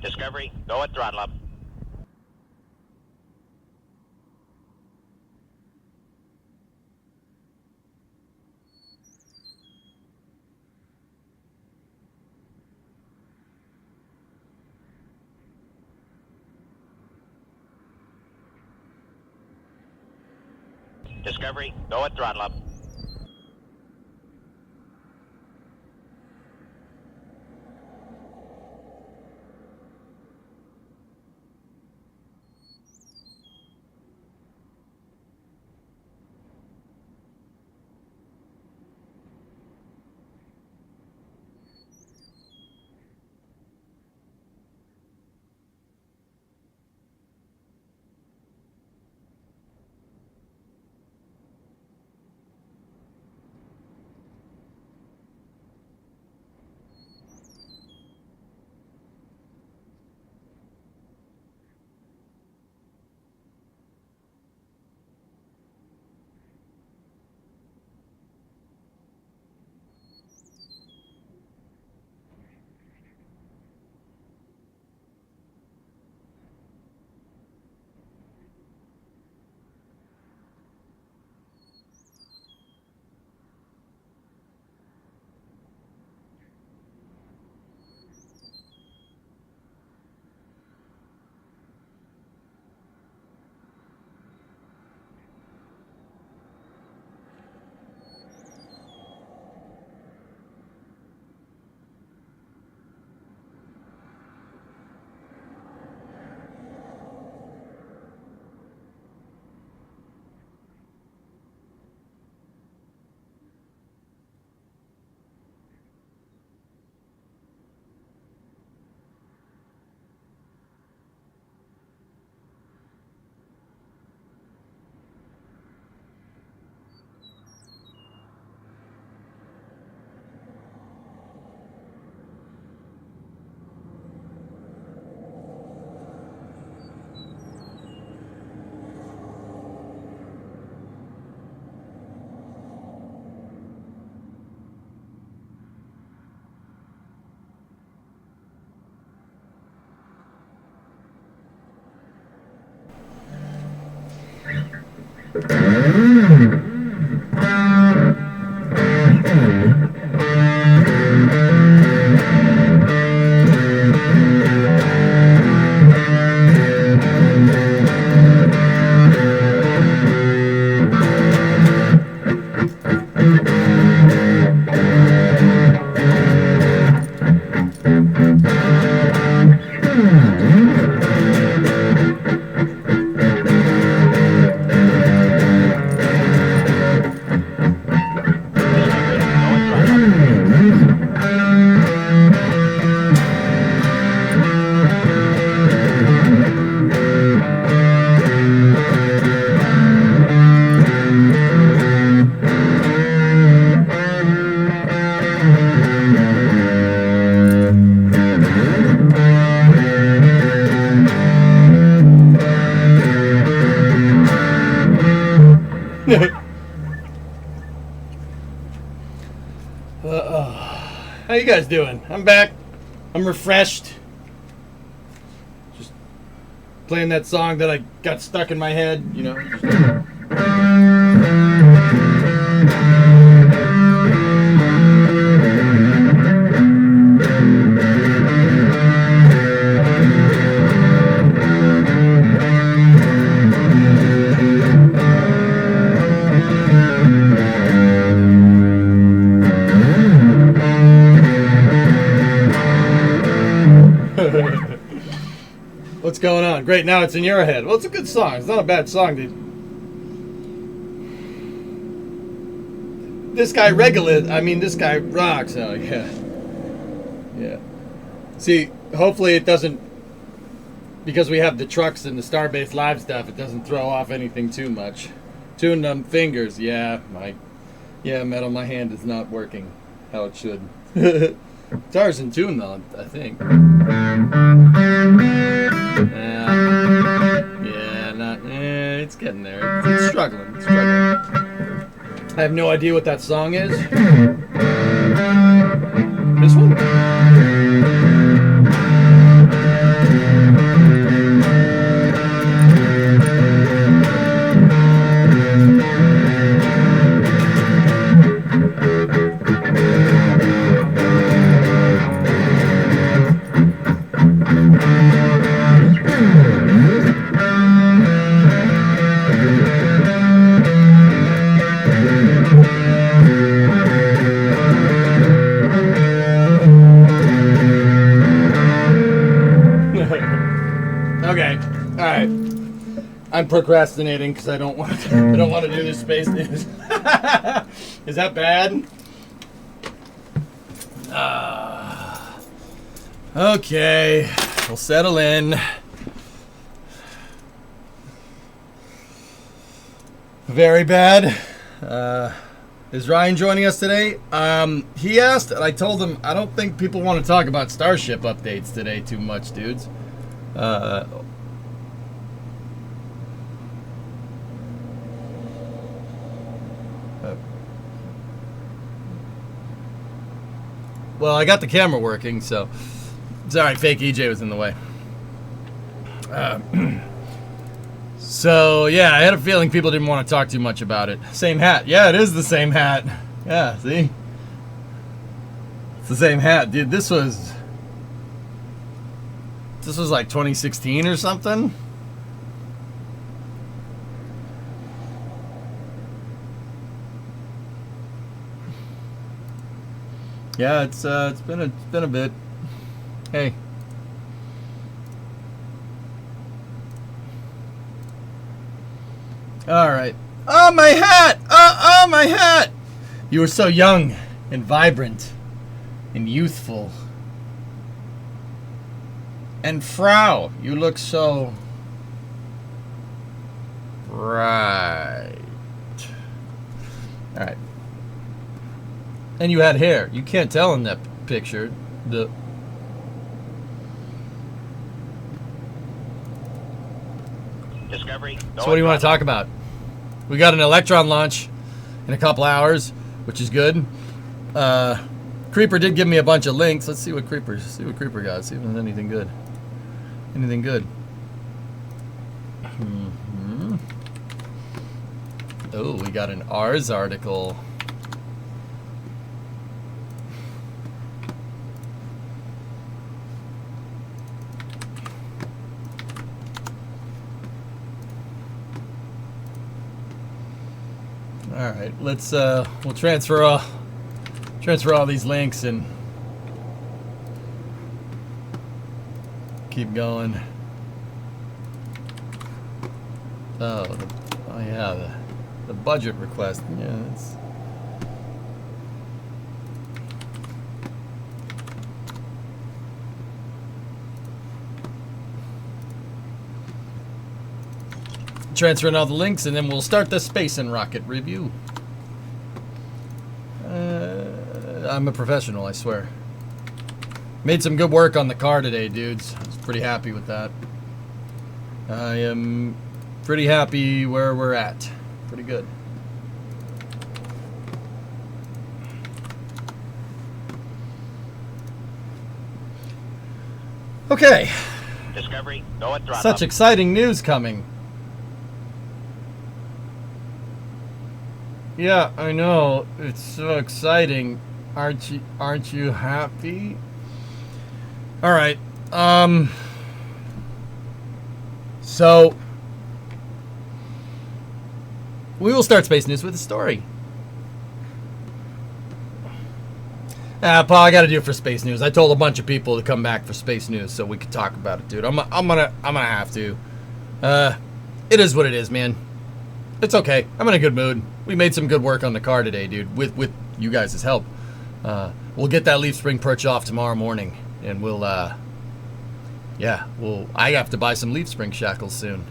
Discovery, go at throttle up. Discovery, go at throttle up. How you guys doing? I'm back. I'm refreshed. Just playing that song that I got stuck in my head, you know. What's going on? Great, now it's in your head. Well, it's a good song. It's not a bad song, dude. This guy this guy rocks. Oh, yeah. Yeah. See, hopefully it doesn't, because we have the trucks and the Starbase Live stuff, it doesn't throw off anything too much. Tune them fingers. Yeah, metal, my hand is not working how it should. Guitar's in tune though, I think. It's getting there. It's struggling. I have no idea what that song is. This one? right. I'm procrastinating because I don't want to do this space news. Is that bad? Okay. We'll settle in. Very bad. Is Ryan joining us today? He asked, and I told him I don't think people want to talk about Starship updates today too much, dudes. Well, I got the camera working, so it's all right. Fake EJ was in the way. So, yeah, I had a feeling people didn't want to talk too much about it. Same hat. Yeah, it is the same hat. Yeah, see? It's the same hat. Dude, this was like 2016 or something. Yeah, it's been a bit. Hey. All right. Oh, my hat! Oh, my hat! You were so young and vibrant and youthful. And Frau, you look so right. All right. And you had hair. You can't tell in that picture. Discovery. So what do you want to talk about? We got an Electron launch in a couple hours, which is good. Creeper did give me a bunch of links. Let's see what Creeper got. See if there's anything good. Anything good? Mm-hmm. Oh, we got an Ars article. All right, let's we'll transfer all these links and keep going. Oh yeah, the budget request. Yeah, it's transferring all the links, and then we'll start the Space and Rocket review. I'm a professional, I swear. Made some good work on the car today, dudes. I was pretty happy with that. I am pretty happy where we're at. Pretty good. Okay. Discovery. Go and throttle. Such exciting news coming. Yeah, I know. It's so exciting. Aren't you happy? All right. So we will start Space News with a story. Paul, I got to do it for Space News. I told a bunch of people to come back for Space News so we could talk about it, dude. I'm gonna have to. It is what it is, man. It's okay. I'm in a good mood. We made some good work on the car today, dude, with you guys' help. We'll get that leaf spring perch off tomorrow morning, and we'll I have to buy some leaf spring shackles soon.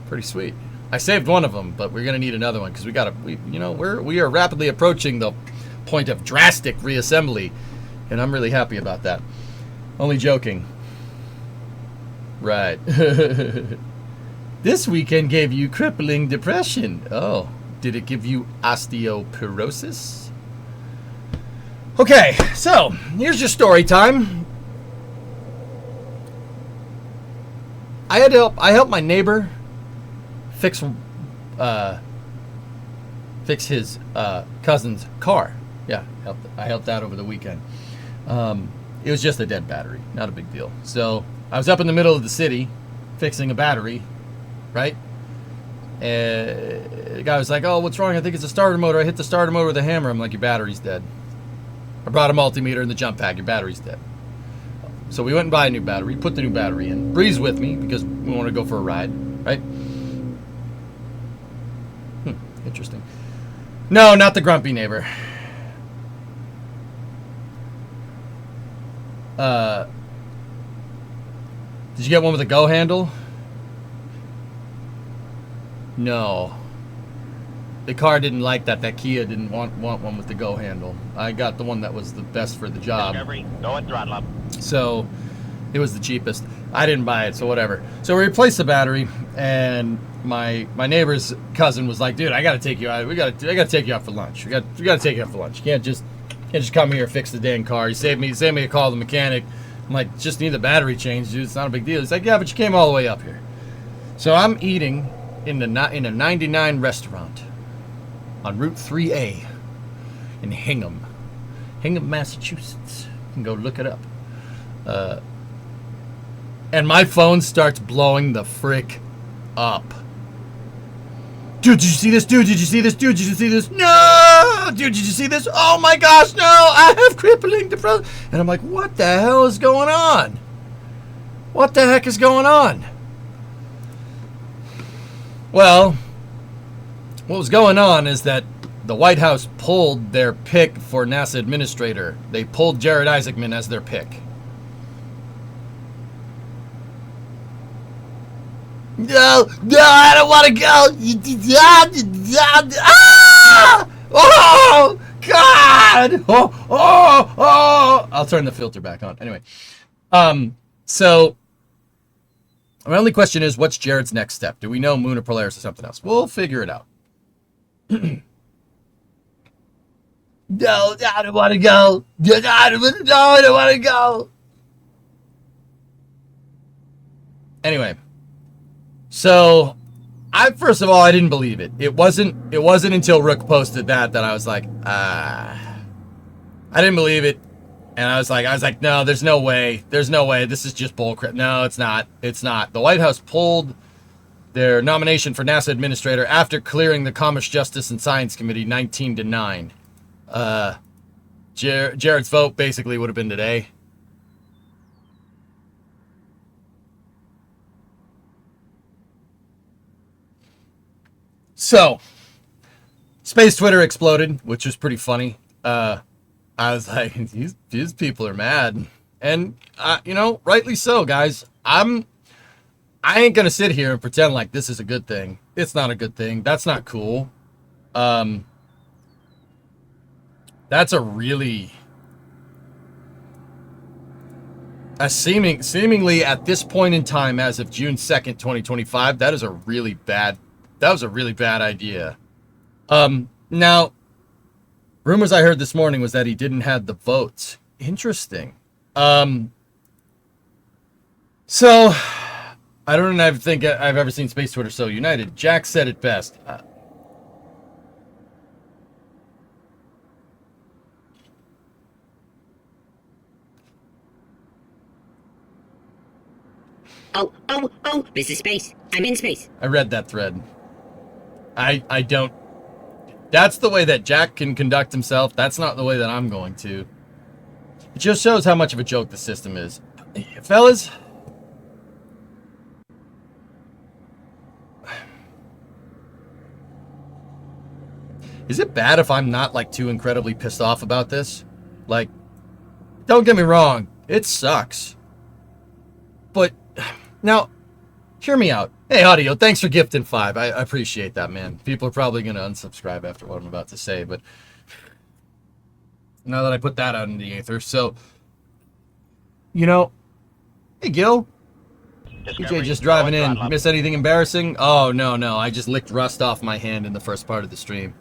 Pretty sweet. I saved one of them, but we're gonna need another one because we are rapidly approaching the point of drastic reassembly, and I'm really happy about that. Only joking. Right. This weekend gave you crippling depression. Oh, did it give you osteoporosis? Okay, so here's your story time. I helped my neighbor fix his cousin's car. Yeah, I helped out over the weekend. It was just a dead battery, not a big deal. So I was up in the middle of the city fixing a battery, right? And the guy was like, "Oh, what's wrong? I think it's a starter motor. I hit the starter motor with a hammer." I'm like, "Your battery's dead." I brought a multimeter and the jump pack. Your battery's dead. So we went and buy a new battery, put the new battery in. Bree's with me because we want to go for a ride, right? Interesting. No, not the grumpy neighbor. Did you get one with a go handle? No. The car didn't like that. That Kia didn't want one with the go handle. I got the one that was the best for the job. Discovery, go and throttle up. So it was the cheapest. I didn't buy it, so whatever. So we replaced the battery, and my neighbor's cousin was like, "Dude, I gotta take you out. I gotta take you out for lunch. We gotta take you out for lunch. You can't just come here and fix the dang car. You saved me a call to the mechanic." I'm like, "Just need the battery changed, dude. It's not a big deal." He's like, "Yeah, but you came all the way up here." So I'm eating in a 99 restaurant on Route 3A in Hingham, Massachusetts. You can go look it up. And my phone starts blowing the frick up. Dude, did you see this? Dude, did you see this? Dude, did you see this? No! Dude, did you see this? Oh my gosh, no! I have crippling depression. And I'm like, what the hell is going on? What the heck is going on? Well, what was going on is that the White House pulled their pick for NASA administrator. They pulled Jared Isaacman as their pick. No, I don't want to go. Oh, God. Oh. I'll turn the filter back on. Anyway, so my only question is, what's Jared's next step? Do we know Moon or Polaris or something else? We'll figure it out. No, I don't want to go. No, I don't want to go. Anyway. So, first of all, I didn't believe it. It wasn't until Rook posted that I was like, I didn't believe it. And I was like, no, there's no way. This is just bullcrap. No, it's not. The White House pulled their nomination for NASA administrator after clearing the Commerce, Justice, and Science Committee 19-9. Jared's vote basically would have been today. So, Space Twitter exploded, which was pretty funny. I was like, these people are mad. And, rightly so, guys. I ain't going to sit here and pretend like this is a good thing. It's not a good thing. That's not cool. That's seemingly at this point in time, as of June 2nd, 2025, that was a really bad idea. Now, rumors I heard this morning was that he didn't have the votes. Interesting. So, I don't think I've ever seen Space Twitter so united. Jack said it best. Oh, this is space. I'm in space. I read that thread. I don't. That's the way that Jack can conduct himself. That's not the way that I'm going to. It just shows how much of a joke the system is. Fellas, is it bad if I'm not, too incredibly pissed off about this? Don't get me wrong. It sucks. But, now, hear me out. Hey, Audio, thanks for gifting 5. I appreciate that, man. People are probably going to unsubscribe after what I'm about to say, but now that I put that out in the ether. So, hey, Gil. DJ just driving in. Miss anything embarrassing? Oh, no. I just licked rust off my hand in the first part of the stream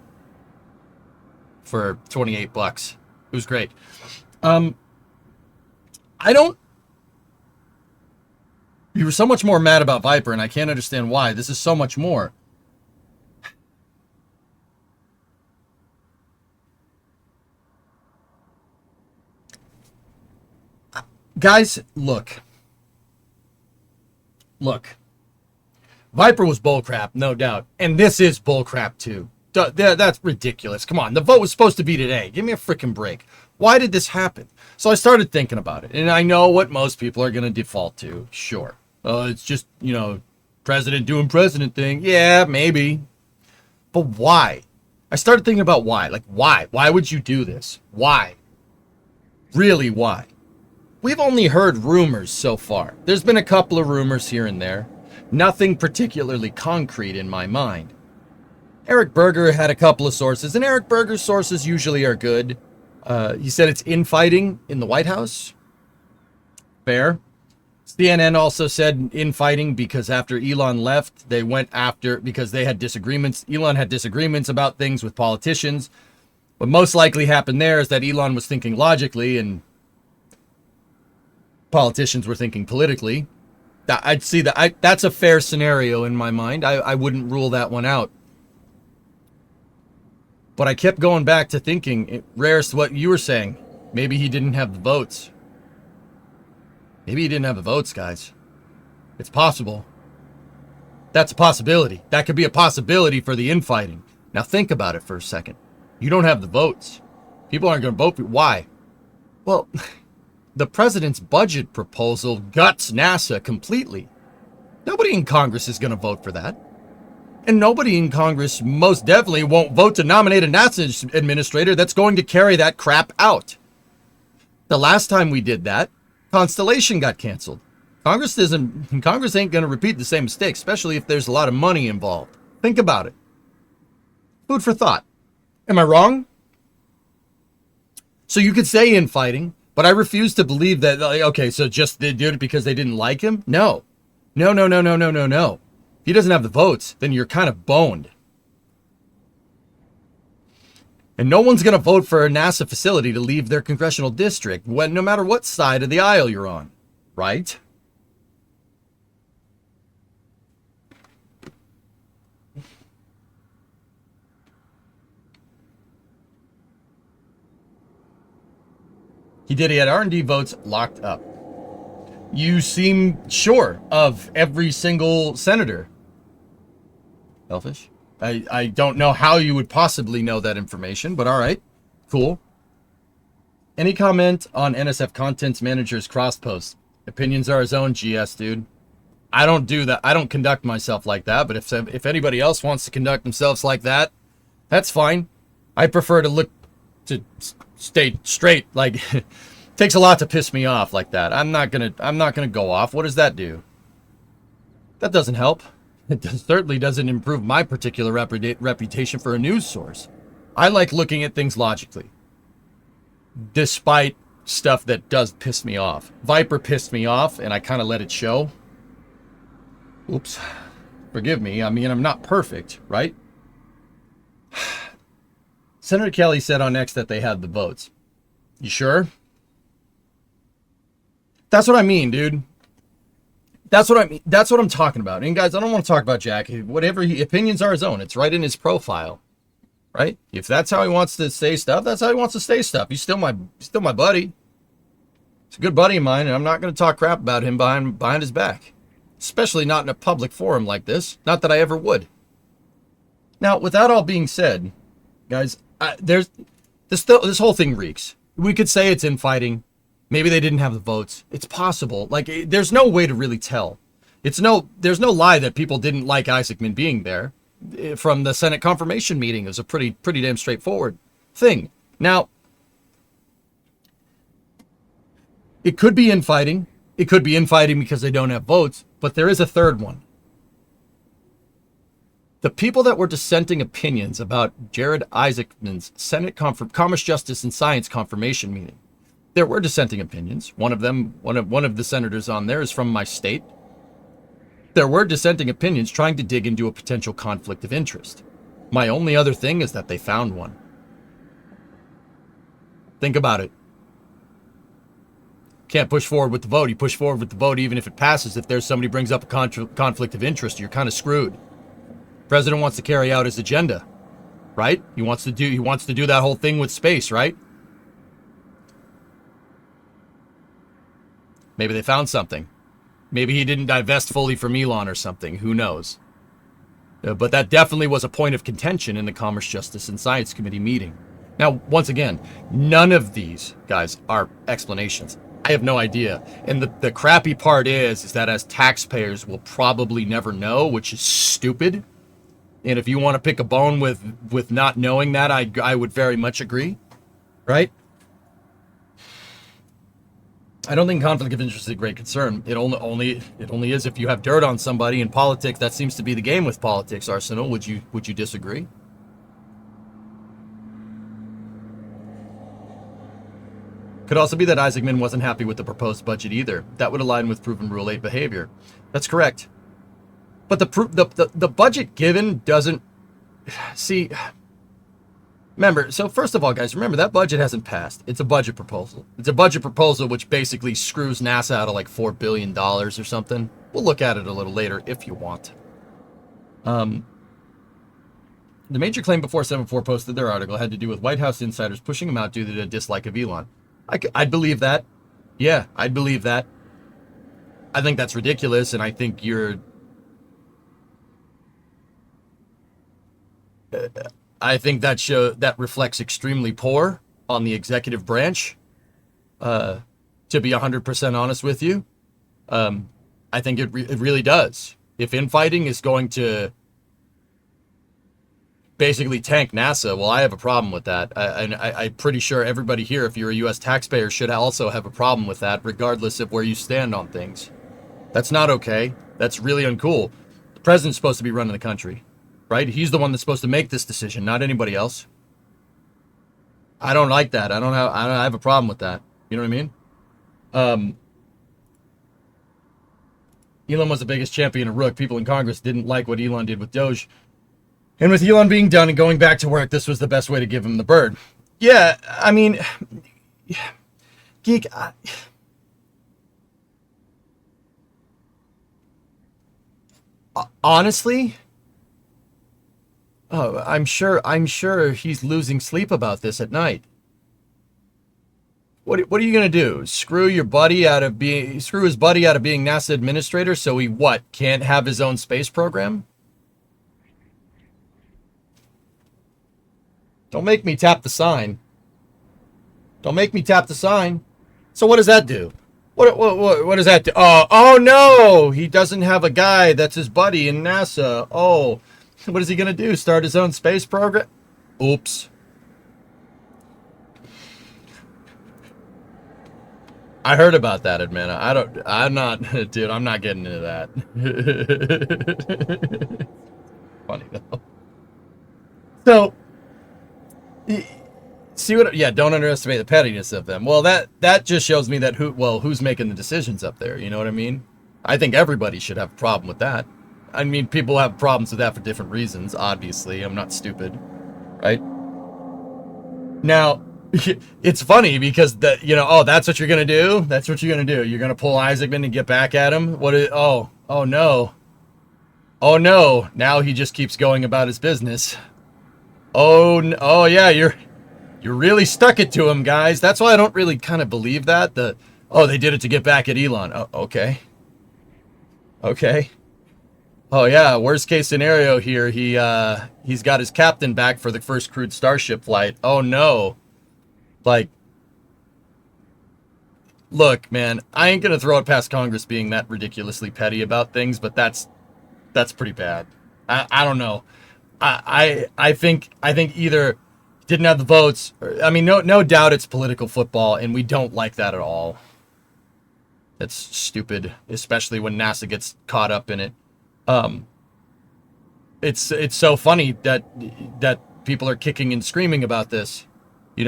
for $28. It was great. You were so much more mad about Viper, and I can't understand why. This is so much more. Guys, look. Viper was bullcrap, no doubt. And this is bullcrap, too. That's ridiculous. Come on, the vote was supposed to be today. Give me a freaking break. Why did this happen? So I started thinking about it, and I know what most people are going to default to. Sure. It's just, president doing president thing. Yeah, maybe. But why? I started thinking about why. Like, why? Why would you do this? Why? Really, why? We've only heard rumors so far. There's been a couple of rumors here and there. Nothing particularly concrete in my mind. Eric Berger had a couple of sources, and Eric Berger's sources usually are good. He said it's infighting in the White House. Fair. CNN also said infighting because after Elon left, they went after, because they had disagreements. Elon had disagreements about things with politicians. What most likely happened there is that Elon was thinking logically and politicians were thinking politically. I'd see that. That's a fair scenario in my mind. I wouldn't rule that one out. But I kept going back to thinking, Rarest, what you were saying. Maybe he didn't have the votes. Maybe he didn't have the votes, guys. It's possible. That's a possibility. That could be a possibility for the infighting. Now think about it for a second. You don't have the votes. People aren't going to vote for you. Why? Well, the president's budget proposal guts NASA completely. Nobody in Congress is going to vote for that. And nobody in Congress most definitely won't vote to nominate a NASA administrator that's going to carry that crap out. The last time we did that, Constellation got canceled. Congress ain't going to repeat the same mistake, especially if there's a lot of money involved. Think about it. Food for thought. Am I wrong? So you could say infighting, but I refuse to believe that, okay, so just they did it because they didn't like him? No. No. If he doesn't have the votes, then you're kind of boned. And no one's going to vote for a NASA facility to leave their congressional district, no matter what side of the aisle you're on, right? He did. He had R&D votes locked up. You seem sure of every single senator. Elfish? I don't know how you would possibly know that information, but all right. Cool. Any comment on NSF Contents Manager's cross post? Opinions are his own, GS, dude. I don't do that. I don't conduct myself like that, but if anybody else wants to conduct themselves like that, that's fine. I prefer to stay straight. Like, it takes a lot to piss me off like that. I'm not gonna go off. What does that do? That doesn't help. It certainly doesn't improve my particular reputation for a news source. I like looking at things logically, despite stuff that does piss me off. Viper pissed me off, and I kind of let it show. Oops. Forgive me. I mean, I'm not perfect, right? Senator Kelly said on X that they had the votes. You sure? That's what I mean, dude. That's what I mean. That's what I'm talking about. And guys, I don't want to talk about Jack. Whatever opinions are his own. It's right in his profile, right? If that's how he wants to say stuff, that's how he wants to say stuff. He's still my buddy. He's a good buddy of mine, and I'm not going to talk crap about him behind his back, especially not in a public forum like this. Not that I ever would. Now, with that all being said, guys, there's this whole thing reeks. We could say it's infighting. Maybe they didn't have the votes. It's possible. Like, there's no way to really tell. There's no lie that people didn't like Isaacman being there. From the Senate confirmation meeting, it was a pretty damn straightforward thing. Now, it could be infighting. It could be infighting because they don't have votes. But there is a third one. The people that were dissenting opinions about Jared Isaacman's Senate Commerce, Justice, and Science confirmation meeting. There were dissenting opinions. One of the senators on there is from my state. There were dissenting opinions trying to dig into a potential conflict of interest. My only other thing is that they found one. Think about it. Can't push forward with the vote. You push forward with the vote even if it passes. If there's somebody brings up a conflict of interest, you're kind of screwed. President wants to carry out his agenda, right? He wants to do that whole thing with space, right? Maybe they found something. Maybe he didn't divest fully from Elon or something. Who knows? But that definitely was a point of contention in the Commerce, Justice, and Science Committee meeting. Now, once again, none of these, guys, are explanations. I have no idea. And the crappy part is that as taxpayers, we'll probably never know, which is stupid. And if you want to pick a bone with not knowing that, I would very much agree. Right? I don't think conflict of interest is a great concern. It only is if you have dirt on somebody in politics. That seems to be the game with politics, Arsenal. Would you disagree? Could also be that Isaacman wasn't happy with the proposed budget either. That would align with proven Rule 8 behavior. That's correct. But the budget given doesn't... See... Remember, so first of all, guys, remember that budget hasn't passed. It's a budget proposal. It's a budget proposal which basically screws NASA out of like $4 billion or something. We'll look at it a little later if you want. The major claim before 7-4 posted their article had to do with White House insiders pushing him out due to a dislike of Elon. I'd believe that. Yeah, I'd believe that. I think that's ridiculous, and I think you're... I think that reflects extremely poor on the executive branch. To be 100% honest with you, I think it really does. If infighting is going to basically tank NASA, well, I have a problem with that. I'm pretty sure everybody here, if you're a U.S. taxpayer, should also have a problem with that, regardless of where you stand on things. That's not okay. That's really uncool. The president's supposed to be running the country. Right? He's the one that's supposed to make this decision, not anybody else. I don't like that. I have a problem with that. You know what I mean? Elon was the biggest champion of Rook. People in Congress didn't like what Elon did with Doge. And with Elon being done and going back to work, this was the best way to give him the bird. Yeah, I mean... Geek... Honestly... Oh, I'm sure he's losing sleep about this at night. What are you gonna do? Screw his buddy out of being NASA administrator so he can't have his own space program? Don't make me tap the sign. Don't make me tap the sign. So what does that do? What does that do? Oh no! He doesn't have a guy that's his buddy in NASA. Oh. What is he going to do? Start his own space program? Oops. I heard about that, Admana. I'm not getting into that. Funny though. So, see what, yeah, don't underestimate the pettiness of them. Well, that just shows me that who's making the decisions up there? You know what I mean? I think everybody should have a problem with that. I mean, people have problems with that for different reasons, obviously. I'm not stupid, right? Now, it's funny because that's what you're going to do? That's what you're going to do? You're going to pull Isaacman and get back at him? Oh no. Oh no, now he just keeps going about his business. Oh yeah, you're really stuck it to him, guys. That's why I don't really kind of believe that. They did it to get back at Elon. Oh, okay. Okay. Oh yeah, worst case scenario here, he's got his captain back for the first crewed Starship flight. Oh no. Like, look, man, I ain't gonna throw it past Congress being that ridiculously petty about things, but that's pretty bad. I don't know. I think either didn't have the votes. I mean, no doubt it's political football, and we don't like that at all. That's stupid, especially when NASA gets caught up in it. It's so funny that people are kicking and screaming about this, if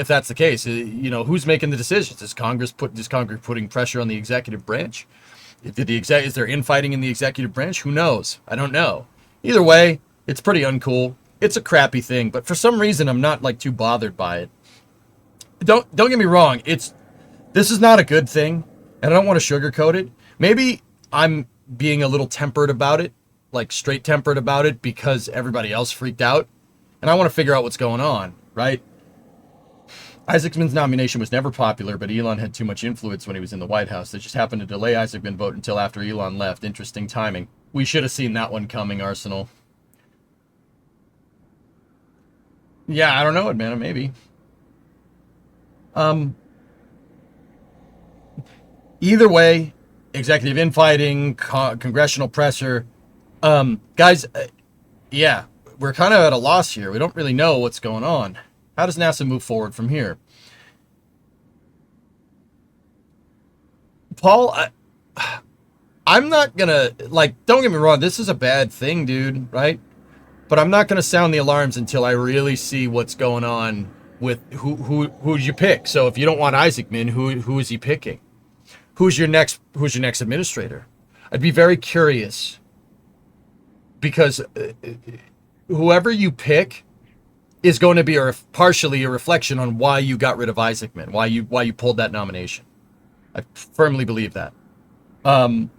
that's the case, who's making the decisions? Is Congress putting pressure on the executive branch? Is there infighting in the executive branch? Who knows? I don't know. Either way, it's pretty uncool. It's a crappy thing, but for some reason I'm not too bothered by it. Don't get me wrong. This is not a good thing, and I don't want to sugarcoat it. Maybe I'm being a little tempered about it, straight tempered about it, because everybody else freaked out, and I want to figure out what's going on, right? Isaacman's nomination was never popular, but Elon had too much influence when he was in the White House. They just happened to delay Isaacman's vote until after Elon left. Interesting timing. We should have seen that one coming, Arsenal. Yeah, I don't know, man. Maybe. Um, Either way, executive infighting, congressional pressure. Guys, yeah, we're kind of at a loss here. We don't really know what's going on. How does NASA move forward from here? Paul, I'm not gonna, like, don't get me wrong, this is a bad thing, dude, right? But I'm not gonna sound the alarms until I really see what's going on with who'd you pick. So if you don't want Isaacman, who is he picking? Who's your next administrator? I'd be very curious because whoever you pick is going to be partially a reflection on why you got rid of Isaacman, why you pulled that nomination. I firmly believe that. Um,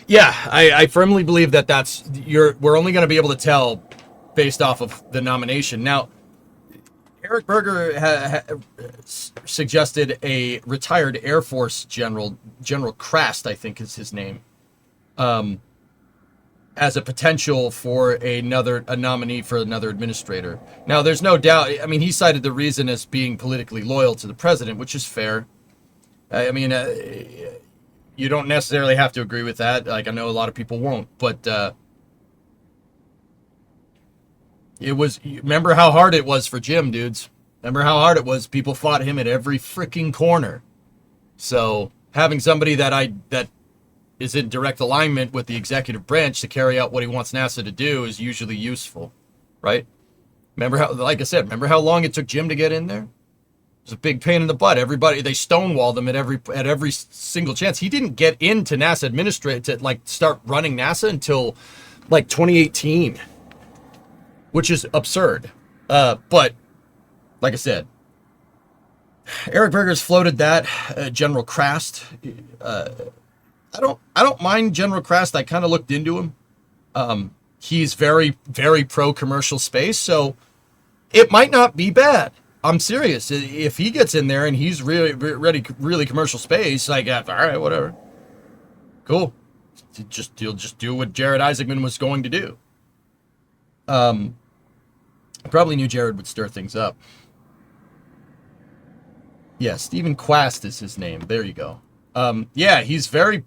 yeah, I firmly believe that we're only going to be able to tell based off of the nomination. Now, Eric Berger suggested a retired Air Force General Krast, I think is his name, as a potential for a nominee for another administrator. Now, there's no doubt. I mean, he cited the reason as being politically loyal to the president, which is fair. I mean, you don't necessarily have to agree with that. Like, I know a lot of people won't, but remember how hard it was for Jim, dudes. Remember how hard it was. People fought him at every freaking corner. So having somebody that is in direct alignment with the executive branch to carry out what he wants NASA to do is usually useful, right? Remember remember how long it took Jim to get in there? It was a big pain in the butt. Everybody, they stonewalled him at every single chance. He didn't get into NASA to start running NASA until like 2018, which is absurd. But like I said, Eric Berger's floated that. General Krast. I don't mind General Krast. I kind of looked into him. He's very, very pro commercial space, so it might not be bad. I'm serious. If he gets in there and he's really commercial space, like, all right, whatever, cool. You'll just do what Jared Isaacman was going to do. I probably knew Jared would stir things up. Yeah, Stephen Quast is his name. There you go. Yeah, he's very,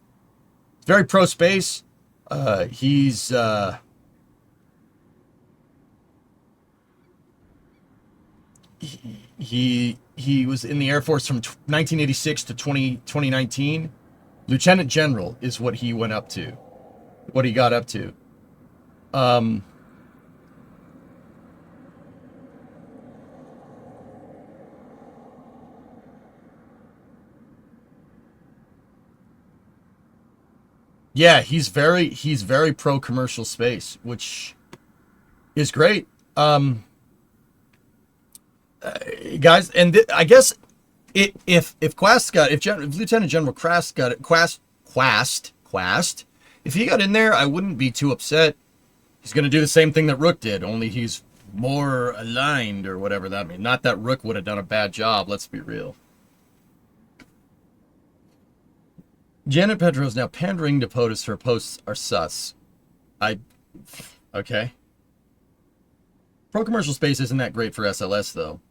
very pro space. He's he was in the Air Force from 1986 to 2019. Lieutenant General is what he went up to, what he got up to. Yeah, he's very pro commercial space, which is great. Guys, and I guess if Lieutenant General Krast got it, Quast, if he got in there, I wouldn't be too upset. He's going to do the same thing that Rook did, only he's more aligned or whatever that means. Not that Rook would have done a bad job. Let's be real. Janet Pedro's now pandering to POTUS. Her posts are sus. Okay. Pro-commercial space isn't that great for SLS, though.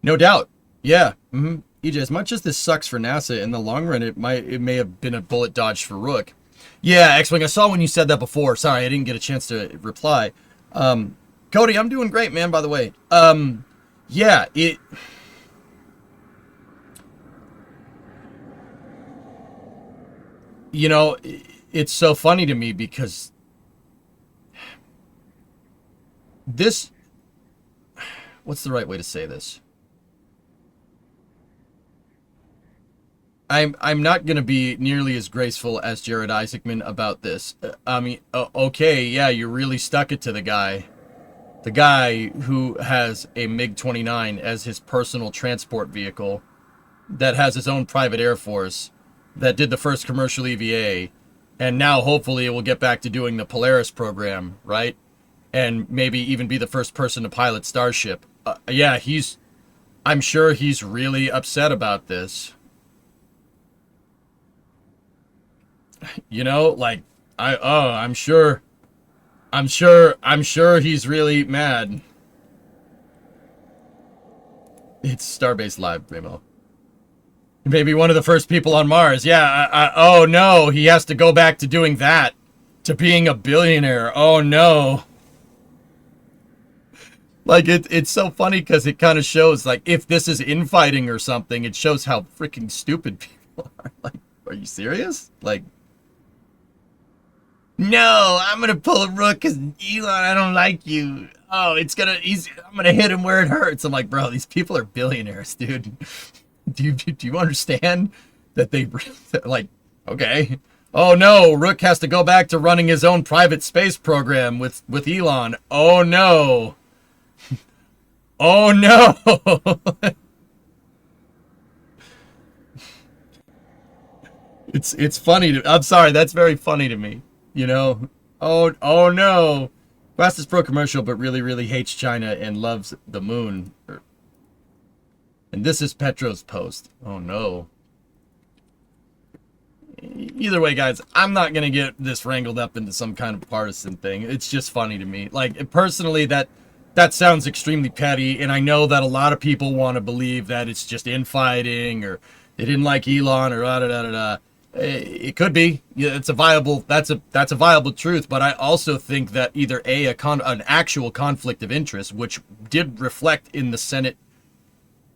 No doubt. Yeah. EJ, as much as this sucks for NASA, in the long run, it may have been a bullet dodge for Rook. Yeah, X-Wing, I saw when you said that before. Sorry, I didn't get a chance to reply. Cody, I'm doing great, man, by the way. Yeah, you know, it's so funny to me because what's the right way to say this? I'm not going to be nearly as graceful as Jared Isaacman about this. I mean, okay, yeah, you really stuck it to the guy who has a MiG-29 as his personal transport vehicle, that has his own private Air Force, that did the first commercial EVA, and now hopefully it will get back to doing the Polaris program, right? And maybe even be the first person to pilot Starship. Yeah, I'm sure he's really upset about this. You know, like I'm sure he's really mad. It's Starbase Live, Remo. Maybe one of the first people on Mars. Yeah, oh no, he has to go back to doing that, to being a billionaire. Oh no. Like, it's so funny because it kind of shows, like, if this is infighting or something, it shows how freaking stupid people are. Like, are you serious? Like, no, I'm going to pull a Rook because Elon, I don't like you. Oh, I'm going to hit him where it hurts. I'm like, bro, these people are billionaires, dude. Do you understand that like, okay. Oh no, Rook has to go back to running his own private space program with Elon. Oh no. Oh no! It's funny I'm sorry, that's very funny to me. You know? Oh no! Fastest Pro commercial, but really hates China and loves the moon. And this is Petro's post. Oh no. Either way, guys, I'm not gonna get this wrangled up into some kind of partisan thing. It's just funny to me. Like, personally, that sounds extremely petty, and I know that a lot of people want to believe that it's just infighting, or they didn't like Elon, or da. It could be. Yeah, it's a viable. That's a viable truth. But I also think that either an actual conflict of interest, which did reflect in the Senate,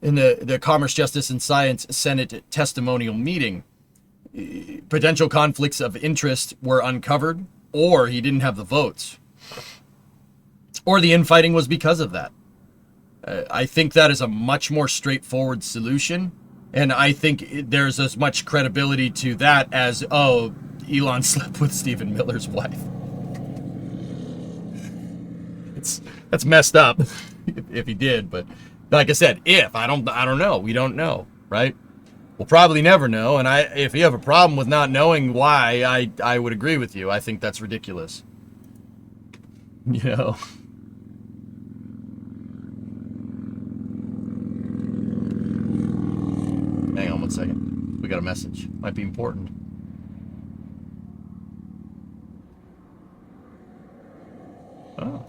in the Commerce, Justice, and Science Senate testimonial meeting, potential conflicts of interest were uncovered, or he didn't have the votes. Or the infighting was because of that. I think that is a much more straightforward solution. And I think there's as much credibility to that as, oh, Elon slept with Stephen Miller's wife. That's messed up if he did. But like I said, I don't know. We don't know, right? We'll probably never know. And if you have a problem with not knowing why, I would agree with you. I think that's ridiculous. You know? Hang on one second. We got a message. Might be important. Oh.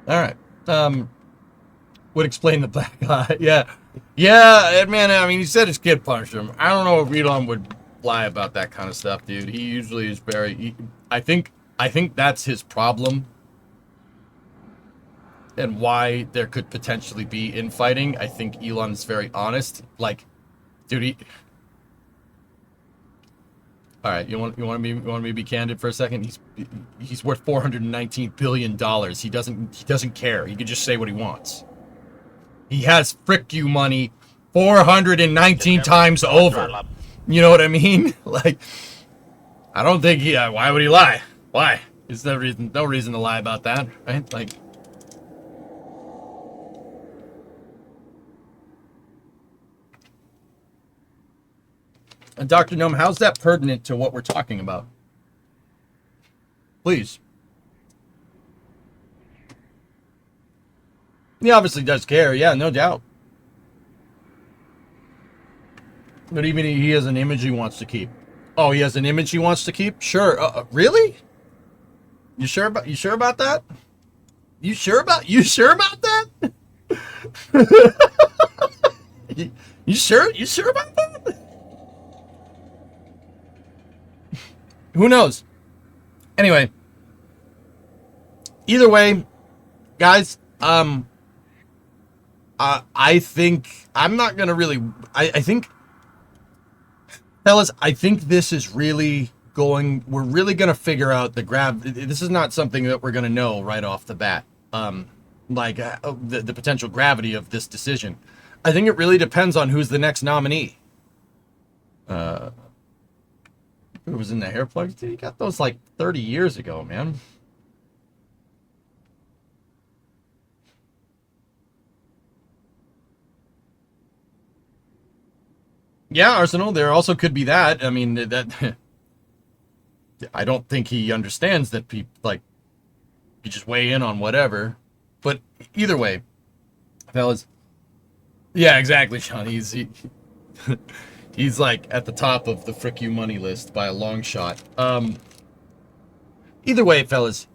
All right. Would explain the black eye. Yeah. Yeah, man, I mean, he said his kid punched him. I don't know if Elon would lie about that kind of stuff, dude. He usually is I think that's his problem. And why there could potentially be infighting. I think Elon's very honest. Like, dude, all right, you want me to be candid for a second? He's worth $419 billion. He doesn't care. He can just say what he wants. He has frick you money 419 times over. You know what I mean? Like, I don't think why would he lie? Why? There's no reason to lie about that, right? Like, and Dr. Gnome, how's that pertinent to what we're talking about? Please. He obviously does care, yeah, no doubt. But even he has an image he wants to keep. Oh, he has an image he wants to keep? Sure. Really? You sure about that? You sure about that? You sure about that? Who knows? Anyway, either way, guys, I think I'm not gonna really. I think, fellas, I think this is really going. We're really gonna figure out this is not something that we're gonna know right off the bat. The potential gravity of this decision. I think it really depends on who's the next nominee. Who was in the hair plugs? Dude, he got those like 30 years ago, man. Yeah, Arsenal, there also could be that. I mean, that I don't think he understands that people, like, you just weigh in on whatever. But either way, fellas. Yeah, exactly, Sean. He's like at the top of the frick you money list by a long shot. Either way, fellas.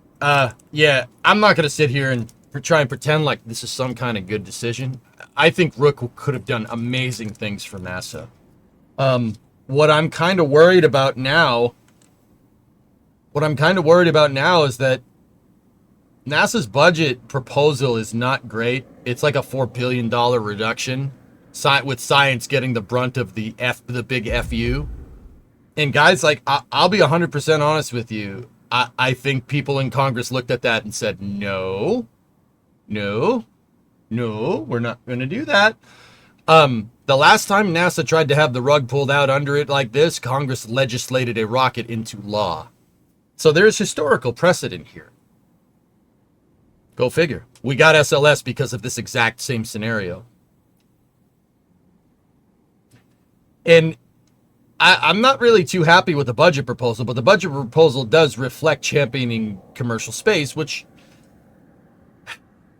Yeah, I'm not gonna sit here and try and pretend like this is some kind of good decision. I think Rook could have done amazing things for NASA. What I'm kind of worried about now. Is that NASA's budget proposal is not great. It's like a $4 billion reduction, with science getting the brunt of the big FU. And guys, like, I'll be 100% honest with you. I think people in Congress looked at that and said, no, we're not going to do that. The last time NASA tried to have the rug pulled out under it like this, Congress legislated a rocket into law. So there's historical precedent here. Go figure. We got SLS because of this exact same scenario. And I'm not really too happy with the budget proposal, but the budget proposal does reflect championing commercial space, which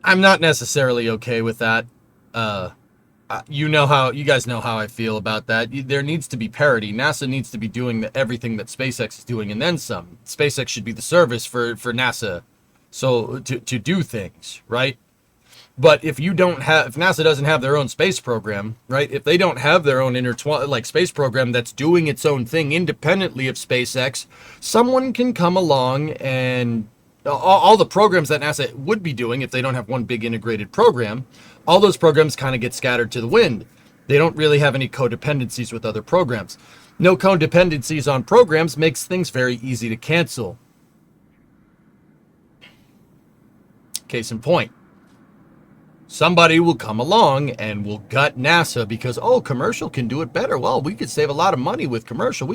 I'm not necessarily okay with that. You guys know how I feel about that. There needs to be parity. NASA needs to be doing everything that SpaceX is doing and then some. SpaceX should be the service for NASA, so to do things, right? But if NASA doesn't have their own space program, right? If they don't have their own space program that's doing its own thing independently of SpaceX, someone can come along and all the programs that NASA would be doing if they don't have one big integrated program, all those programs kind of get scattered to the wind. They don't really have any codependencies with other programs. No codependencies on programs makes things very easy to cancel. Case in point. Somebody will come along and will gut NASA because, commercial can do it better. Well, we could save a lot of money with commercial.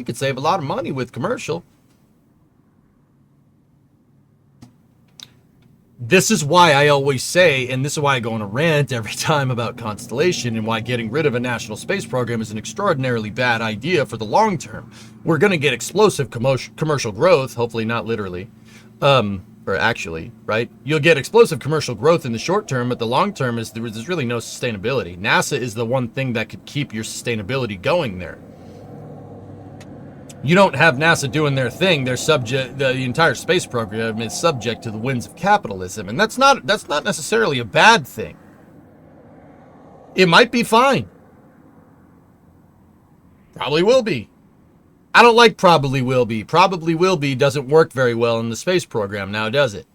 This is why I always say, and this is why I go on a rant every time about Constellation and why getting rid of a national space program is an extraordinarily bad idea for the long term. We're going to get explosive commercial growth, hopefully not literally, or actually, right? You'll get explosive commercial growth in the short term, but the long term is there's really no sustainability. NASA is the one thing that could keep your sustainability going there. You don't have NASA doing their thing. The entire space program is subject to the winds of capitalism, and that's not necessarily a bad thing. It might be fine. Probably will be. I don't like probably will be. Probably will be doesn't work very well in the space program now, does it?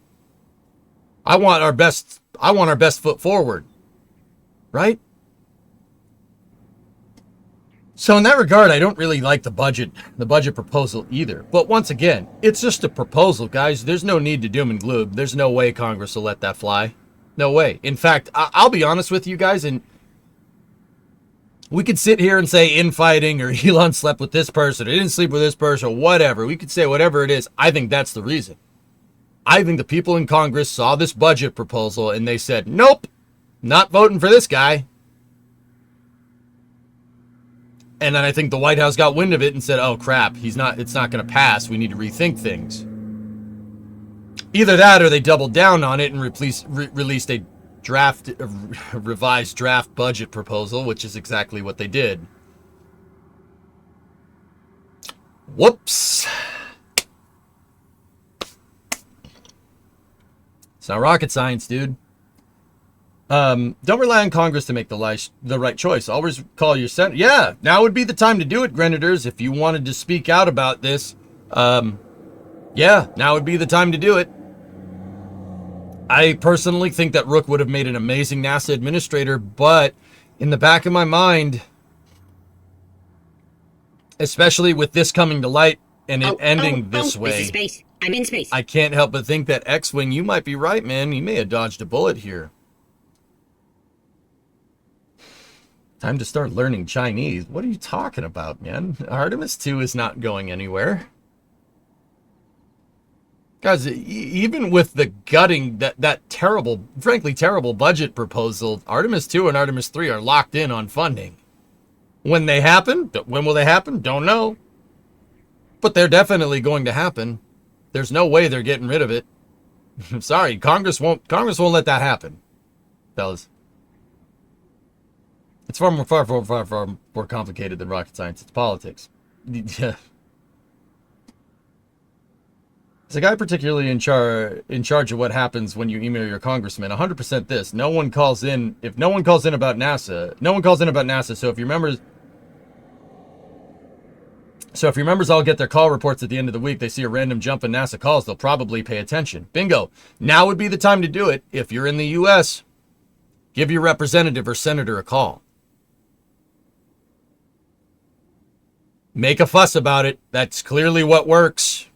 I want our best foot forward. Right? So in that regard, I don't really like the budget proposal either. But once again, it's just a proposal, guys. There's no need to doom and gloom. There's no way Congress will let that fly. No way. In fact, I'll be honest with you guys, and we could sit here and say infighting or Elon slept with this person or didn't sleep with this person or whatever. We could say whatever it is. I think that's the reason. I think the people in Congress saw this budget proposal and they said, nope, not voting for this guy. And then I think the White House got wind of it and said, oh crap, it's not going to pass. We need to rethink things. Either that or they doubled down on it and released a revised draft budget proposal, which is exactly what they did. Whoops. It's not rocket science, dude. Don't rely on Congress to make the right choice. Always call your Senate. Yeah, now would be the time to do it, Grenaders. If you wanted to speak out about this, yeah, now would be the time to do it. I personally think that Rook would have made an amazing NASA administrator, but in the back of my mind, especially with this coming to light and it ending this way, this is space. I'm in space. I can't help but think that X-Wing, you might be right, man. You may have dodged a bullet here. Time to start learning Chinese. What are you talking about, man? Artemis 2 is not going anywhere. Guys, even with the gutting, that terrible, frankly terrible budget proposal, Artemis 2 and Artemis 3 are locked in on funding. When they happen, when will they happen? Don't know. But they're definitely going to happen. There's no way they're getting rid of it. I'm sorry, Congress won't let that happen, fellas. It's far more complicated than rocket science. It's politics. Yeah. Is a guy particularly in charge of what happens when you email your congressman? 100% this. No one calls in. If no one calls in about NASA, no one calls in about NASA. So if your members all get their call reports at the end of the week, they see a random jump in NASA calls, they'll probably pay attention. Bingo. Now would be the time to do it. If you're in the U.S., give your representative or senator a call. Make a fuss about it. That's clearly what works.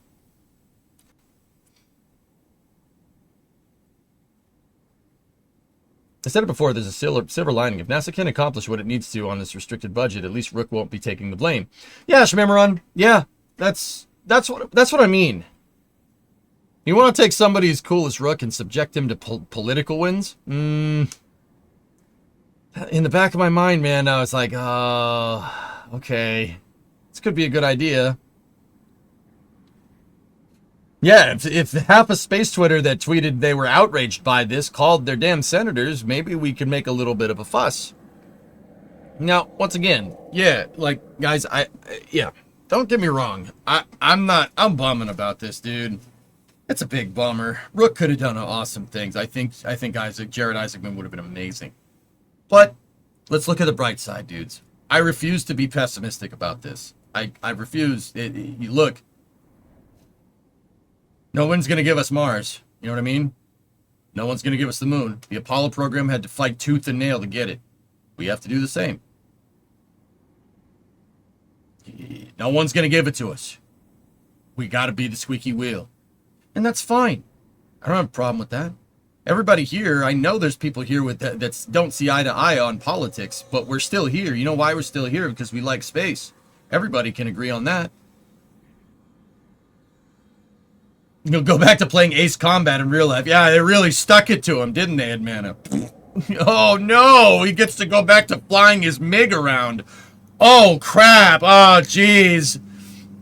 I said it before, there's a silver lining. If NASA can accomplish what it needs to on this restricted budget, at least Rook won't be taking the blame. Yeah, Shmimmeron. Yeah, that's what I mean. You want to take somebody as cool as Rook and subject him to political wins? In the back of my mind, man, I was like, okay. This could be a good idea. Yeah, if half of space Twitter that tweeted they were outraged by this called their damn senators, maybe we could make a little bit of a fuss. Now, once again, yeah, like, guys, yeah, don't get me wrong. I'm bumming about this, dude. It's a big bummer. Rook could have done awesome things. I think Jared Isaacman would have been amazing. But let's look at the bright side, dudes. I refuse to be pessimistic about this. I refuse. You look. No one's going to give us Mars. You know what I mean? No one's going to give us the moon. The Apollo program had to fight tooth and nail to get it. We have to do the same. No one's going to give it to us. We got to be the squeaky wheel. And that's fine. I don't have a problem with that. Everybody here, I know there's people here with that don't see eye to eye on politics, but we're still here. You know why we're still here? Because we like space. Everybody can agree on that. You'll go back to playing Ace Combat in real life. Yeah, they really stuck it to him, didn't they, Edmana? Oh, no! He gets to go back to flying his MiG around. Oh, crap! Oh, jeez.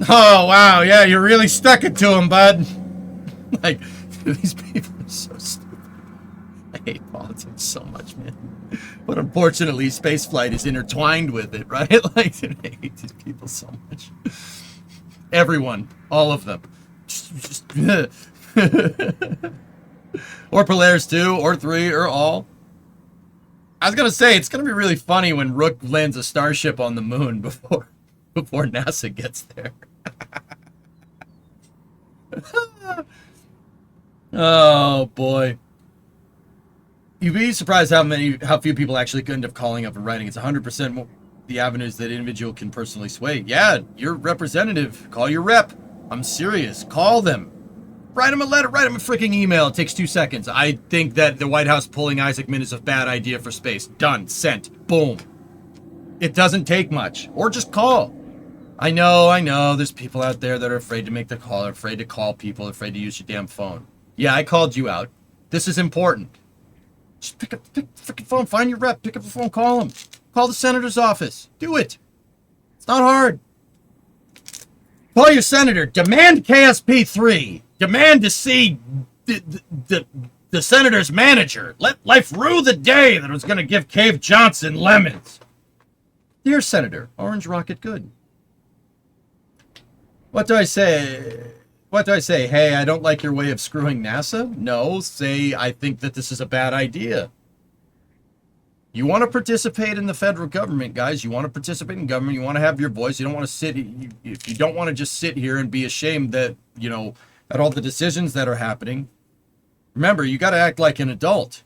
Oh, wow, yeah, you really stuck it to him, bud. Like, these people are so stupid. I hate politics so much, man. But unfortunately, spaceflight is intertwined with it, right? Like, I hate these people so much. Everyone. All of them. Just or Polaris 2, or 3, or all. I was gonna say, it's gonna be really funny when Rook lands a starship on the moon before NASA gets there. Oh boy. You'd be surprised how few people actually end up calling up and writing. It's 100% the avenues that individual can personally sway. Yeah, your representative. Call your rep. I'm serious. Call them. Write them a letter. Write them a freaking email. It takes 2 seconds. I think that the White House pulling Isaacman is a bad idea for space. Done. Sent. Boom. It doesn't take much. Or just call. I know. There's people out there that are afraid to make the call, afraid to call people, afraid to use your damn phone. Yeah, I called you out. This is important. Just pick up the freaking phone. Find your rep. Pick up the phone. Call him. Call the senator's office. Do it. It's not hard. Call your senator. Demand KSP3. Demand to see the senator's manager. Let life rue the day that was going to give Cave Johnson lemons. Dear Senator, Orange Rocket good. What do I say? Hey, I don't like your way of screwing NASA? No, say I think that this is a bad idea. You want to participate in the federal government, guys. You want to participate in government. You want to have your voice. You don't want to sit. You don't want to just sit here and be ashamed that, at all the decisions that are happening. Remember, you got to act like an adult.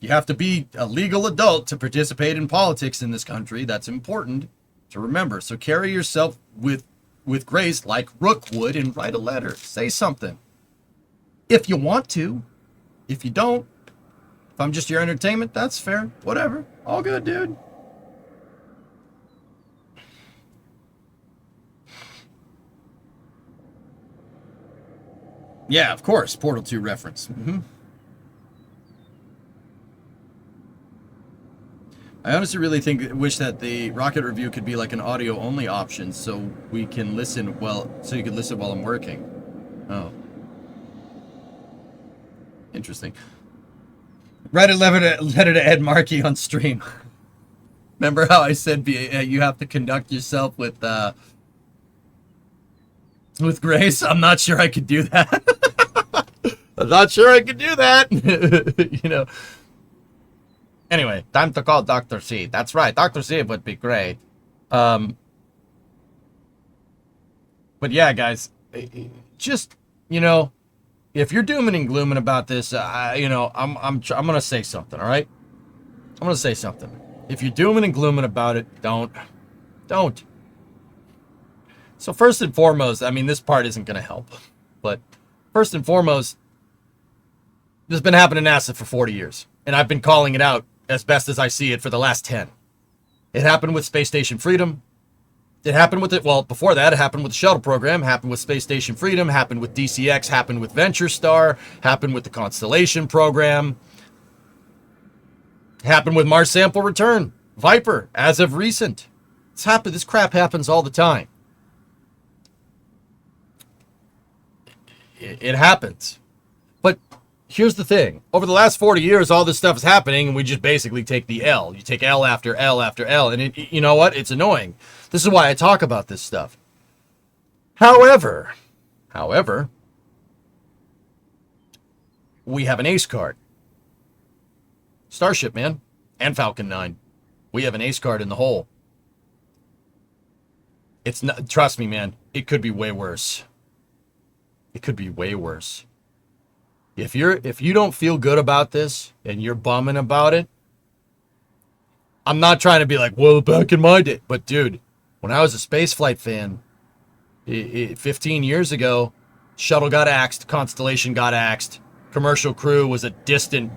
You have to be a legal adult to participate in politics in this country. That's important to remember. So carry yourself with grace like Rook would and write a letter. Say something. If you want to. If you don't. If I'm just your entertainment, that's fair. Whatever. All good, dude. Yeah, of course. Portal 2 reference. I honestly really wish that the Rocket Review could be like an audio-only option so we can listen so you can listen while I'm working. Oh. Interesting. Write a letter to Ed Markey on stream. Remember how I said you have to conduct yourself with grace? I'm not sure I could do that. I'm not sure I could do that. You know. Anyway, time to call Dr. C. That's right. Dr. C would be great. But yeah, guys, just, you know, if you're dooming and glooming about this, you know, I'm going to say something, all right? I'm going to say something. If you're dooming and glooming about it, don't. So first and foremost, I mean, this part isn't going to help. But first and foremost, this has been happening to NASA for 40 years. And I've been calling it out as best as I see it for the last 10. It happened with Space Station Freedom. It happened with it. Well, before that, it happened with the shuttle program, happened with Space Station Freedom, happened with DCX, happened with Venture Star, happened with the Constellation program, happened with Mars Sample Return, Viper, as of recent. This crap happens all the time. It happens. But here's the thing. Over the last 40 years, all this stuff is happening, and we just basically take the L. You take L after L after L, and you know what? It's annoying. This is why I talk about this stuff. However, we have an ace card. Starship, man, and Falcon 9. We have an ace card in the hole. It's not, trust me, man, it could be way worse. It could be way worse. If you don't feel good about this and you're bumming about it, I'm not trying to be like, well, back in my day. But dude, when I was a spaceflight fan, 15 years ago, shuttle got axed, Constellation got axed, commercial crew was a distant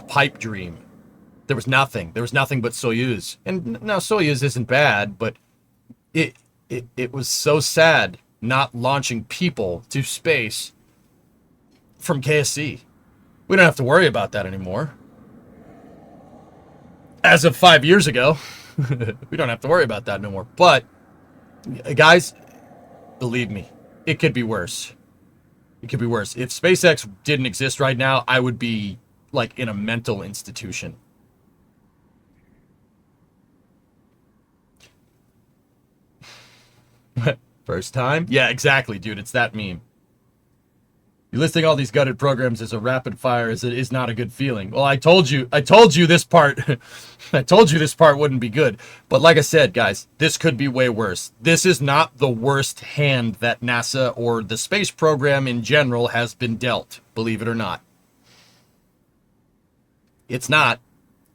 pipe dream. There was nothing. There was nothing but Soyuz. And now Soyuz isn't bad, but it was so sad not launching people to space from KSC. We don't have to worry about that anymore. As of 5 years ago, we don't have to worry about that no more. But, guys, believe me, it could be worse. It could be worse. If SpaceX didn't exist right now, I would be, like, in a mental institution. First time? Yeah, exactly, dude. It's that meme. You listing all these gutted programs as a rapid fire is not a good feeling. Well, I told you this part. I told you this part wouldn't be good. But like I said, guys, this could be way worse. This is not the worst hand that NASA or the space program in general has been dealt, believe it or not. It's not.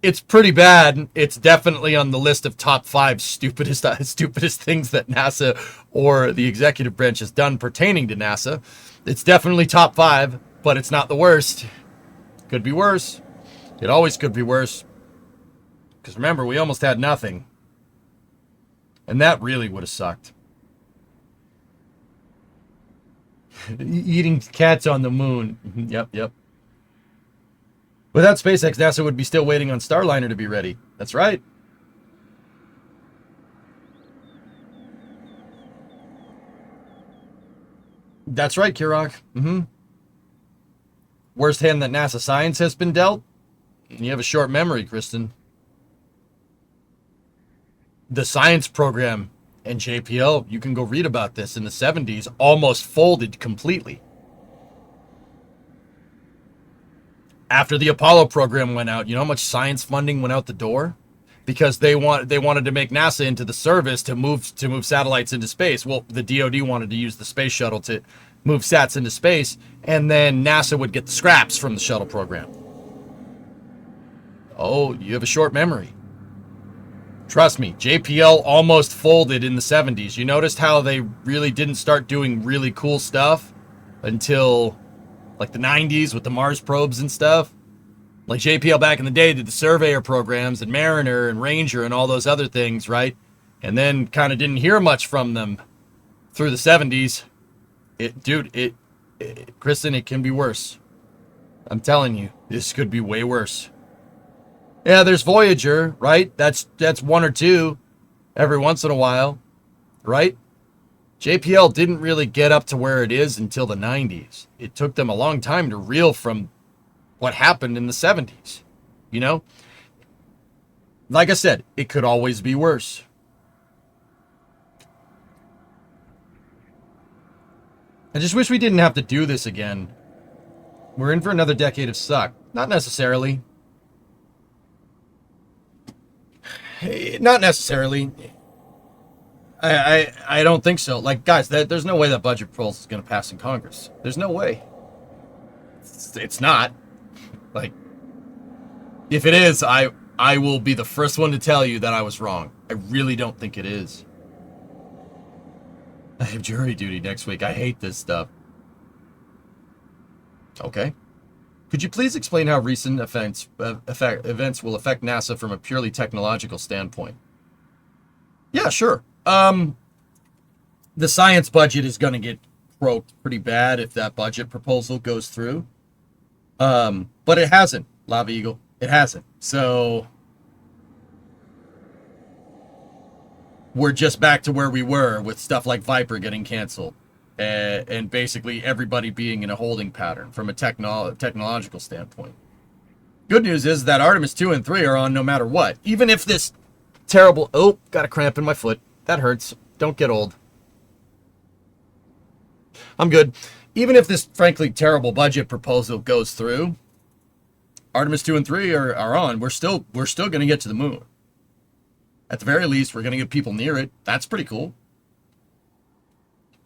It's pretty bad. It's definitely on the list of top 5 stupidest things that NASA or the executive branch has done pertaining to NASA. It's definitely top 5, but it's not the worst. Could be worse. It always could be worse. Because remember, we almost had nothing. And that really would have sucked. Eating cats on the moon. Yep. Without SpaceX, NASA would be still waiting on Starliner to be ready. That's right. That's right, Kirok. Worst hand that NASA science has been dealt? You have a short memory, Kristen. The science program and JPL, you can go read about this, in the 70s, almost folded completely. After the Apollo program went out, you know how much science funding went out the door? Because they wanted to make NASA into the service to move satellites into space. Well, the DoD wanted to use the space shuttle to move sats into space, and then NASA would get the scraps from the shuttle program. Oh, you have a short memory. Trust me, JPL almost folded in the 70s. You noticed how they really didn't start doing really cool stuff until like the 90s with the Mars probes and stuff. Like JPL back in the day did the Surveyor programs and Mariner and Ranger and all those other things, right? And then kind of didn't hear much from them through the 70s. Kristen, it can be worse. I'm telling you, this could be way worse. Yeah, there's Voyager, right? That's 1 or 2 every once in a while, right? JPL didn't really get up to where it is until the 90s. It took them a long time to reel from what happened in the 70s, you know? Like I said, it could always be worse. I just wish we didn't have to do this again. We're in for another decade of suck. Not necessarily. Not necessarily. I don't think so. Like, guys, there's no way that budget proposal is going to pass in Congress. There's no way. It's not. Like, if it is, I will be the first one to tell you that I was wrong. I really don't think it is. I have jury duty next week. I hate this stuff. Okay. Could you please explain how recent events will affect NASA from a purely technological standpoint? Yeah, sure. The science budget is going to get croaked pretty bad if that budget proposal goes through. But it hasn't, Lava Eagle. It hasn't. So we're just back to where we were with stuff like Viper getting canceled. And basically everybody being in a holding pattern from a technological standpoint. Good news is that Artemis 2 and 3 are on no matter what. Even if this terrible... Oh, got a cramp in my foot. That hurts. Don't get old. I'm good. Even if this, frankly, terrible budget proposal goes through, Artemis 2 and 3 are on. We're still going to get to the moon. At the very least, we're going to get people near it. That's pretty cool.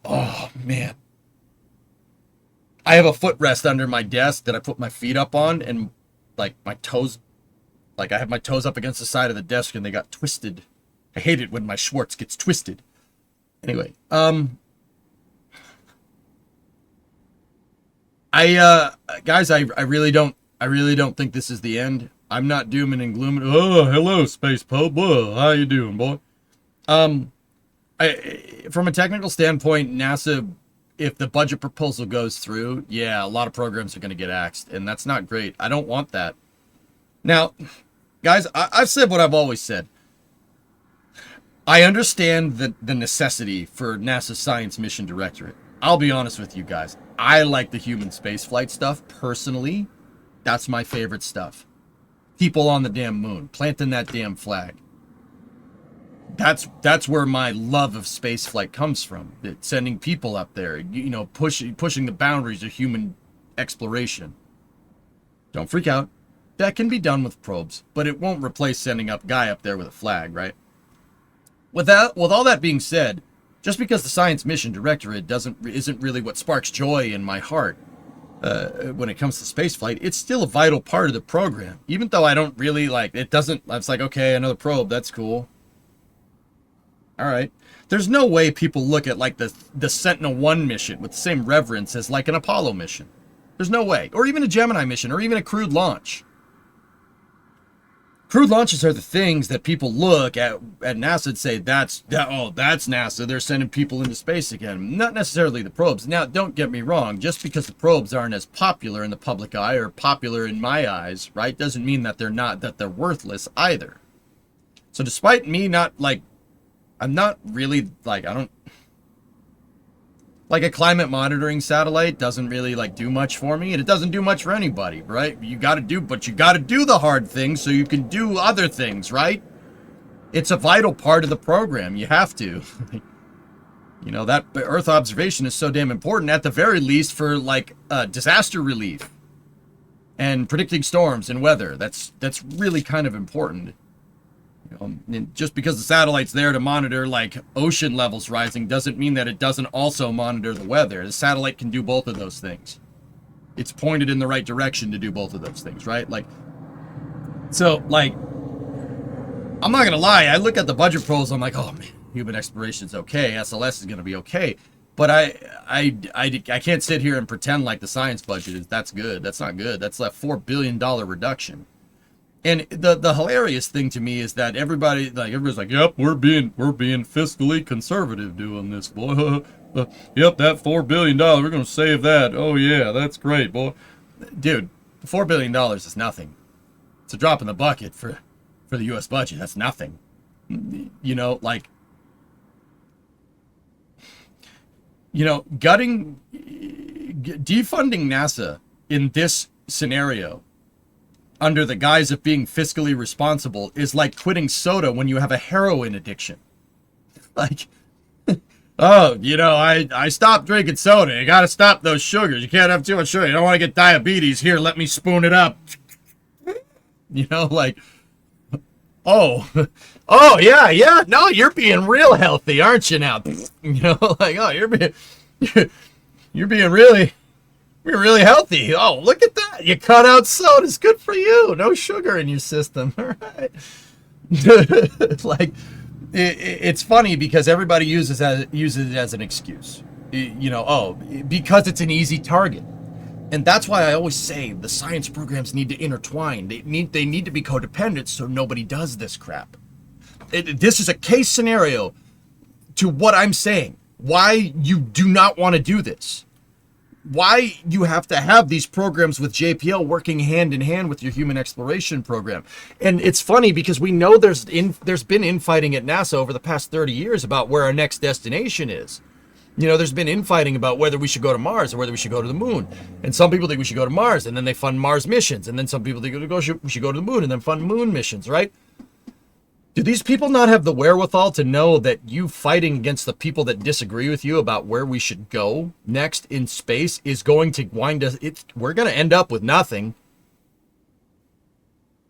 Oh, man. I have a footrest under my desk that I put my feet up on, and, like, my toes... Like, I have my toes up against the side of the desk, and they got twisted. I hate it when my Schwartz gets twisted. Anyway, guys, I really don't think this is the end. I'm not dooming and glooming. Oh, hello, Space Pope. Whoa, how you doing, boy? From a technical standpoint, NASA, if the budget proposal goes through, yeah, a lot of programs are going to get axed, and that's not great. I don't want that. Now, guys, I've said what I've always said. I understand the necessity for NASA's Science Mission Directorate. I'll be honest with you guys. I like the human spaceflight stuff, personally. That's my favorite stuff. People on the damn moon, planting that damn flag. That's where my love of spaceflight comes from. It's sending people up there, you know, pushing the boundaries of human exploration. Don't freak out. That can be done with probes, but it won't replace sending a guy up there with a flag, right? With all that being said, just because the Science Mission Directorate isn't really what sparks joy in my heart when it comes to spaceflight, it's still a vital part of the program. Even though I don't really like it, it's like, okay, another probe, that's cool. All right. There's no way people look at like the Sentinel-1 mission with the same reverence as like an Apollo mission. There's no way. Or even a Gemini mission, or even a crewed launch. Crewed launches are the things that people look at NASA and say, that's NASA. They're sending people into space again. Not necessarily the probes. Now, don't get me wrong. Just because the probes aren't as popular in the public eye or popular in my eyes, right, doesn't mean that they're worthless either. So despite me not, like, I'm not really, like, I don't... Like, a climate monitoring satellite doesn't really, like, do much for me, and it doesn't do much for anybody, right? But you gotta do the hard things so you can do other things, right? It's a vital part of the program. You have to. You know, that Earth observation is so damn important, at the very least, for, like, disaster relief. And predicting storms and weather. That's really kind of important. Just because the satellite's there to monitor like ocean levels rising doesn't mean that it doesn't also monitor the weather. The satellite can do both of those things. It's pointed in the right direction to do both of those things, right? Like, so like, I'm not gonna lie. I look at the budget proposal. I'm like, oh man, human exploration's okay. SLS is gonna be okay. But I can't sit here and pretend like the science budget is that's good. That's not good. That's like $4 billion reduction. And the hilarious thing to me is that everybody's like, yep, we're being fiscally conservative doing this, boy. Yep, that $4 billion, we're going to save that. Oh, yeah, that's great, boy. Dude, $4 billion is nothing. It's a drop in the bucket for the U.S. budget. That's nothing. You know, like, you know, defunding NASA in this scenario under the guise of being fiscally responsible is like quitting soda when you have a heroin addiction. Like, oh, I stopped drinking soda. You got to stop those sugars. You can't have too much sugar. You don't want to get diabetes. Here, let me spoon it up. Like, oh, yeah. No, you're being real healthy, aren't you now? Like, oh, you're being really healthy. Oh, look at that. You cut out sodas. Good for you. No sugar in your system. All right. Like, it's funny because everybody uses it as an excuse. Because it's an easy target. And that's why I always say the science programs need to intertwine. They need to be codependent so nobody does this crap. This is a case scenario to what I'm saying. Why you do not want to do this. Why you have to have these programs with JPL working hand in hand with your human exploration program. And it's funny because we know there's been infighting at NASA over the past 30 years about where our next destination is. There's been infighting about whether we should go to Mars or whether we should go to the moon. And some people think we should go to Mars, and then they fund Mars missions. And then some people think we should go to the moon and then fund moon missions, right? Do these people not have the wherewithal to know that you fighting against the people that disagree with you about where we should go next in space is going to we're going to end up with nothing.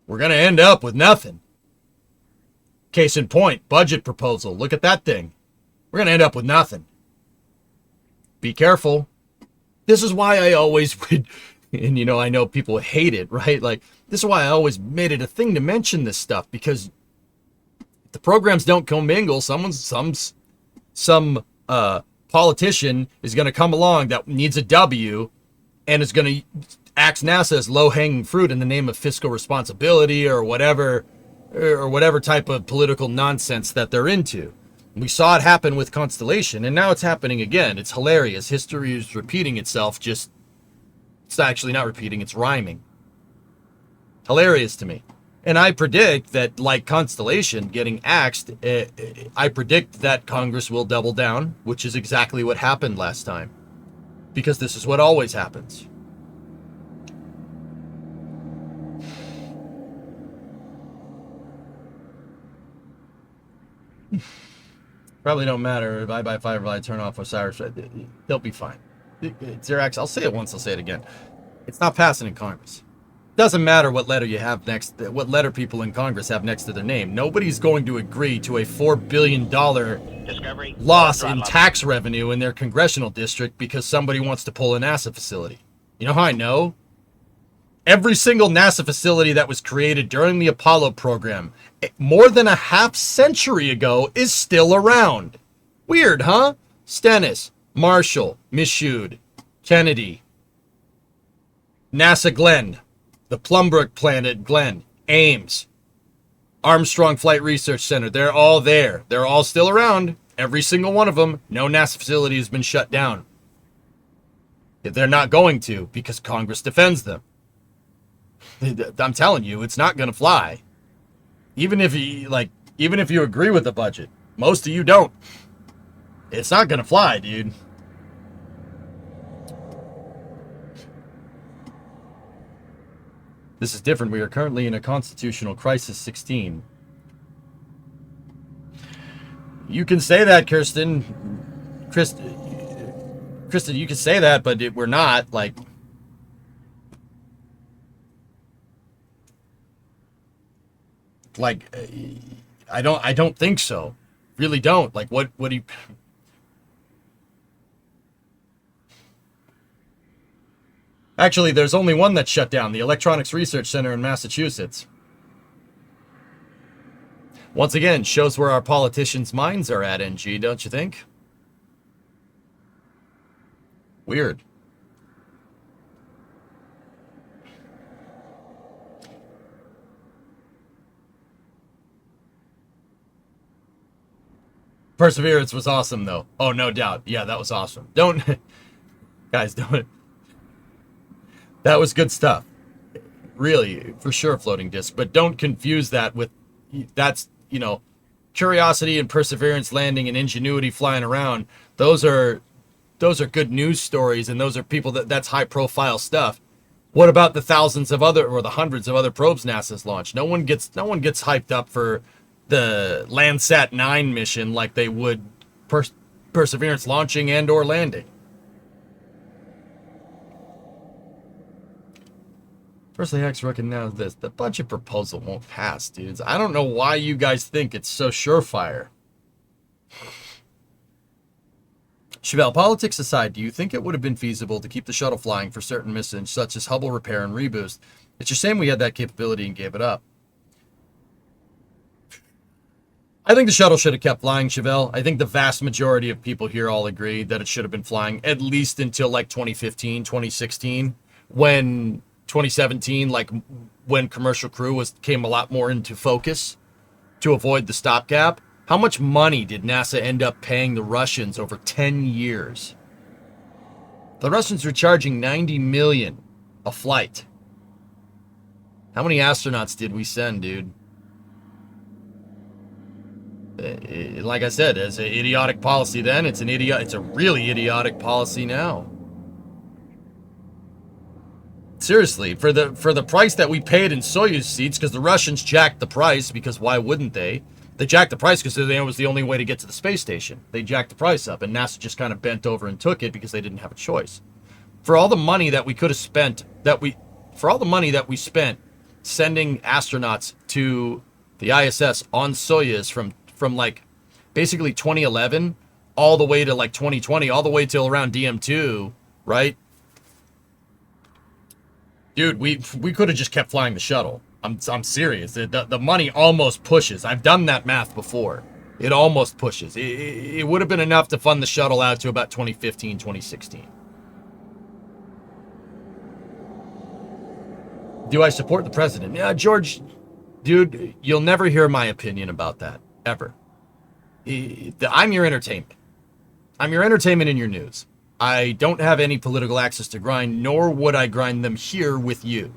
We're going to end up with nothing. Case in point, budget proposal. Look at that thing. We're going to end up with nothing. Be careful. This is why I always would, and I know people hate it, right? Like, this is why I always made it a thing to mention this stuff, because the programs don't commingle. Some politician is going to come along that needs a W and is going to axe NASA as low-hanging fruit in the name of fiscal responsibility or whatever type of political nonsense that they're into. We saw it happen with Constellation, and now it's happening again. It's hilarious. History is repeating itself. It's actually not repeating. It's rhyming. Hilarious to me. And I predict that, like Constellation getting axed, I predict that Congress will double down, which is exactly what happened last time. Because this is what always happens. Probably don't matter if I buy five or I turn off Osiris. They'll be fine. Xerax, I'll say it once, I'll say it again. It's not passing in Congress. Doesn't matter what letter you have next, what letter people in Congress have next to their name. Nobody's going to agree to a $4 billion loss in tax revenue in their congressional district because somebody wants to pull a NASA facility. You know how I know? Every single NASA facility that was created during the Apollo program, more than a half century ago, is still around. Weird, huh? Stennis, Marshall, Michoud, Kennedy, NASA Glenn, the Plumbrook plant at Glenn, Ames, Armstrong Flight Research Center. They're all there. They're all still around. Every single one of them. No NASA facility has been shut down. They're not going to because Congress defends them. I'm telling you, it's not going to fly. Even if you agree with the budget. Most of you don't. It's not going to fly, dude. This is different. We are currently in a constitutional crisis 16. You can say that, Kirsten. Kristen, you can say that, but we're not. Like, I don't think so. Really don't. Like, what do you... Actually, there's only one that's shut down, the Electronics Research Center in Massachusetts. Once again, shows where our politicians' minds are at, NG, don't you think? Weird. Perseverance was awesome, though. Oh, no doubt. Yeah, that was awesome. Don't... Guys, don't... That was good stuff. Really, for sure, floating disc. But don't confuse that with... That's, Curiosity and Perseverance landing and Ingenuity flying around. Those are good news stories, and those are people that's high-profile stuff. What about the thousands of other, or the hundreds of other probes NASA's launched? No one gets hyped up for the Landsat 9 mission like they would Perseverance launching and or landing. Firstly, X recognized this. The budget proposal won't pass, dudes. I don't know why you guys think it's so surefire. Chevelle, politics aside, do you think it would have been feasible to keep the shuttle flying for certain missions such as Hubble repair and reboost? It's a shame we had that capability and gave it up. I think the shuttle should have kept flying, Chevelle. I think the vast majority of people here all agree that it should have been flying at least until like 2015, 2016, when 2017, like when Commercial Crew came a lot more into focus to avoid the stopgap. How much money did NASA end up paying the Russians over 10 years? The Russians were charging $90 million a flight. How many astronauts did we send, dude? Like I said, as an idiotic policy then, it's a really idiotic policy now. Seriously, for the price that we paid in Soyuz seats, because the Russians jacked the price, because why wouldn't they? They jacked the price because it was the only way to get to the space station. They jacked the price up, and NASA just kind of bent over and took it because they didn't have a choice. For all the money that we could have spent, for all the money that we spent sending astronauts to the ISS on Soyuz from like basically 2011 all the way to like 2020, all the way till around DM2, right? Dude, we could have just kept flying the shuttle. I'm serious. The money almost pushes. I've done that math before. It almost pushes. It would have been enough to fund the shuttle out to about 2015, 2016. Do I support the president? Yeah, George, dude, you'll never hear my opinion about that, ever. I'm your entertainment. I'm your entertainment and your news. I don't have any political access to grind, nor would I grind them here with you.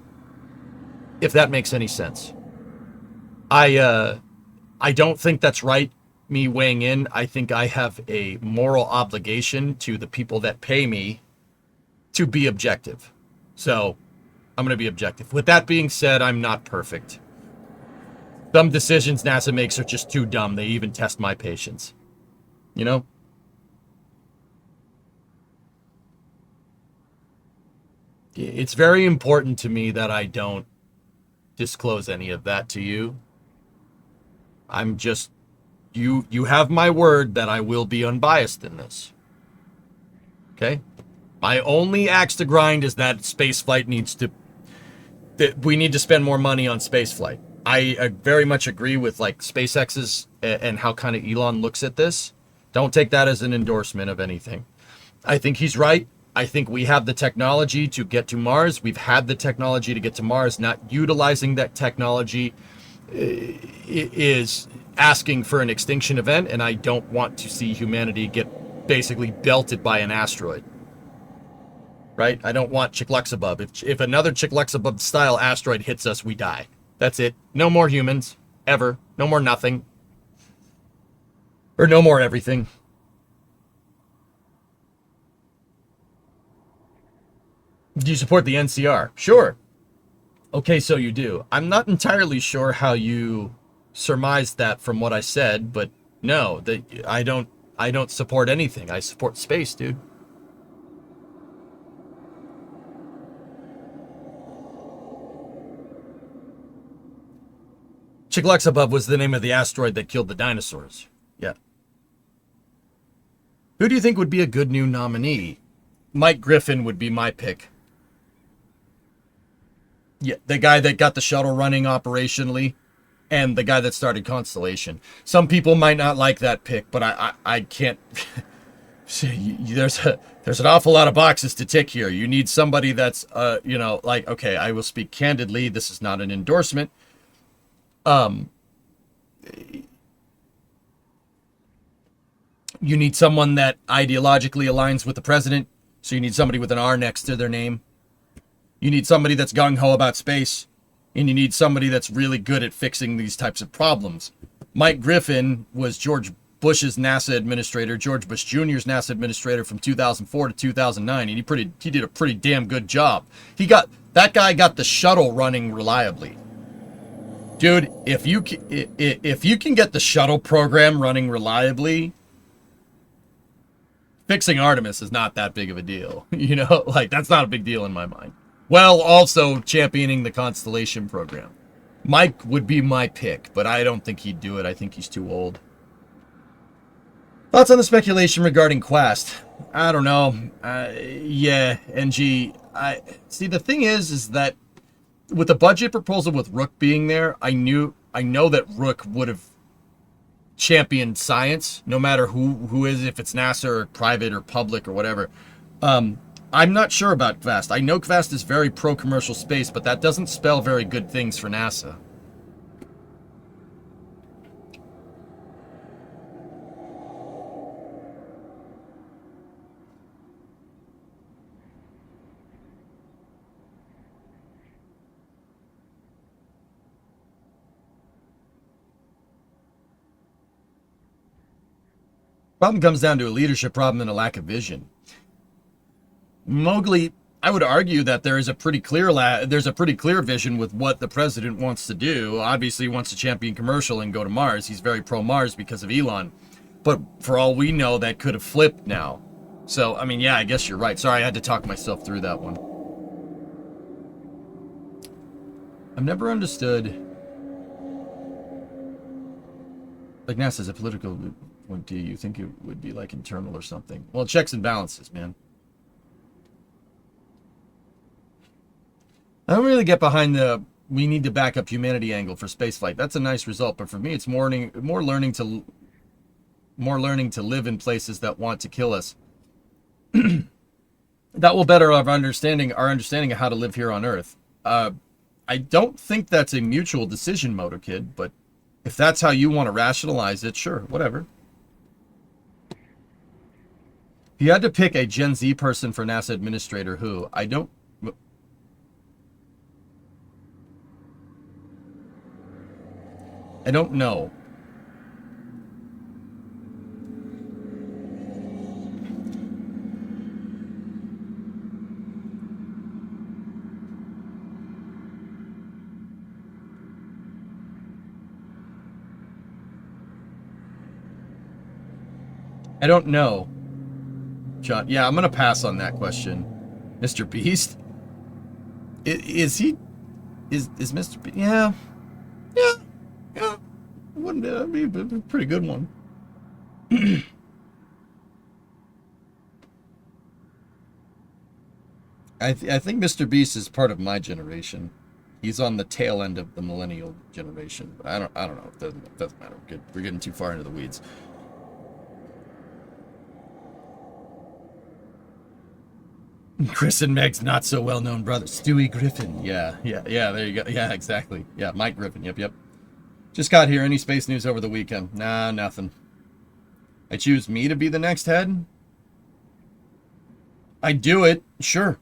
If that makes any sense. I don't think that's right, me weighing in. I think I have a moral obligation to the people that pay me to be objective. So, I'm going to be objective. With that being said, I'm not perfect. Some decisions NASA makes are just too dumb. They even test my patience. You know? It's very important to me that I don't disclose any of that to you. I'm just, you have my word that I will be unbiased in this. Okay? My only axe to grind is that spaceflight we need to spend more money on spaceflight. I very much agree with like SpaceX's and how kind of Elon looks at this. Don't take that as an endorsement of anything. I think he's right. I think we have the technology to get to Mars. We've had the technology to get to Mars. Not utilizing that technology is asking for an extinction event, and I don't want to see humanity get basically belted by an asteroid. Right? I don't want Chicxulub. If another Chicxulub style asteroid hits us, we die. That's it. No more humans. Ever. No more nothing. Or no more everything. Do you support the NCR? Sure. Okay, so you do. I'm not entirely sure how you surmised that from what I said, but no, I don't support anything. I support space, dude. Chicxulub was the name of the asteroid that killed the dinosaurs. Yeah. Who do you think would be a good new nominee? Mike Griffin would be my pick. Yeah, the guy that got the shuttle running operationally, and the guy that started Constellation. Some people might not like that pick, but I can't. There's an awful lot of boxes to tick here. You need somebody that's like, okay, I will speak candidly. This is not an endorsement. You need someone that ideologically aligns with the president. So you need somebody with an R next to their name. You need somebody that's gung-ho about space, and you need somebody that's really good at fixing these types of problems. Mike Griffin was George Bush's NASA administrator, George Bush Jr.'s NASA administrator from 2004 to 2009, and he did a pretty damn good job. That guy got the shuttle running reliably. Dude, if you can get the shuttle program running reliably, fixing Artemis is not that big of a deal. You know, like, that's not a big deal in my mind. Well, also championing the Constellation program. Mike would be my pick, but I don't think he'd do it. I think he's too old. Thoughts on the speculation regarding Quest? I don't know. Yeah, NG. See, the thing is that with the budget proposal with Rook being there, I know that Rook would have championed science, no matter who is, if it's NASA or private or public or whatever. I'm not sure about Kvast. I know Kvast is very pro-commercial space, but that doesn't spell very good things for NASA. Problem comes down to a leadership problem and a lack of vision. Mowgli, I would argue that there's a pretty clear vision with what the president wants to do. Obviously, he wants to champion commercial and go to Mars. He's very pro-Mars because of Elon. But for all we know, that could have flipped now. So, I mean, yeah, I guess you're right. Sorry, I had to talk myself through that one. I've never understood... Like, NASA's a political... What do you think it would be like internal or something? Well, checks and balances, man. I don't really get behind the we need to back up humanity angle for spaceflight. That's a nice result, but for me, it's more learning to live in places that want to kill us. That will better our understanding of how to live here on Earth. I don't think that's a mutual decision, Motor Kid, but if that's how you want to rationalize it, sure, whatever. If you had to pick a Gen Z person for NASA administrator, who? I don't know. I don't know, John. Yeah, I'm gonna pass on that question. Mr. Beast? Is Mr. Beast? Yeah. Wouldn't be a pretty good one. I think Mr. Beast is part of my generation. He's on the tail end of the millennial generation. But I don't know. It doesn't matter. We're getting too far into the weeds. Chris and Meg's not so well-known brother, Stewie Griffin. Yeah, there you go. Yeah, exactly. Yeah, Mike Griffin. Yep. Just got here. Any space news over the weekend? Nah, nothing. I choose me to be the next head? I do it, sure.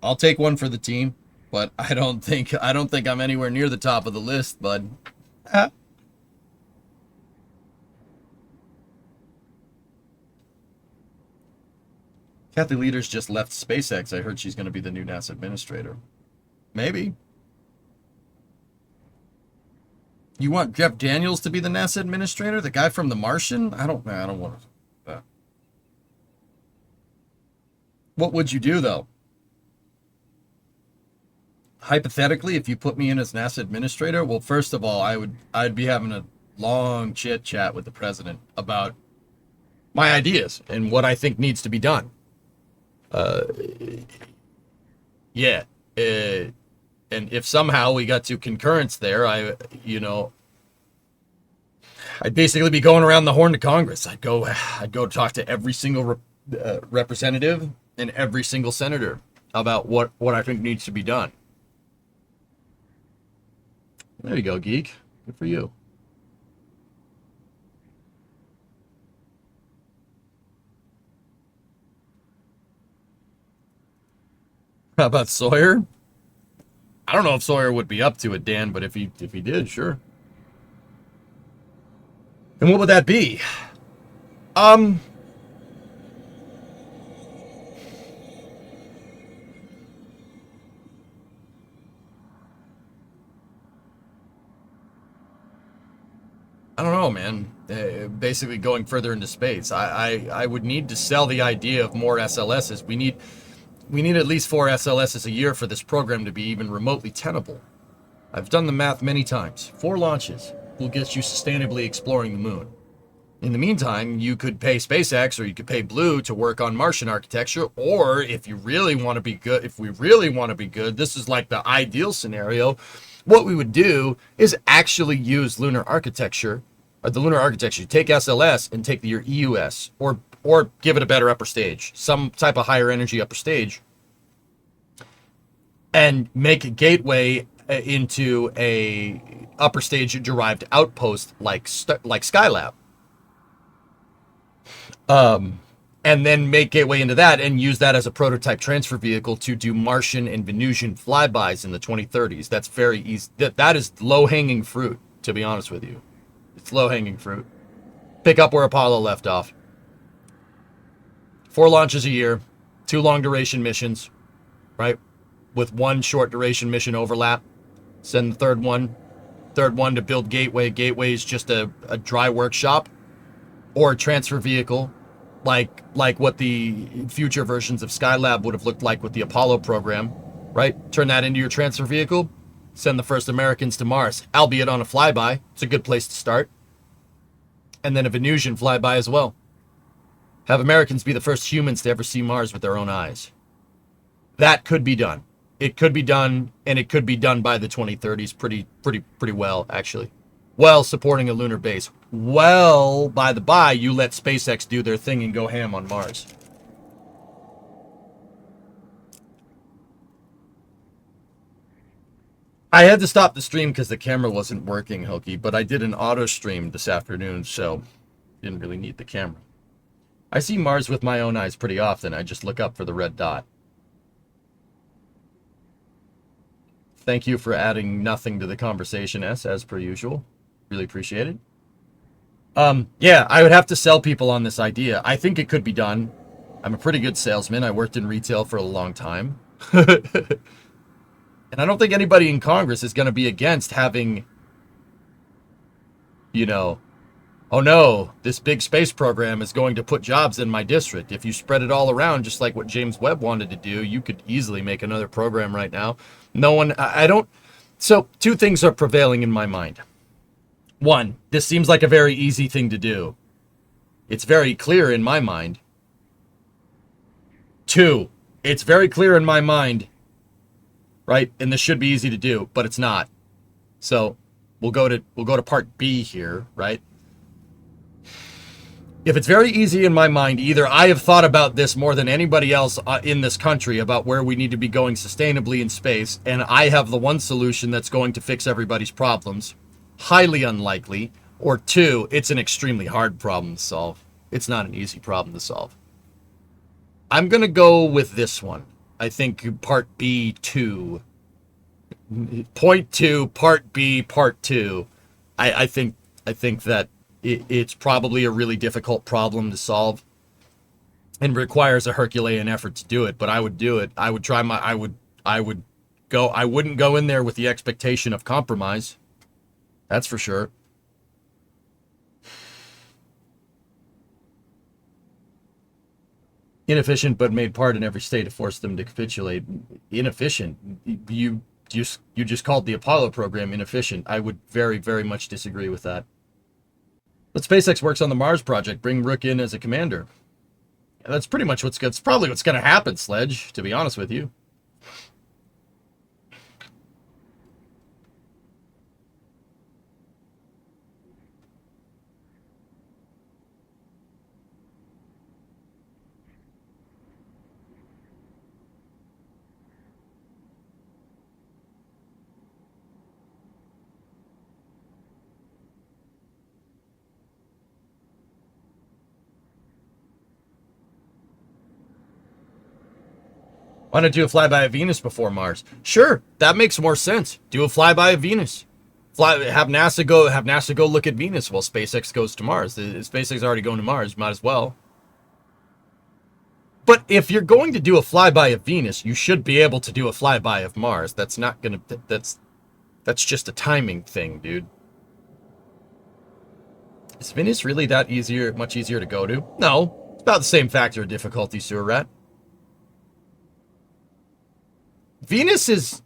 I'll take one for the team, but I don't think I'm anywhere near the top of the list, bud. Kathy Leaders just left SpaceX. I heard she's going to be the new NASA administrator. Maybe. You want Jeff Daniels to be the NASA administrator? The guy from The Martian? I don't want that. What would you do, though? Hypothetically, if you put me in as NASA administrator, well, first of all, I'd be having a long chit chat with the president about my ideas and what I think needs to be done. Yeah. And if somehow we got to concurrence there, I'd basically be going around the horn to Congress. I'd go talk to every single representative and every single senator about what I think needs to be done. There you go, geek. Good for you. How about Sawyer? I don't know if Sawyer would be up to it, Dan, but if he did, sure. And what would that be? I don't know, man. Basically going further into space. I would need to sell the idea of more SLSs. We need at least 4 SLSs a year for this program to be even remotely tenable. I've done the math many times. 4 launches will get you sustainably exploring the moon. In the meantime, you could pay SpaceX or you could pay Blue to work on Martian architecture, or if you really want to be good, if we really want to be good, this is like the ideal scenario. What we would do is actually use lunar architecture, or the lunar architecture. Take SLS and take your EUS, or give it a better upper stage, some type of higher energy upper stage, and make a gateway into a upper stage derived outpost like Skylab. And then make gateway into that and use that as a prototype transfer vehicle to do Martian and Venusian flybys in the 2030s. That's very easy. That is low-hanging fruit, to be honest with you. It's low-hanging fruit. Pick up where Apollo left off. 4 launches a year, 2 long-duration missions, right? With 1 short-duration mission overlap. Send the third one to build Gateway. Gateway is just a dry workshop or a transfer vehicle, like what the future versions of Skylab would have looked like with the Apollo program, right? Turn that into your transfer vehicle, send the first Americans to Mars, albeit on a flyby. It's a good place to start. And then a Venusian flyby as well. Have Americans be the first humans to ever see Mars with their own eyes. That could be done. It could be done, and it could be done by the 2030s pretty well, actually. Well, supporting a lunar base. Well, by the by, you let SpaceX do their thing and go ham on Mars. I had to stop the stream because the camera wasn't working, Hokey, but I did an auto stream this afternoon, so didn't really need the camera. I see Mars with my own eyes pretty often. I just look up for the red dot. Thank you for adding nothing to the conversation, S, as per usual. Really appreciate it. Yeah, I would have to sell people on this idea. I think it could be done. I'm a pretty good salesman. I worked in retail for a long time. And I don't think anybody in Congress is going to be against having, you know, oh no, this big space program is going to put jobs in my district. If you spread it all around, just like what James Webb wanted to do, you could easily make another program right now. No one, I don't. So 2 things are prevailing in my mind. 1, this seems like a very easy thing to do. It's very clear in my mind. 2, it's very clear in my mind, right? And this should be easy to do, but it's not. So we'll go to part B here, right? If it's very easy in my mind, either I have thought about this more than anybody else in this country about where we need to be going sustainably in space, and I have the one solution that's going to fix everybody's problems. Highly unlikely. Or 2, it's an extremely hard problem to solve. It's not an easy problem to solve. I'm going to go with this one. I think part B, 2. Point 2, part B, part 2. I think that it's probably a really difficult problem to solve and requires a Herculean effort to do it, but I would do it. I would try I wouldn't go in there with the expectation of compromise. That's for sure. Inefficient, but made part in every state to force them to capitulate. Inefficient. You just called the Apollo program inefficient. I would very, very much disagree with that. But SpaceX works on the Mars project. Bring Rook in as a commander. Yeah, that's pretty much that's probably what's going to happen, Sledge, to be honest with you. Why not do a flyby of Venus before Mars? Sure, that makes more sense. Do a flyby of Venus. Have NASA go look at Venus while SpaceX goes to Mars. SpaceX is already going to Mars. Might as well. But if you're going to do a flyby of Venus, you should be able to do a flyby of Mars. That's not gonna. That's just a timing thing, dude. Is Venus really that much easier to go to? No, it's about the same factor of difficulty, Sewer Rat. Venus is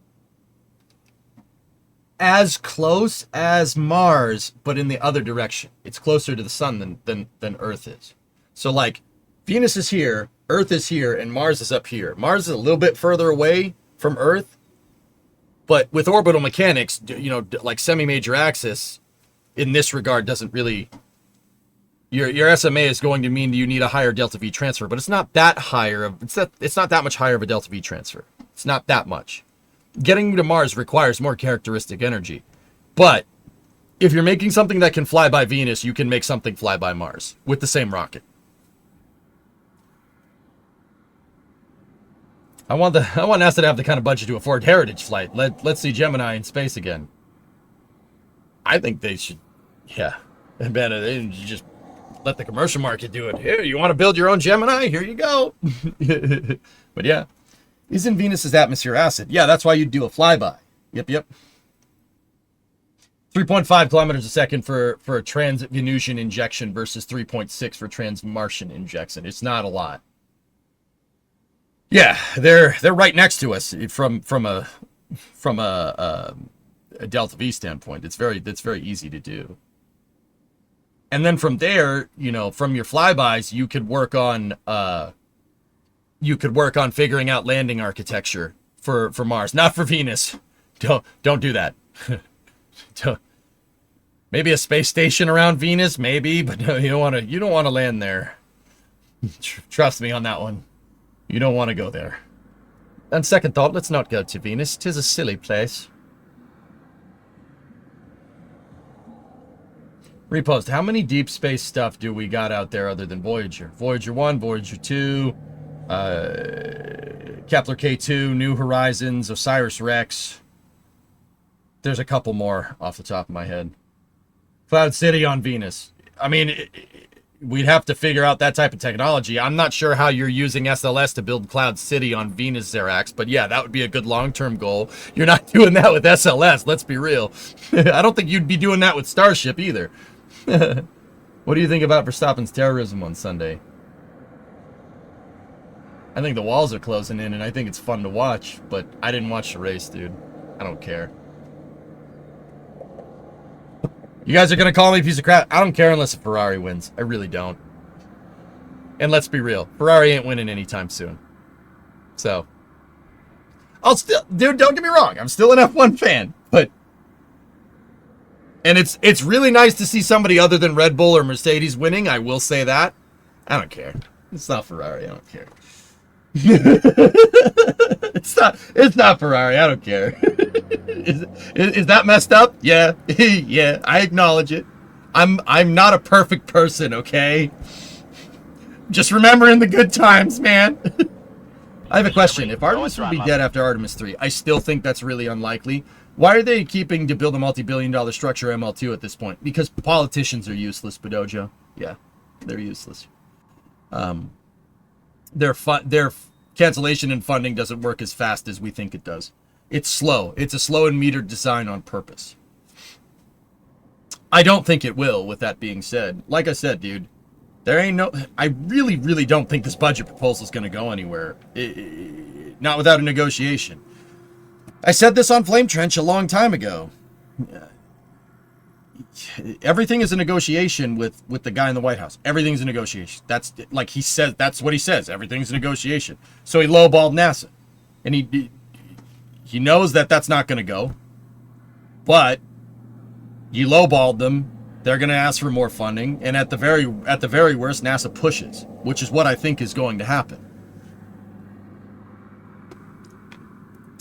as close as Mars, but in the other direction. It's closer to the sun than Earth is. So, like, Venus is here, Earth is here, and Mars is up here. Mars is a little bit further away from Earth, but with orbital mechanics, like semi-major axis, in this regard, doesn't really... Your SMA is going to mean you need a higher delta V transfer, but it's not that higher. It's not that much higher of a delta V transfer. It's not that much. Getting to Mars requires more characteristic energy. But if you're making something that can fly by Venus, you can make something fly by Mars with the same rocket. I want NASA to have the kind of budget to afford Heritage flight. Let's see Gemini in space again. I think they should, yeah. Man, they just let the commercial market do it. Here, you want to build your own Gemini? Here you go. But yeah. Isn't Venus's atmosphere acid? Yeah, that's why you'd do a flyby. Yep. 3.5 kilometers a second for a trans-Venusian injection versus 3.6 for trans-Martian injection. It's not a lot. Yeah, they're right next to us from a delta V standpoint. It's very easy to do. And then from there, from your flybys, you could work on figuring out landing architecture for Mars, not for Venus. Don't do that. Maybe a space station around Venus, maybe, but no, you don't want to land there. Trust me on that one. You don't want to go there. On second thought, let's not go to Venus. 'Tis a silly place. Repost, how many deep space stuff do we got out there other than Voyager? Voyager 1, Voyager 2, Kepler K2, New Horizons, OSIRIS-REx. There's a couple more off the top of my head. Cloud City on Venus. I mean, we'd have to figure out that type of technology. I'm not sure how you're using SLS to build Cloud City on Venus, Xerax, but yeah, that would be a good long-term goal. You're not doing that with SLS, let's be real. I don't think you'd be doing that with Starship either. What do you think about Verstappen's terrorism on Sunday? I think the walls are closing in, and I think it's fun to watch, but I didn't watch the race, dude. I don't care. You guys are going to call me a piece of crap? I don't care unless a Ferrari wins. I really don't. And let's be real. Ferrari ain't winning anytime soon. So. Dude, don't get me wrong. I'm still an F1 fan. But. And it's really nice to see somebody other than Red Bull or Mercedes winning. I will say that. I don't care. It's not Ferrari. I don't care. It's not Ferrari. I don't care. Is that messed up? Yeah. Yeah, I acknowledge it. I'm not a perfect person, okay? Just remembering the good times, man. I have a question. If Artemis would be dead after Artemis 3, I still think that's really unlikely. Why are they keeping to build a multi-billion-dollar structure ML2 at this point? Because politicians are useless, Bedojo. Yeah, they're useless. Their cancellation and funding doesn't work as fast as we think it does. It's slow. It's a slow and metered design on purpose. I don't think it will, with that being said. Like I said, dude, there ain't no... I really, really don't think this budget proposal is going to go anywhere. Not without a negotiation. I said this on Flame Trench a long time ago. Everything is a negotiation with the guy in the White House. Everything's a negotiation. That's like he says. That's what he says. Everything's a negotiation. So he lowballed NASA, and he knows that that's not going to go. But you lowballed them. They're going to ask for more funding, and at the very worst, NASA pushes, which is what I think is going to happen.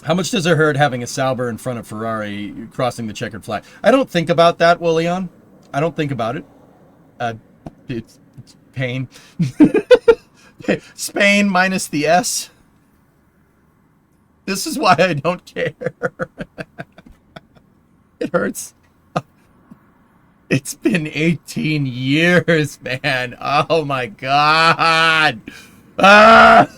How much does it hurt having a Sauber in front of Ferrari crossing the checkered flag? I don't think about that, Willian. I don't think about it. It's pain. Spain minus the S. This is why I don't care. It hurts. It's been 18 years, man. Oh my god. Ah!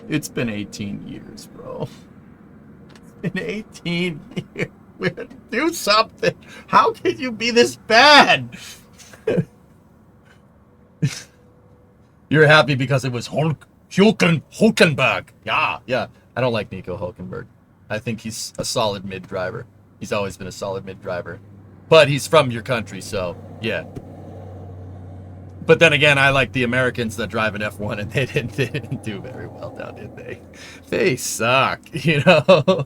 It's been 18 years, bro. It's been 18 years. We had to do something. How could you be this bad? You're happy because it was Hulkenberg. Yeah. I don't like Nico Hulkenberg. I think he's a solid mid driver. He's always been a solid mid driver. But he's from your country, so yeah. But then again, I like the Americans that drive an F1, and they didn't do very well now, did they? They suck, you know?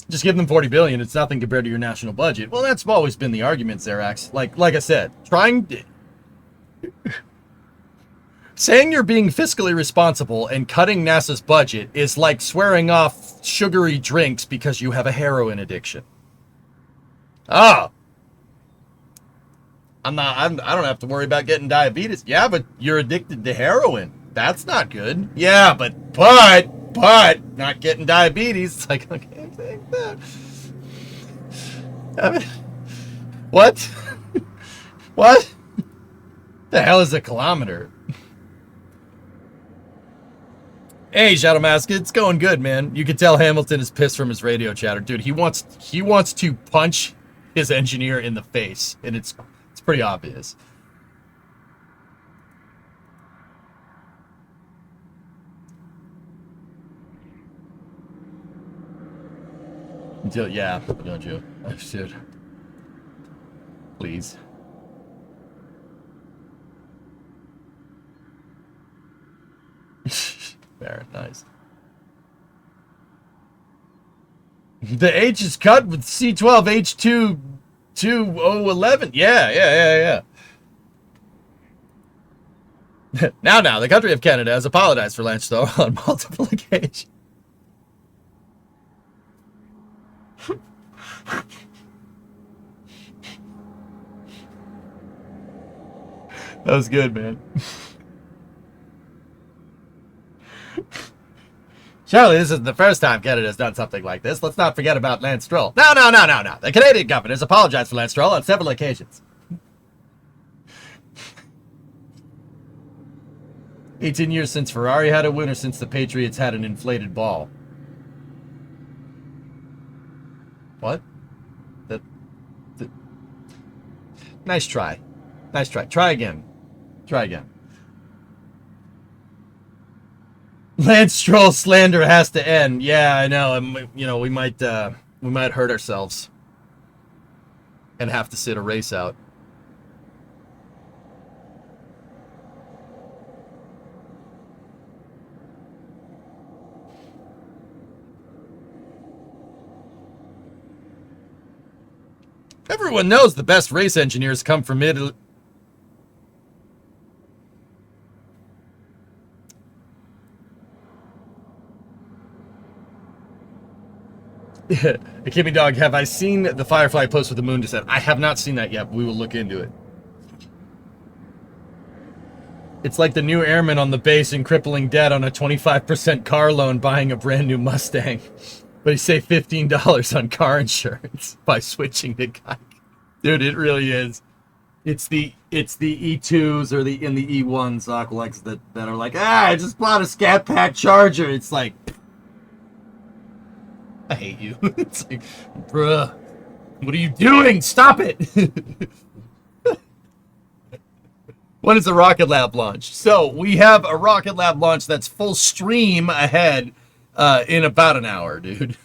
Just give them 40 billion. It's nothing compared to your national budget. Well, that's always been the argument, Xerax. Like I said, saying you're being fiscally responsible and cutting NASA's budget is like swearing off sugary drinks because you have a heroin addiction. I don't have to worry about getting diabetes. Yeah, but you're addicted to heroin. That's not good. Yeah, but not getting diabetes. It's like, okay. What? What? The hell is a kilometer? Hey, Shadow Mask, it's going good, man. You can tell Hamilton is pissed from his radio chatter, dude. He wants to punch his engineer in the face, and it's pretty obvious. Yeah, don't you? I should. Please. Very nice. The H is cut with C12H2 2011. Yeah. Now, the country of Canada has apologized for Lance Stroll on multiple occasions. That was good, man. Surely this isn't the first time Canada's done something like this. Let's not forget about Lance Stroll. No. The Canadian government has apologized for Lance Stroll on several occasions. 18 years since Ferrari had a winner, since the Patriots had an inflated ball. What? Nice try. Try again. Lance Stroll slander has to end. Yeah, I know. We might hurt ourselves and have to sit a race out. Everyone knows the best race engineers come from Italy. Kimmy Dog, have I seen the Firefly post with the moon descent? I have not seen that yet, but we will look into it. It's like the new airman on the base in crippling debt on a 25% car loan buying a brand new Mustang. But he saved $15 on car insurance by switching to Geico. Dude, it really is. It's the E2s or the E1s, Aqualex, that are like, I just bought a Scat Pack Charger. It's like, I hate you. It's like, bruh, what are you doing? Stop it. When is the Rocket Lab launch? So we have a Rocket Lab launch that's full stream ahead in about an hour, dude.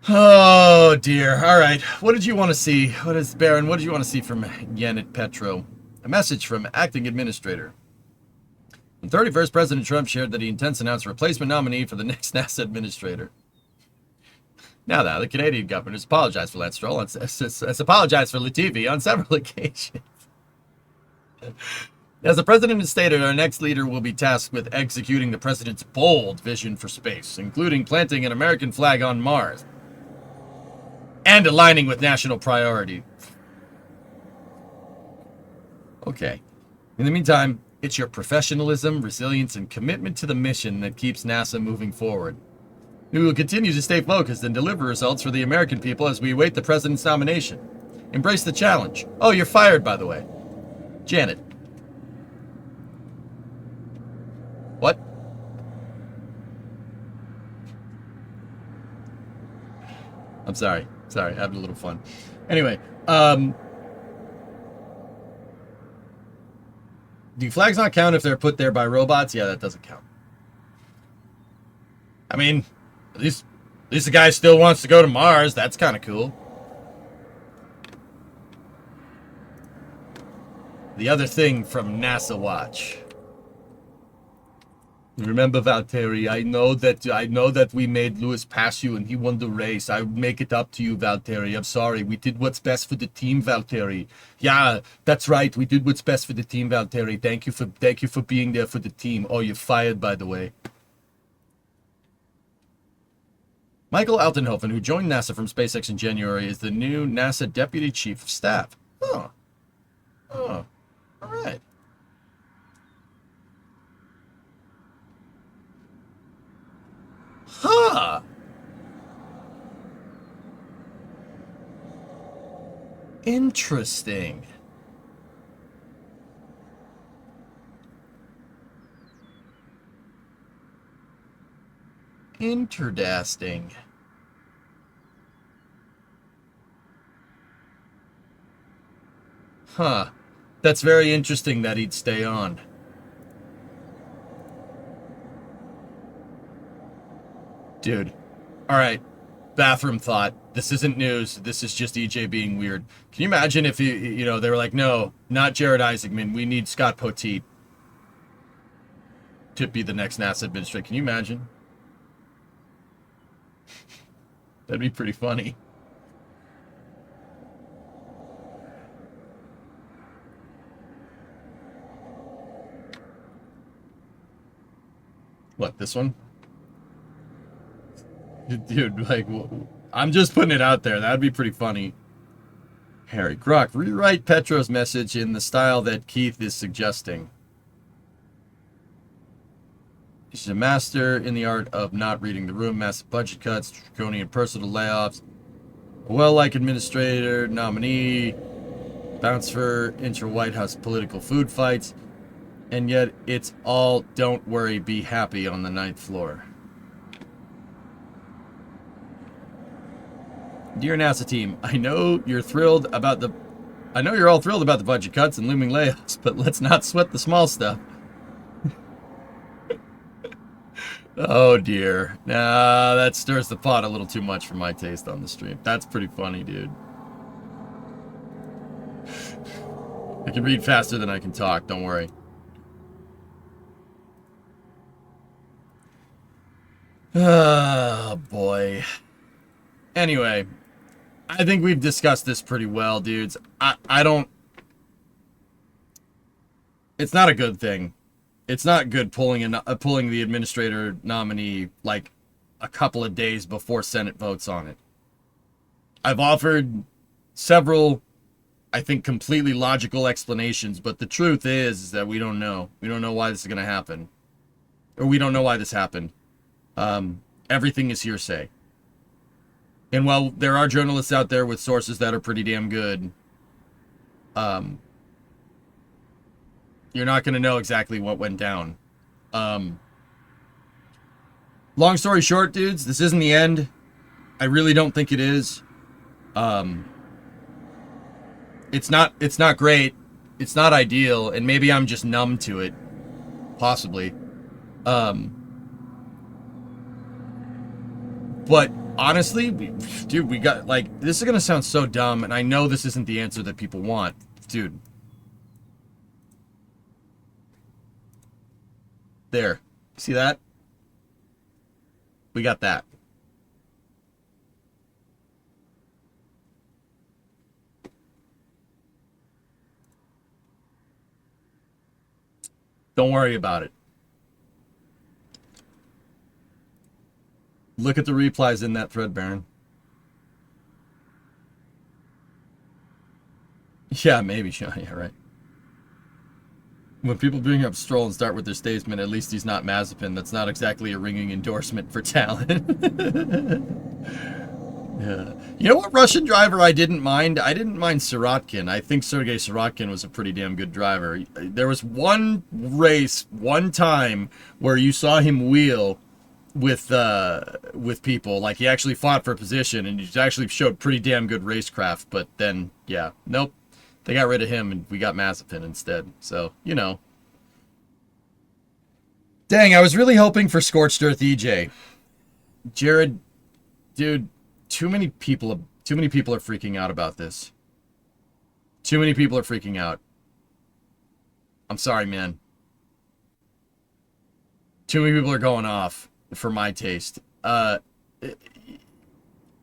Oh dear. All right. What did you want to see? What is Baron? What did you want to see from Yannick Petro? A message from acting administrator. On 31st, President Trump shared that he intends to announce a replacement nominee for the next NASA administrator. Now, the Canadian government has apologized for Lance Stroll and has apologized for Latifi on several occasions. As the president has stated, our next leader will be tasked with executing the president's bold vision for space, including planting an American flag on Mars and aligning with national priority. Okay. In the meantime, it's your professionalism, resilience, and commitment to the mission that keeps NASA moving forward. We will continue to stay focused and deliver results for the American people as we await the president's nomination. Embrace the challenge. Oh, you're fired, by the way. Janet. What? I'm sorry. Sorry, having a little fun. Anyway, do flags not count if they're put there by robots? Yeah, that doesn't count. I mean, at least the guy still wants to go to Mars. That's kind of cool. The other thing from NASA Watch. Remember, Valtteri, I know that we made Lewis pass you and he won the race. I would make it up to you, Valtteri. I'm sorry. We did what's best for the team, Valtteri. Yeah, that's right. We did what's best for the team, Valtteri. Thank you for being there for the team. Oh, you're fired, by the way. Michael Altenhofen, who joined NASA from SpaceX in January, is the new NASA Deputy Chief of Staff. Oh. Oh. All right. Huh. Interesting. Interdasting. Huh. That's very interesting that he'd stay on. Dude. Alright. Bathroom thought. This isn't news. This is just EJ being weird. Can you imagine if they were like, no, not Jared Isaacman. We need Scott Poteet to be the next NASA administrator. Can you imagine? That'd be pretty funny. What, this one? Dude, like, I'm just putting it out there. That'd be pretty funny. Harry Grok, rewrite Petro's message in the style that Keith is suggesting. She's a master in the art of not reading the room, massive budget cuts, draconian personal layoffs, a well-liked administrator, nominee, bounce for inter-White House political food fights, and yet it's all don't worry, be happy on the 9th floor. Dear NASA team, I know you're all thrilled about the budget cuts and looming layoffs, but let's not sweat the small stuff. Oh dear. Nah, that stirs the pot a little too much for my taste on the stream. That's pretty funny, dude. I can read faster than I can talk, don't worry. Oh boy. Anyway, I think we've discussed this pretty well, dudes. I don't... It's not a good thing. It's not good pulling the administrator nominee like a couple of days before Senate votes on it. I've offered several, I think, completely logical explanations, but the truth is that we don't know. We don't know why this is going to happen. Or we don't know why this happened. Everything is hearsay. And while there are journalists out there with sources that are pretty damn good, you're not going to know exactly what went down. Long story short, dudes, this isn't the end. I really don't think it is. It's not great. It's not ideal, and maybe I'm just numb to it. Possibly. But honestly, dude, we got, like, this is going to sound so dumb, and I know this isn't the answer that people want. Dude. There. See that? We got that. Don't worry about it. Look at the replies in that thread, Baron. Yeah, maybe. Yeah, right. When people bring up Stroll and start with their statement, at least he's not Mazepin. That's not exactly a ringing endorsement for talent. Yeah. You know what Russian driver I didn't mind? I didn't mind Sirotkin. I think Sergei Sirotkin was a pretty damn good driver. There was one race, one time, where you saw him wheel with people. Like, he actually fought for position, and he actually showed pretty damn good racecraft. But then, yeah, nope. They got rid of him, and we got Mazepin instead. So, you know. Dang, I was really hoping for Scorched Earth EJ. Jared, dude, too many people are freaking out about this. Too many people are freaking out. I'm sorry, man. Too many people are going off for my taste.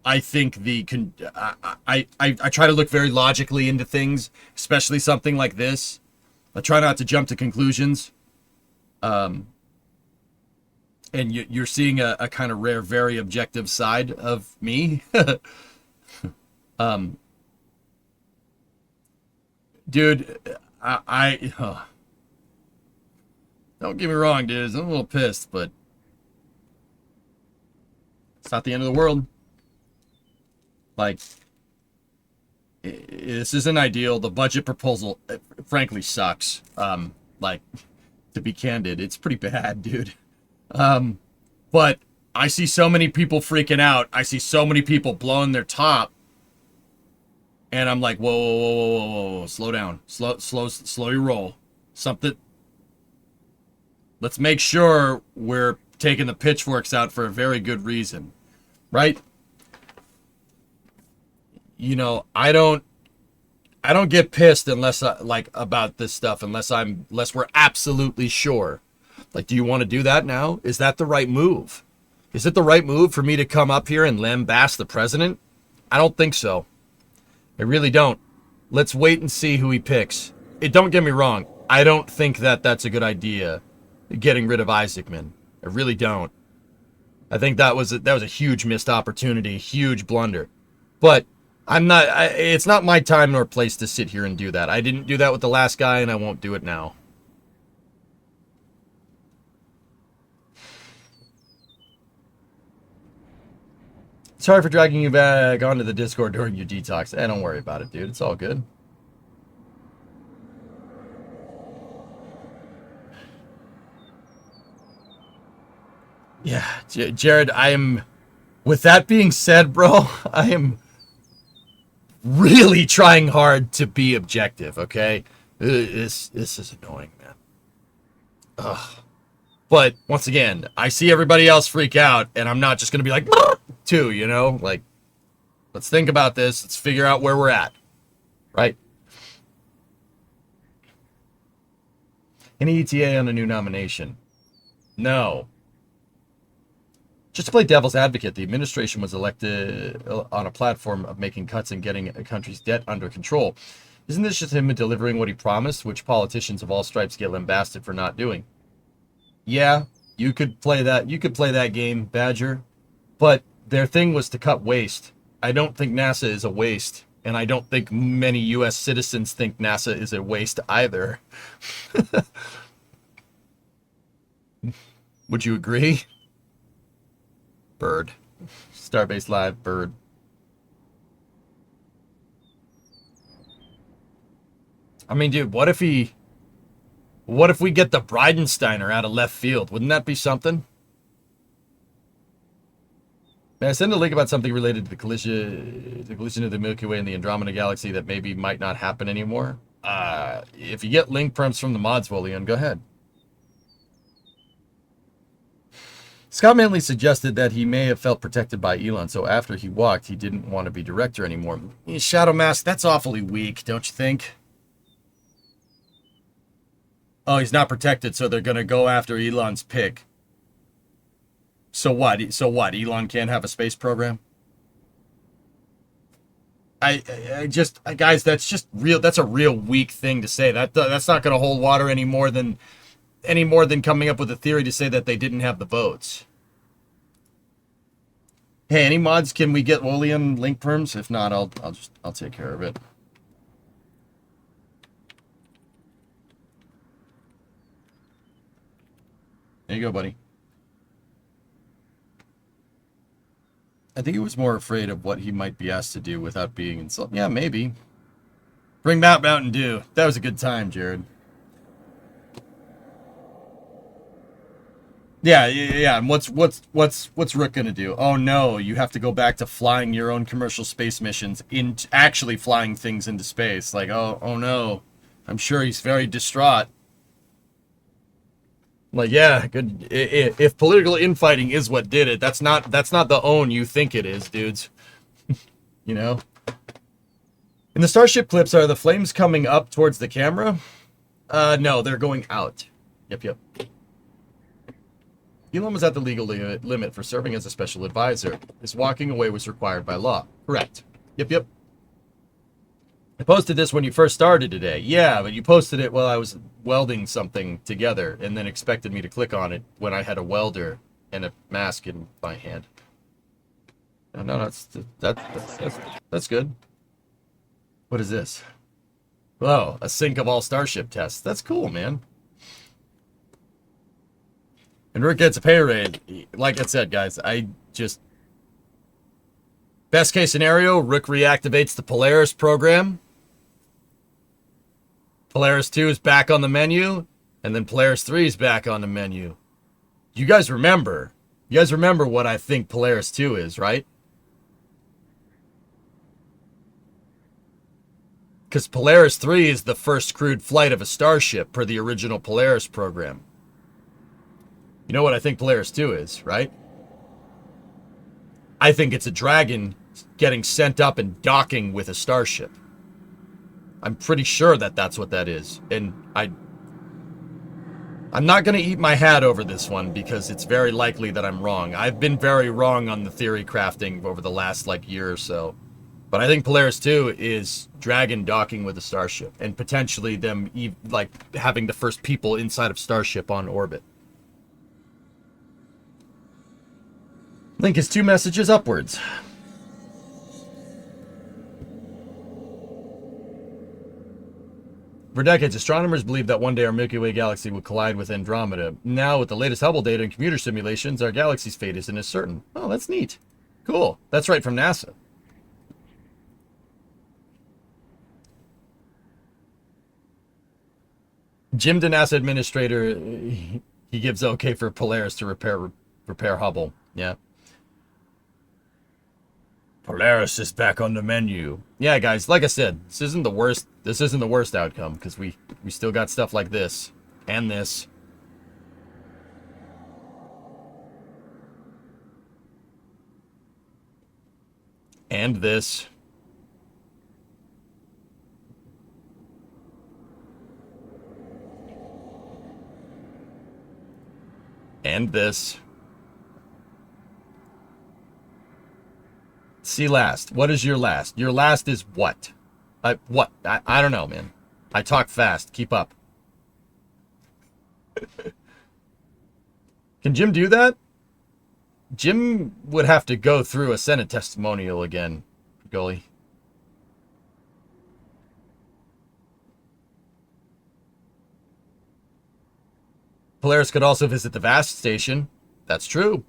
I think I try to look very logically into things, especially something like this. I try not to jump to conclusions. And you're seeing a kind of rare, very objective side of me. Dude, don't get me wrong, dude. I'm a little pissed, but it's not the end of the world. Like, this isn't ideal. The budget proposal, frankly, sucks. Like, to be candid, it's pretty bad, dude. But I see so many people freaking out. I see so many people blowing their top. And I'm like, whoa, slow down. Slow your roll. Let's make sure we're taking the pitchforks out for a very good reason. Right? You know, I don't get pissed unless about this stuff unless we're absolutely sure. Like, do you want to do that now? Is that the right move? Is it the right move for me to come up here and lambast the president? I don't think so. I really don't. Let's wait and see who he picks. Don't get me wrong. I don't think that that's a good idea, getting rid of Isaacman. I really don't. I think that was a huge missed opportunity, huge blunder. But it's not my time nor place to sit here and do that. I didn't do that with the last guy, and I won't do it now. Sorry for dragging you back onto the Discord during your detox. Don't worry about it, dude. It's all good. Yeah, Jared, with that being said, bro, I am really trying hard to be objective, okay? This is annoying, man. Ugh. But, once again, I see everybody else freak out, and I'm not just going to be like, too, you know? Like, let's think about this. Let's figure out where we're at. Right? Any ETA on a new nomination? No. Just to play devil's advocate, the administration was elected on a platform of making cuts and getting a country's debt under control. Isn't this just him delivering what he promised, which politicians of all stripes get lambasted for not doing? Yeah, you could play that. You could play that game, Badger. But their thing was to cut waste. I don't think NASA is a waste. And I don't think many U.S. citizens think NASA is a waste either. Would you agree? Bird. Starbase Live, Bird. I mean, dude, what if we get the Bridenstiner out of left field? Wouldn't that be something? May I send a link about something related to the collision of the Milky Way and the Andromeda Galaxy that maybe might not happen anymore? If you get link perms from the mods, Wolian, go ahead. Scott Manley suggested that he may have felt protected by Elon, so after he walked, he didn't want to be director anymore. Shadow Mask, that's awfully weak, don't you think? Oh, he's not protected, so they're going to go after Elon's pick. So what? Elon can't have a space program? Guys, that's just real. That's a real weak thing to say. That's not going to hold water any more than coming up with a theory to say that they didn't have the votes. Hey, any mods? Can we get Wolian link perms? If not, I'll take care of it. There you go, buddy. I think he was more afraid of what he might be asked to do without being insulted. Yeah, maybe. Bring Mount Mountain Dew. That was a good time, Jared. Yeah. And what's Rook gonna do? Oh no, you have to go back to flying your own commercial space missions, actually flying things into space. Like, oh no, I'm sure he's very distraught. Like, yeah, good. If political infighting is what did it, that's not the own you think it is, dudes. You know. In the Starship clips, are the flames coming up towards the camera? No, they're going out. Yep. Elon was at the legal limit for serving as a special advisor. His walking away was required by law. Correct. Yep. I posted this when you first started today. Yeah, but you posted it while I was welding something together and then expected me to click on it when I had a welder and a mask in my hand. No, that's good. What is this? Oh, a sync of all Starship tests. That's cool, man. And Rick gets a pay raise. Like I said, guys, best case scenario, Rick reactivates the Polaris program. Polaris 2 is back on the menu, and then Polaris 3 is back on the menu. You guys remember what I think Polaris 2 is, right? Because Polaris 3 is the first crewed flight of a Starship per the original Polaris program. You know what I think Polaris 2 is, right? I think it's a Dragon getting sent up and docking with a Starship. I'm pretty sure that that's what that is. And I'm not going to eat my hat over this one because it's very likely that I'm wrong. I've been very wrong on the theory crafting over the last year or so. But I think Polaris 2 is Dragon docking with a Starship and potentially them having the first people inside of Starship on orbit. Link is 2 messages upwards. For decades, astronomers believed that one day our Milky Way galaxy would collide with Andromeda. Now, with the latest Hubble data and computer simulations, our galaxy's fate isn't as certain. Oh, that's neat. Cool. That's right from NASA. Jim, the NASA administrator, he gives okay for Polaris to repair Hubble. Yeah. Polaris is back on the menu. Yeah, guys, like I said, this isn't the worst outcome because we still got stuff like this and this. And this. And this. See last. What is your last? Your last is what? What? I don't know, man. I talk fast. Keep up. Can Jim do that? Jim would have to go through a Senate testimonial again, Gully. Polaris could also visit the Vast station. That's true.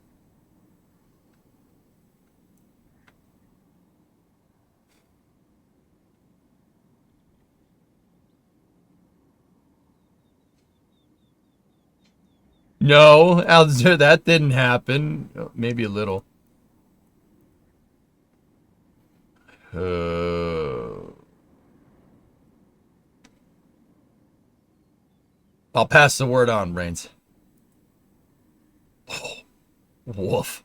No, Alzer, that didn't happen. Maybe a little. I'll pass the word on, Reigns. Oh, woof.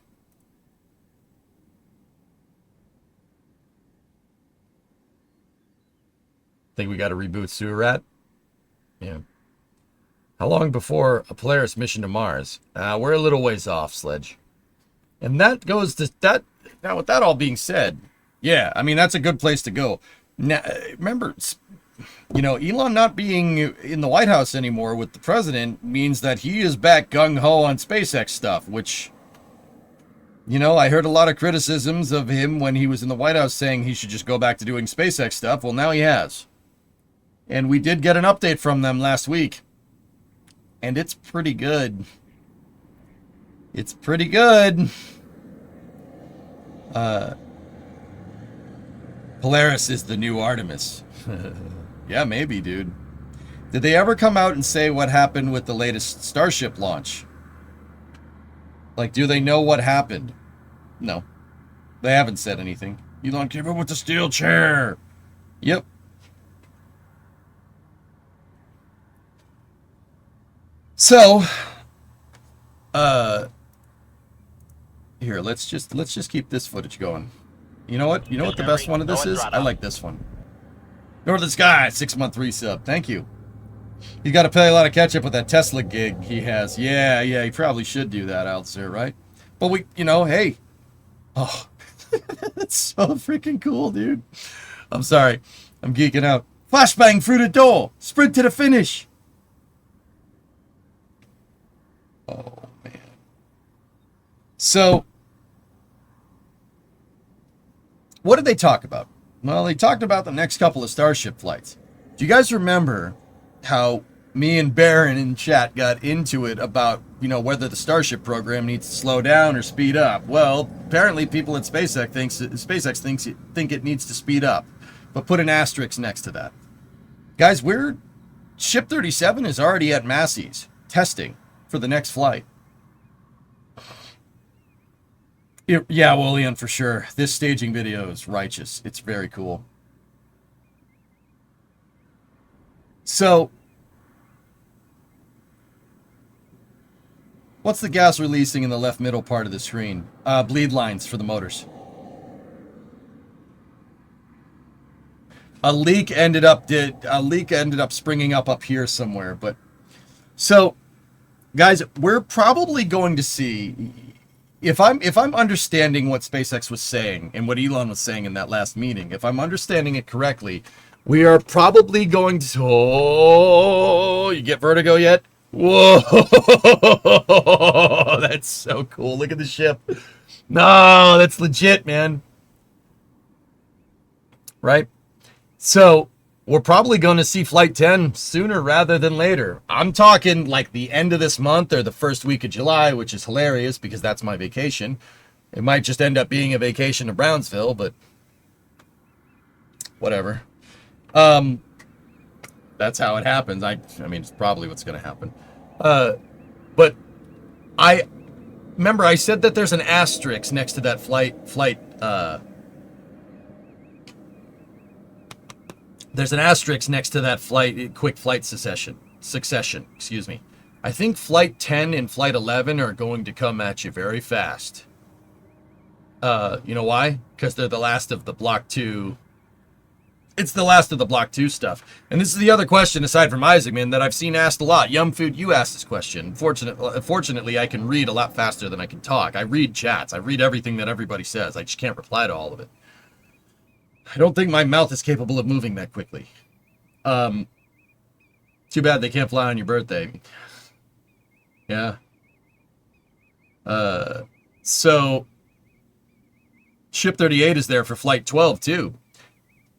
Think we got to reboot Sewer Rat? Yeah. How long before a Polaris mission to Mars? We're a little ways off, Sledge. And that goes to that. Now, with that all being said, yeah, I mean, that's a good place to go. Now, remember, Elon not being in the White House anymore with the president means that he is back gung-ho on SpaceX stuff, which, I heard a lot of criticisms of him when he was in the White House saying he should just go back to doing SpaceX stuff. Well, now he has. And we did get an update from them last week. And it's pretty good. It's pretty good. Polaris is the new Artemis. Yeah, maybe, dude. Did they ever come out and say what happened with the latest Starship launch? Like, do they know what happened? No. They haven't said anything. Elon came up with the steel chair. Yep. So, here, let's just keep this footage going. You know what? You know what the best one of this is? I like this one. Northern Sky, 6-month resub. Thank you. He's got to play a lot of catch up with that Tesla gig he has. Yeah, he probably should do that out there, right? But we, hey. Oh, that's so freaking cool, dude. I'm sorry. I'm geeking out. Flashbang through the door. Sprint to the finish. Oh, man. So, what did they talk about? Well, they talked about the next couple of Starship flights. Do you guys remember how me and Baron in chat got into it about, whether the Starship program needs to slow down or speed up? Well, apparently people at SpaceX think it needs to speed up, but put an asterisk next to that. Guys, Ship 37 is already at Massey's testing for the next flight. Yeah, William, for sure. This staging video is righteous. It's very cool. So, what's the gas releasing in the left middle part of the screen? Bleed lines for the motors. A leak ended up springing up here somewhere, but so guys, we're probably going to see, if I'm understanding what SpaceX was saying and what Elon was saying in that last meeting, if I'm understanding it correctly, we are probably going to... Oh, you get vertigo yet? Whoa, that's so cool. Look at the ship. No, that's legit, man. Right? So, we're probably going to see Flight 10 sooner rather than later. I'm talking like the end of this month or the first week of July, which is hilarious because that's my vacation. It might just end up being a vacation to Brownsville, but whatever. That's how it happens. I mean, it's probably what's going to happen. But I remember I said that there's an asterisk next to that there's an asterisk next to that quick flight succession, excuse me. I think Flight 10 and Flight 11 are going to come at you very fast. You know why? Because they're the last of the Block 2. It's the last of the Block 2 stuff. And this is the other question, aside from Isaacman, that I've seen asked a lot. Yum Food, you asked this question. Fortunately, I can read a lot faster than I can talk. I read chats. I read everything that everybody says. I just can't reply to all of it. I don't think my mouth is capable of moving that quickly. Too bad they can't fly on your birthday. Yeah. So, Ship 38 is there for Flight 12, too.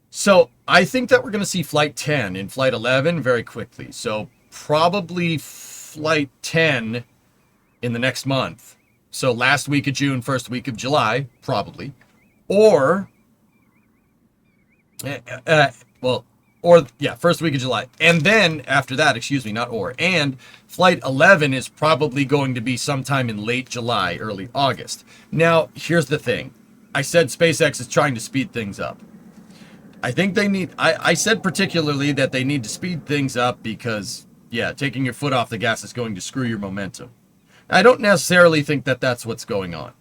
So, I think that we're going to see Flight 10 and Flight 11 very quickly. So, probably Flight 10 in the next month. So, last week of June, first week of July, probably. Or... first week of July. And then, after that, and Flight 11 is probably going to be sometime in late July, early August. Now, here's the thing. I said SpaceX is trying to speed things up. I think they need... I said particularly that they need to speed things up because, taking your foot off the gas is going to screw your momentum. I don't necessarily think that that's what's going on.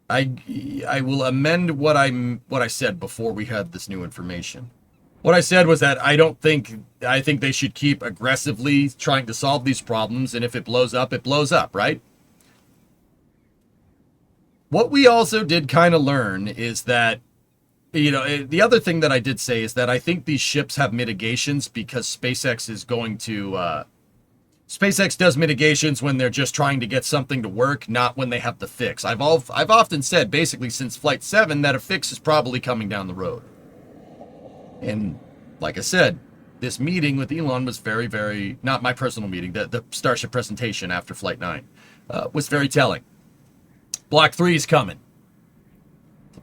I will amend what I said before we had this new information. What I said was that I think they should keep aggressively trying to solve these problems, and if it blows up, right? What we also did kind of learn is that, the other thing that I did say is that I think these ships have mitigations because SpaceX is going to, SpaceX does mitigations when they're just trying to get something to work, not when they have the fix. I've often said, basically since Flight 7, that a fix is probably coming down the road. And like I said, this meeting with Elon was very, very, not my personal meeting, the Starship presentation after Flight 9 was very telling. Block 3 is coming.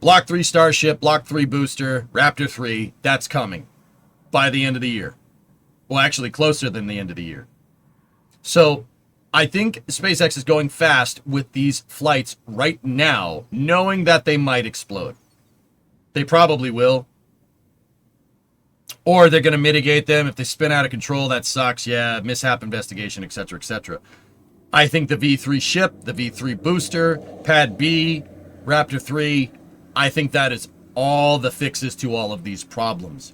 Block 3 Starship, Block 3 booster, Raptor 3, that's coming by the end of the year. Well, actually closer than the end of the year. So I think SpaceX is going fast with these flights right now, knowing that they might explode. They probably will. Or they're going to mitigate them. If they spin out of control, that sucks. Yeah, mishap investigation, etc., etc. I think the V3 ship, the V3 booster, Pad B, Raptor 3, I think that is all the fixes to all of these problems.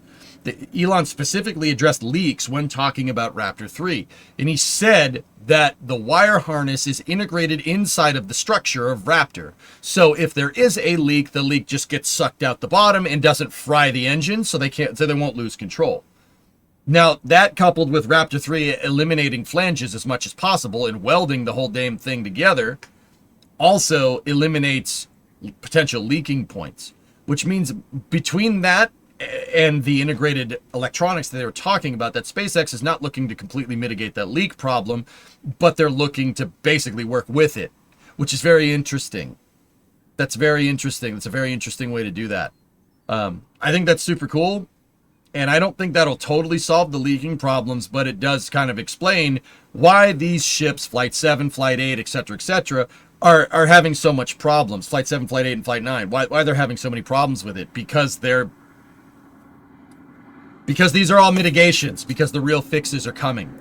Elon specifically addressed leaks when talking about Raptor 3, and he said that the wire harness is integrated inside of the structure of Raptor. So if there is a leak, the leak just gets sucked out the bottom and doesn't fry the engine, so they won't lose control. Now, that coupled with Raptor 3 eliminating flanges as much as possible and welding the whole damn thing together also eliminates potential leaking points, which means between that and the integrated electronics that they were talking about, that SpaceX is not looking to completely mitigate that leak problem, but they're looking to basically work with it, which is very interesting. That's very interesting. That's a very interesting way to do that. I think that's super cool. And I don't think that'll totally solve the leaking problems, but it does kind of explain why these ships, Flight 7, Flight 8, etc., are having so much problems. Flight 7, Flight 8, and Flight 9. Why they're having so many problems with it? Because these are all mitigations, because the real fixes are coming.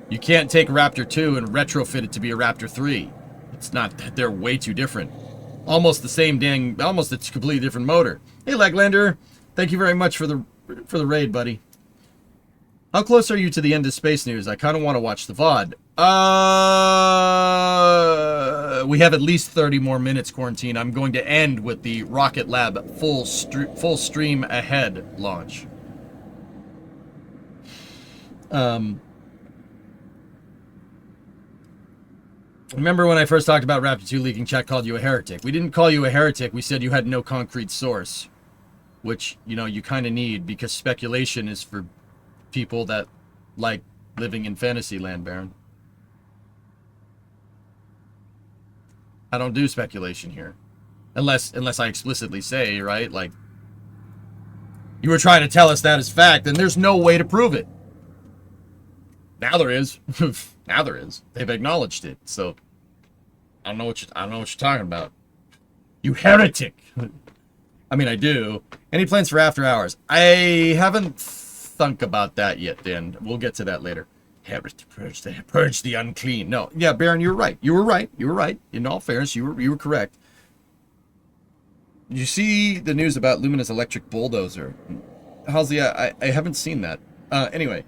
You can't take Raptor 2 and retrofit it to be a Raptor 3. It's not, they're way too different. Almost the same almost a completely different motor. Hey, Leglander, thank you very much for the raid, buddy. How close are you to the end of Space News? I kind of want to watch the VOD. We have at least 30 more minutes, Quarantine. I'm going to end with the Rocket Lab full stream ahead launch. Remember when I first talked about Raptor 2 leaking, chat called you a heretic. We didn't call you a heretic. We said you had no concrete source. Which, you know, you kind of need, because speculation is for people that like living in fantasy land, Baron. I don't do speculation here. Unless I explicitly say, right? Like, you were trying to tell us that as fact, and there's no way to prove it. Now there is. Now there is. They've acknowledged it. So I don't know what you're talking about. You heretic. I mean, I do. Any plans for after hours? I haven't thunk about that yet, Dan. We'll get to that later. Purge the unclean. No, yeah, Baron, you were right. You were right. In all fairness, you were correct. You see the news about Lumina's electric bulldozer? How's the? I haven't seen that. Anyway,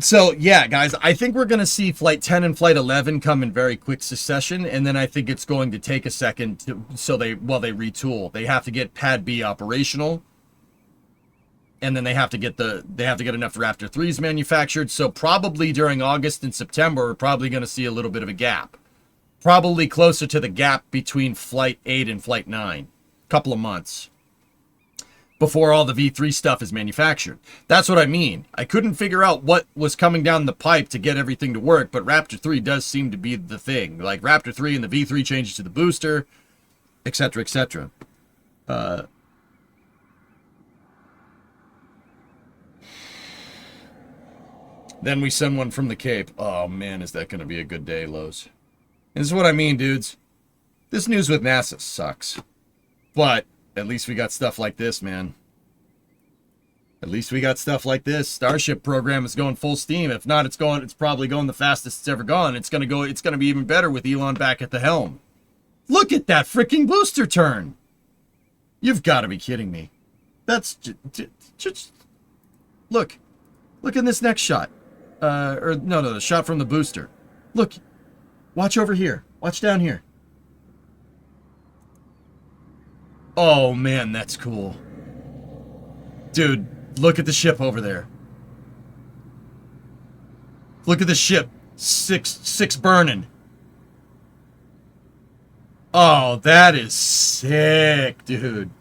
So, yeah, guys, I think we're going to see Flight 10 and Flight 11 come in very quick succession, and then I think it's going to take a second they retool. They have to get Pad B operational, and then they have to get enough Raptor 3s manufactured. So probably during August and September, we're probably going to see a little bit of a gap. Probably closer to the gap between Flight 8 and Flight 9. Couple of months before all the V3 stuff is manufactured. That's what I mean. I couldn't figure out what was coming down the pipe to get everything to work, but Raptor 3 does seem to be the thing. Like Raptor 3 and the V3 changes to the booster, etc., etc. Then we send one from the Cape. Oh, man, is that going to be a good day, Lowe's. This is what I mean, dudes. This news with NASA sucks. But at least we got stuff like this, man. At least we got stuff like this. Starship program is going full steam. If not, it's probably going the fastest it's ever gone. It's going to be even better with Elon back at the helm. Look at that freaking booster turn. You've got to be kidding me. That's just look in this next shot. The shot from the booster. Look, watch over here. Watch down here. Oh, man, that's cool. Dude, look at the ship over there. Look at the ship. Six burning. Oh, that is sick, dude.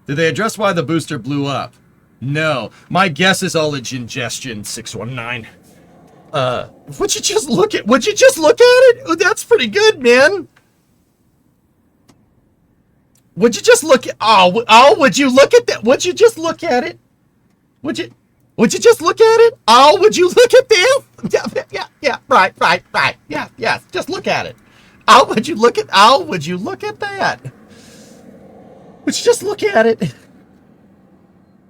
Did they address why the booster blew up? No. My guess is ullage ingestion 619. Would you just look at it? Oh, that's pretty good, man. Would you just look at would you look at that? Would you just look at it? Would you just look at it? Oh, would you look at this? Yeah, right. Yeah, just look at it. Would you look at that? Would you just look at it?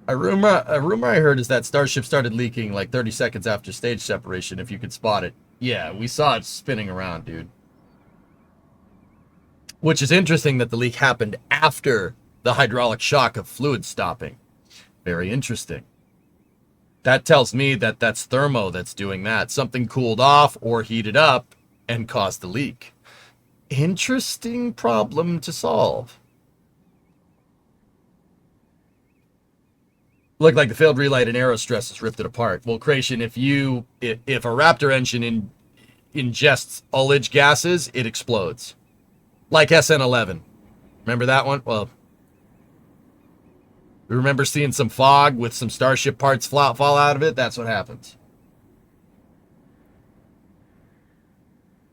A rumor I heard is that Starship started leaking like 30 seconds after stage separation, if you could spot it. Yeah, we saw it spinning around, dude. Which is interesting that the leak happened after the hydraulic shock of fluid stopping. Very interesting. That tells me that that's thermo that's doing that. Something cooled off or heated up and caused the leak. Interesting problem to solve. Looked like the failed relight and aero stress has ripped it apart. Well, Creation, if a Raptor engine ingests ullage gases, it explodes. Like SN11. Remember that one? Well, remember seeing some fog with some Starship parts fall out of it? That's what happens.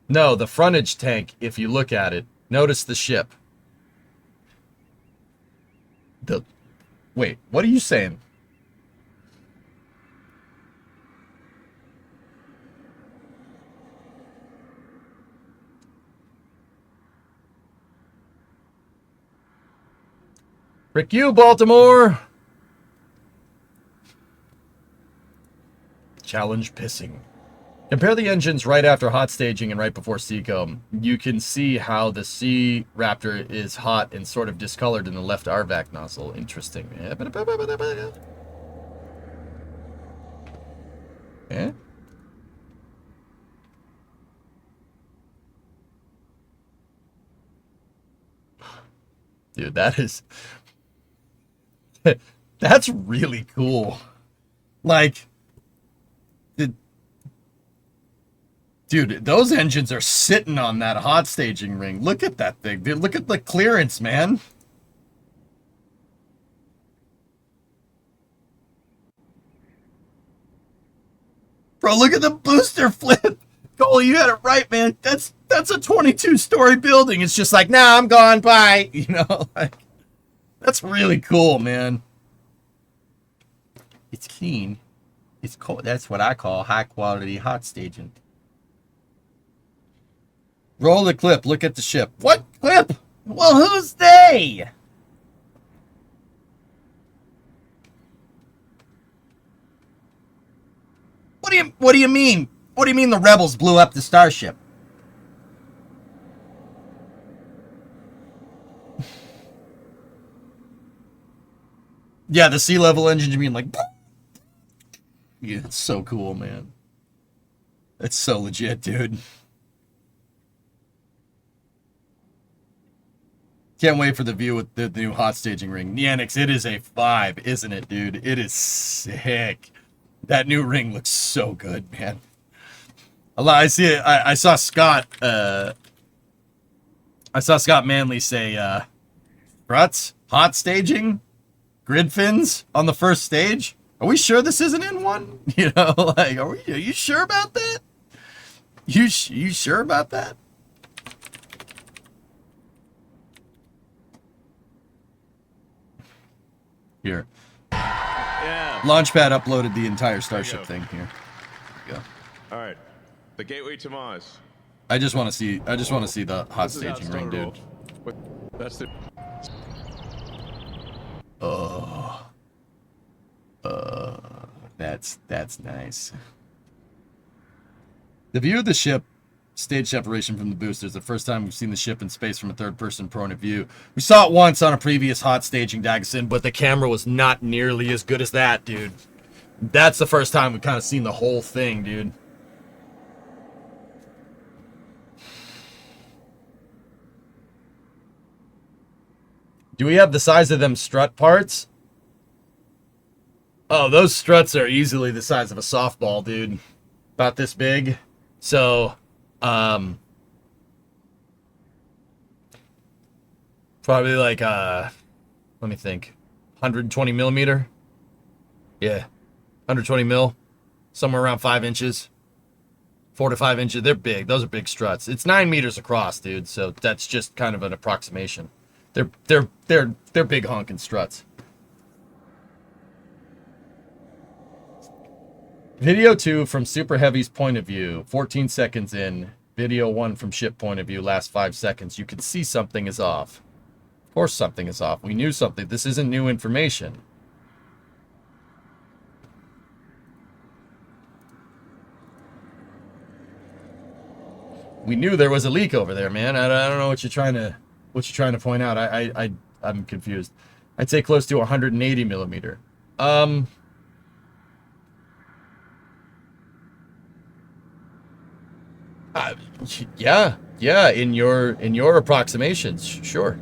No, the frontage tank, if you look at it, notice the ship. Wait, what are you saying? Frick you, Baltimore! Challenge pissing. Compare the engines right after hot staging and right before Seacomb. You can see how the Sea Raptor is hot and sort of discolored in the left RVAC nozzle. Interesting. Yeah? Dude, that is... That's really cool. Like... Dude, those engines are sitting on that hot staging ring. Look at that thing, dude. Look at the clearance, man. Bro, look at the booster flip. Cole, you had it right, man. That's a 22-story building. It's just like, nah, I'm gone. Bye. You know, like, that's really cool, man. It's clean. It's cool. That's what I call high-quality hot staging. Roll the clip. Look at the ship. What clip? Well, who's they? What do you mean? What do you mean the rebels blew up the Starship? Yeah, the sea level engine. You mean like? Yeah, it's so cool, man. It's so legit, dude. Can't wait for the view with the new hot staging ring. Nianix, it is a 5, isn't it, dude? It is sick. That new ring looks so good, man. I see it. I saw Scott. I saw Scott Manley say, "Struts, hot staging, grid fins on the first stage. Are we sure this isn't in one? You know, like, are you sure about that? You sure about that?" Here. Yeah. Launchpad uploaded the entire Starship thing here. Go. All right. The gateway to Mars. I just want to see the hot staging ring, dude. That's the. Oh. That's nice. The view of the ship, stage separation from the booster, is the first time we've seen the ship in space from a third-person point of view. We saw it once on a previous hot staging, Dagason, but the camera was not nearly as good as that, dude. That's the first time we've kind of seen the whole thing, dude. Do we have the size of them strut parts? Oh, those struts are easily the size of a softball, dude. About this big. So, probably like, let me think, 120 millimeter. Yeah. 120 mil. Somewhere around 5 inches. 4 to 5 inches. They're big. Those are big struts. It's 9 meters across, dude. So that's just kind of an approximation. They're big honking struts. Video 2 from Super Heavy's point of view, 14 seconds in. Video 1 from ship point of view, last 5 seconds. You can see something is off. Of course something is off. We knew something. This isn't new information. We knew there was a leak over there, man. I don't know what you're trying to point out. I'm confused. I'd say close to 180 millimeter. Yeah, in your approximations, sure.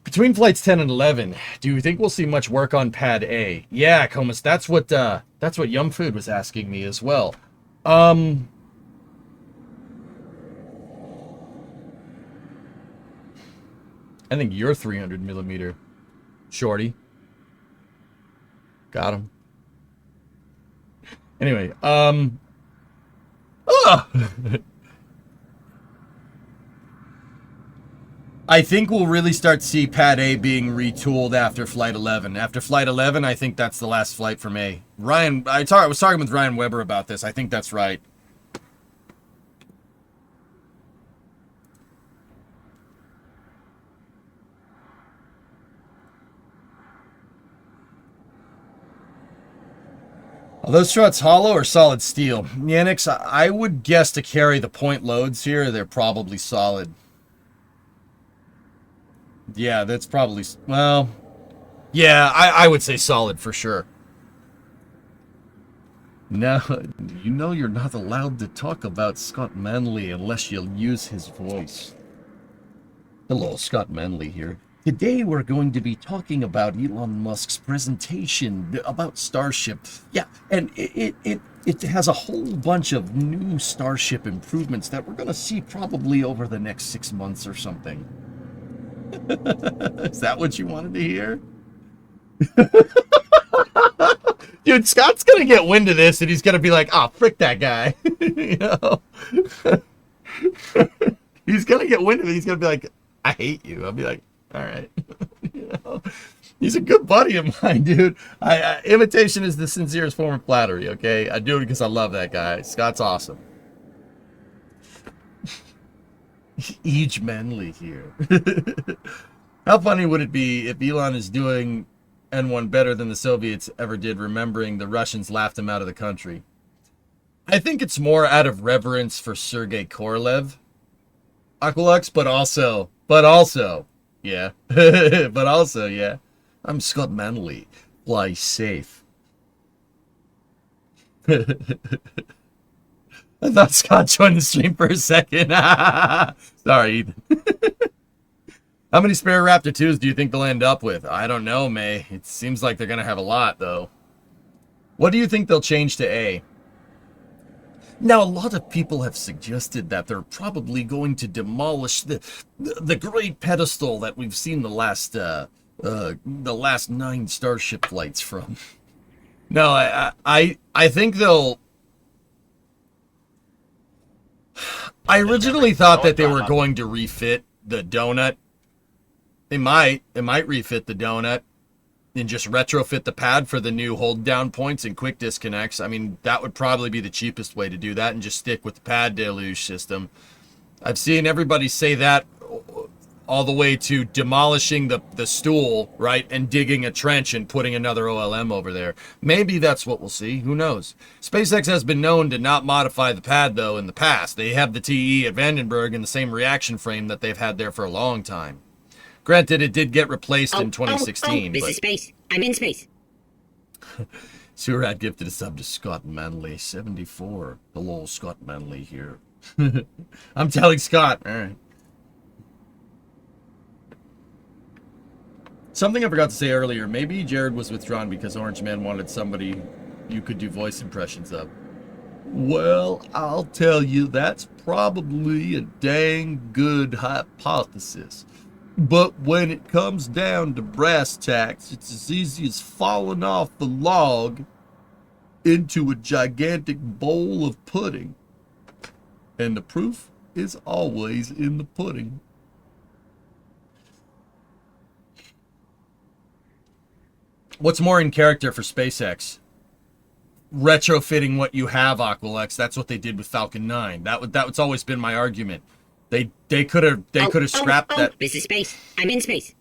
Between flights 10 and 11, do you think we'll see much work on pad A? Yeah, Comus, that's what Yum Food was asking me as well. I think you're 300 millimeter, shorty. Got him. Anyway, I think we'll really start to see Pad A being retooled after Flight 11. After Flight 11, I think that's the last flight from A. Ryan, I was talking with Ryan Weber about this. I think that's right. Are those struts hollow or solid steel? Yanix, I would guess to carry the point loads here, they're probably solid. Yeah, that's probably, well, yeah, I would say solid for sure. Now, you know you're not allowed to talk about Scott Manley unless you'll use his voice. Hello, Scott Manley here. Today we're going to be talking about Elon Musk's presentation about Starship. Yeah, and it has a whole bunch of new Starship improvements that we're going to see probably over the next 6 months or something. Is that what you wanted to hear? Dude, Scott's going to get wind of this and he's going to be like, oh, frick that guy. You know? He's going to get wind of it. He's going to be like, I hate you. I'll be like, all right. You know? He's a good buddy of mine, dude. Imitation is the sincerest form of flattery, okay? I do it because I love that guy. Scott's awesome. Each Manley here. How funny would it be if Elon is doing N1 better than the Soviets ever did, remembering the Russians laughed him out of the country? I think it's more out of reverence for Sergei Korolev, Aqualux, but also, yeah. But also, yeah. I'm Scott Manley. Fly safe. I thought Scott joined the stream for a second. Sorry, Ethan. How many spare Raptor 2s do you think they'll end up with? I don't know, May. It seems like they're going to have a lot, though. What do you think they'll change to A? Now, a lot of people have suggested that they're probably going to demolish the great pedestal that we've seen the last 9 Starship flights from. No, I think they'll... I originally thought that they were going to refit the donut. They might refit the donut and just retrofit the pad for the new hold down points and quick disconnects. I mean, that would probably be the cheapest way to do that and just stick with the pad deluge system. I've seen everybody say that all the way to demolishing the stool, right, and digging a trench and putting another OLM over there. Maybe that's what we'll see. Who knows? SpaceX has been known to not modify the pad, though, in the past. They have the TE at Vandenberg in the same reaction frame that they've had there for a long time. Granted, it did get replaced in 2016. This is space. I'm in space. Surat gifted a sub to Scott Manley, 74. Hello, Scott Manley here. I'm telling Scott. All right. Something I forgot to say earlier. Maybe Jared was withdrawn because Orange Man wanted somebody you could do voice impressions of. Well, I'll tell you, that's probably a dang good hypothesis. But when it comes down to brass tacks, it's as easy as falling off the log into a gigantic bowl of pudding. And the proof is always in the pudding. What's more in character for SpaceX? Retrofitting what you have, Aqualex. That's what they did with Falcon 9. That's always been my argument. They could have scrapped that. This is space. I'm in space.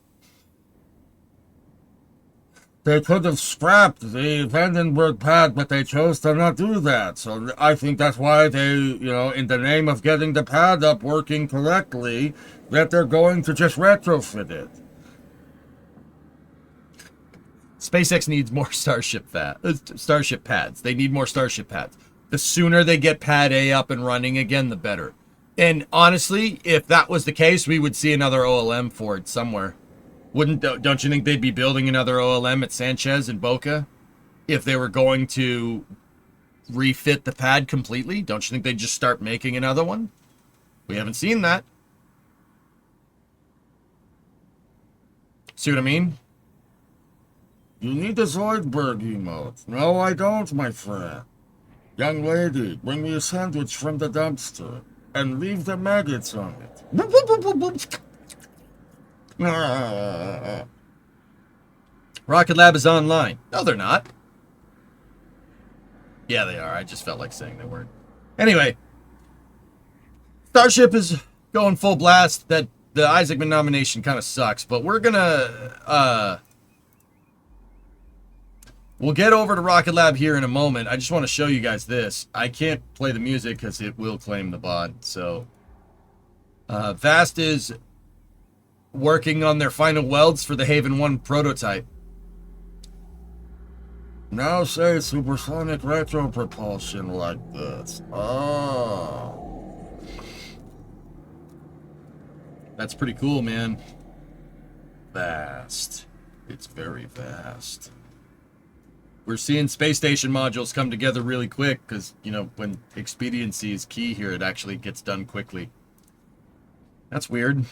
They could have scrapped the Vandenberg pad, but they chose to not do that. So I think that's why they, in the name of getting the pad up working correctly, that they're going to just retrofit it. SpaceX needs more Starship pads. They need more Starship pads. The sooner they get Pad A up and running again, the better. And honestly, if that was the case, we would see another OLM for it somewhere. Don't you think they'd be building another OLM at Sanchez and Boca if they were going to refit the pad completely? Don't you think they'd just start making another one? We haven't seen that. See what I mean? You need the Zoidberg emote. No, I don't, my friend. Young lady, bring me a sandwich from the dumpster and leave the maggots on it. Rocket Lab is online. No, they're not. Yeah, they are. I just felt like saying they weren't. Anyway, Starship is going full blast. That the Isaacman nomination kind of sucks, but we're gonna we'll get over to Rocket Lab here in a moment. I just want to show you guys this. I can't play the music because it will claim the bot. So, Vast is working on their final welds for the Haven 1 prototype. Now say supersonic retro propulsion like this. Oh. That's pretty cool, man. Vast. It's very vast. We're seeing space station modules come together really quick because, when expediency is key here, it actually gets done quickly. That's weird.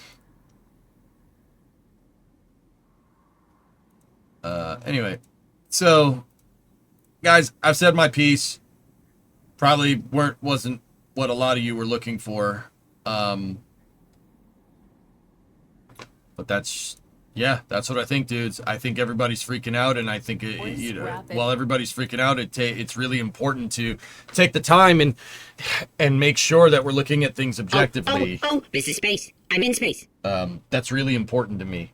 Anyway, so, guys, I've said my piece. Probably wasn't what a lot of you were looking for. But that's what I think, dudes. I think everybody's freaking out, and I think while everybody's freaking out, it's really important to take the time and make sure that we're looking at things objectively. This is space. I'm in space. That's really important to me.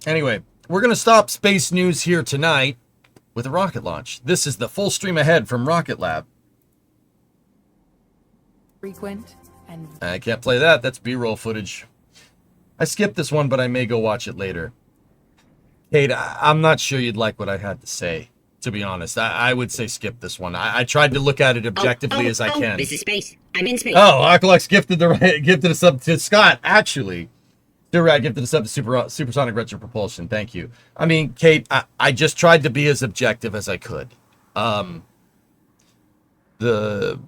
Anyway, we're gonna stop space news here tonight with a rocket launch. This is the full stream ahead from Rocket Lab. Frequent and I can't play that. That's B-roll footage. I skipped this one, but I may go watch it later. Kate, I'm not sure you'd like what I had to say, to be honest. I would say skip this one. I tried to look at it objectively as I can. This is space. I'm in space. Oh, Aqualex gifted a sub to Scott, actually. Gifted a sub to Supersonic Retro Propulsion. Thank you. I mean, Kate, I just tried to be as objective as I could. The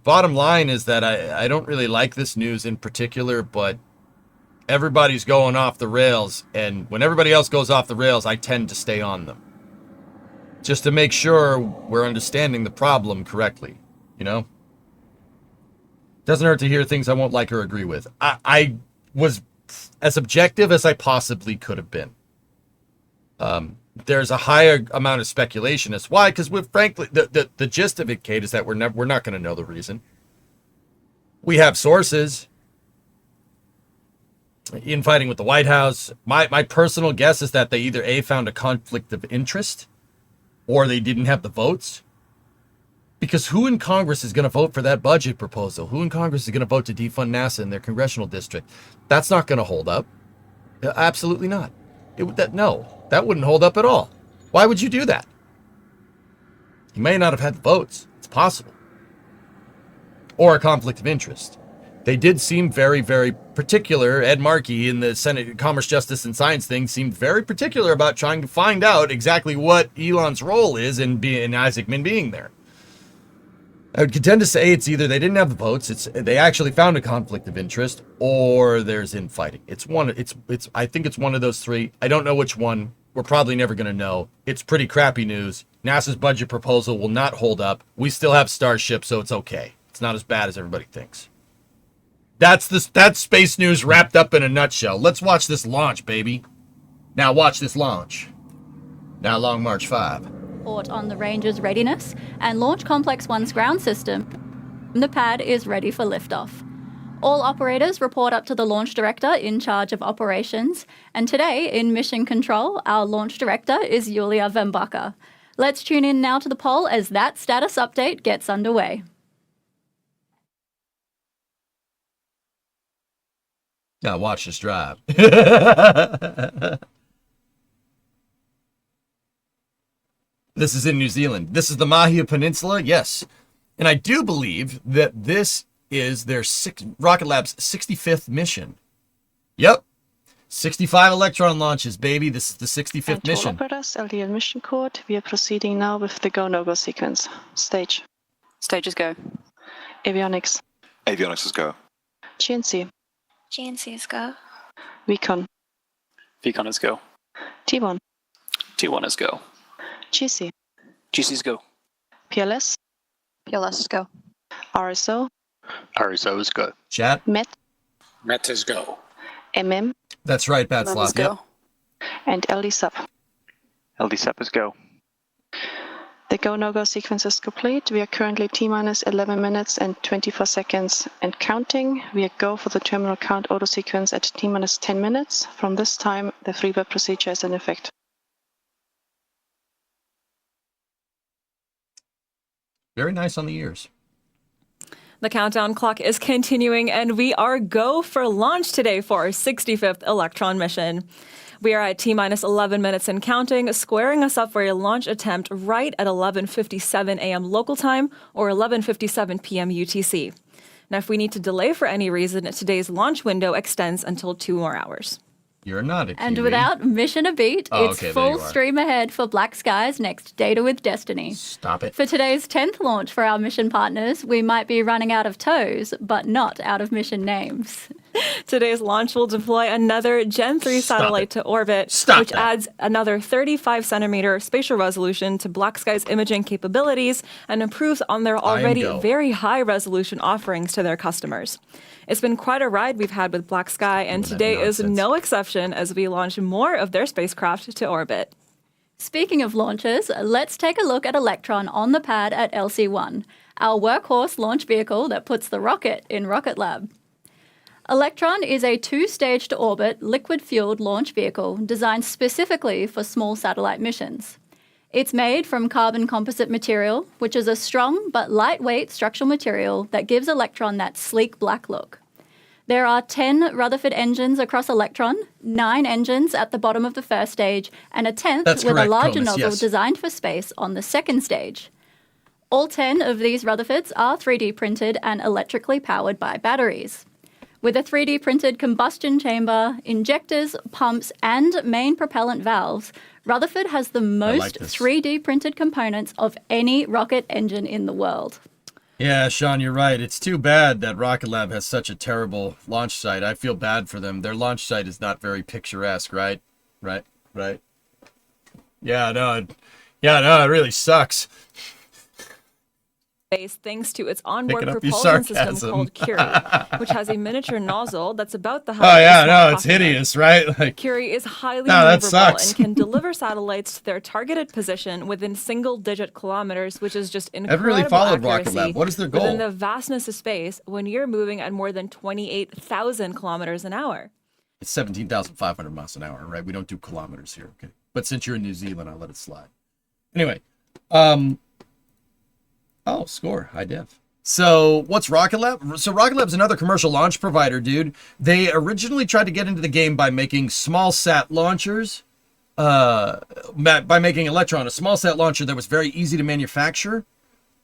bottom line is that I don't really like this news in particular, but everybody's going off the rails, and when everybody else goes off the rails, I tend to stay on them. Just to make sure we're understanding the problem correctly, Doesn't hurt to hear things I won't like or agree with. I was as objective as I possibly could have been. There's a higher amount of speculation as why, because frankly, the gist of it, Kate, is that we're not going to know the reason. We have sources. Infighting with the White House. My personal guess is that they either A, found a conflict of interest, or they didn't have the votes. Because who in Congress is going to vote for that budget proposal? Who in Congress is going to vote to defund NASA in their congressional district? That's not going to hold up. Absolutely not. That wouldn't hold up at all. Why would you do that? You may not have had the votes. It's possible. Or a conflict of interest. They did seem very, very particular. Ed Markey in the Senate Commerce, Justice, and Science thing seemed very particular about trying to find out exactly what Elon's role is in Isaacman being there. I would contend to say it's either they didn't have the votes, they actually found a conflict of interest, or there's infighting. I think it's one of those three. I don't know which one. We're probably never going to know. It's pretty crappy news. NASA's budget proposal will not hold up. We still have Starship, so it's okay. It's not as bad as everybody thinks. That's space news wrapped up in a nutshell. Let's watch this launch, baby. Now watch this launch. Now Long March 5. Report on the ranger's readiness, and Launch Complex 1's ground system, the pad is ready for liftoff. All operators report up to the launch director in charge of operations, and today in Mission Control, our launch director is Julia Vembacher. Let's tune in now to the poll as that status update gets underway. Now watch this drive. This is in New Zealand. This is the Mahia Peninsula, yes. And I do believe that this is their Rocket Lab's 65th mission. Yep. 65 Electron launches, baby. This is the 65th and to all mission. operators, LDL mission code. We are proceeding now with the go, no-go sequence. Stage. Stages go. Avionics. Avionics is go. GNC. GNC is go. Recon. Recon is go. T1. T1 is go. GC. GC is go. PLS. PLS is go. RSO. RSO is go. Chat. MET. MET is go. MM. That's right, Bat Let's Slop. go. Yep. And LD sub. LD sub is go. The go, no-go sequence is complete. We are currently T-minus 11 minutes and 24 seconds and counting. We are go for the terminal count auto sequence at T-minus 10 minutes. From this time, the freebird procedure is in effect. Very nice on the ears. The countdown clock is continuing, and we are go for launch today for our 65th Electron mission. We are at T-minus 11 minutes and counting, squaring us up for a launch attempt right at 11:57 a.m. local time or 11:57 p.m. UTC. Now, if we need to delay for any reason, today's launch window extends until 2 more hours. You're not a And Kiwi. without mission a beat, it's okay, there full you are. stream ahead for Black Sky's next Data with Destiny. Stop it. For today's 10th launch for our mission partners, we might be running out of toes, but not out of mission names. Today's launch will deploy another Gen 3 Stop satellite it. to orbit, Stop which that. adds another 35 centimeter spatial resolution to Black Sky's imaging capabilities and improves on their already go. very high resolution offerings to their customers. It's been quite a ride we've had with Black Sky, and that today is nonsense. no exception as we launch more of their spacecraft to orbit. Speaking of launches, let's take a look at Electron on the pad at LC-1, our workhorse launch vehicle that puts the rocket in Rocket Lab. Electron is a two-stage-to-orbit, liquid-fueled launch vehicle designed specifically for small satellite missions. It's made from carbon composite material, which is a strong but lightweight structural material that gives Electron that sleek black look. There are 10 Rutherford engines across Electron, 9 engines at the bottom of the first stage, and a 10th That's with correct, a larger Cronus, nozzle yes. designed for space on the second stage. All 10 of these Rutherfords are 3D printed and electrically powered by batteries. With a 3D printed combustion chamber, injectors, pumps, and main propellant valves, Rutherford has the most this. 3D printed components of any rocket engine in the world. Yeah, Sean, you're right. It's too bad that Rocket Lab has such a terrible launch site. I feel bad for them. Their launch site is not very picturesque, right? Right. Yeah, no, it really sucks. Thanks to its onboard Picking up your propulsion system sarcasm. called Curie, which has a miniature nozzle that's about the height Oh of a yeah, small no, it's coffee mug. hideous, right? Like, Curie is highly No, that maneuverable sucks. and can deliver satellites to their targeted position within single-digit kilometers, which is just incredible I've really followed Rocket accuracy Lab. What is their goal? within the vastness of space when you're moving at more than 28,000 kilometers an hour. it's 17,500 miles an hour, right? We don't do kilometers here, okay? But since you're in New Zealand, I'll let it slide. Anyway, oh, score, high def. So what's Rocket Lab? So Rocket Lab's another commercial launch provider, dude. They originally tried to get into the game by making small sat launchers, by making Electron a small sat launcher that was very easy to manufacture.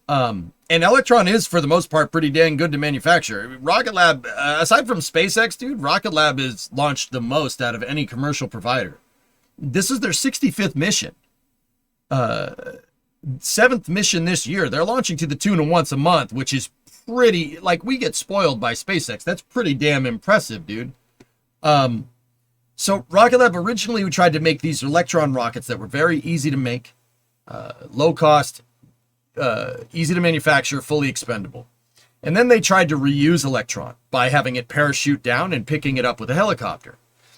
And Electron is, for the most part, pretty dang good to manufacture. Rocket Lab, aside from SpaceX, dude, Rocket Lab is launched the most out of any commercial provider. This is their 65th mission. 7th mission this year. They're launching to the tune of once a month, which is pretty, like, we get spoiled by SpaceX. That's pretty damn impressive, dude. So Rocket Lab originally tried to make these Electron rockets that were very easy to make, low cost, easy to manufacture, fully expendable. And then they tried to reuse Electron by having it parachute down and picking it up with a helicopter.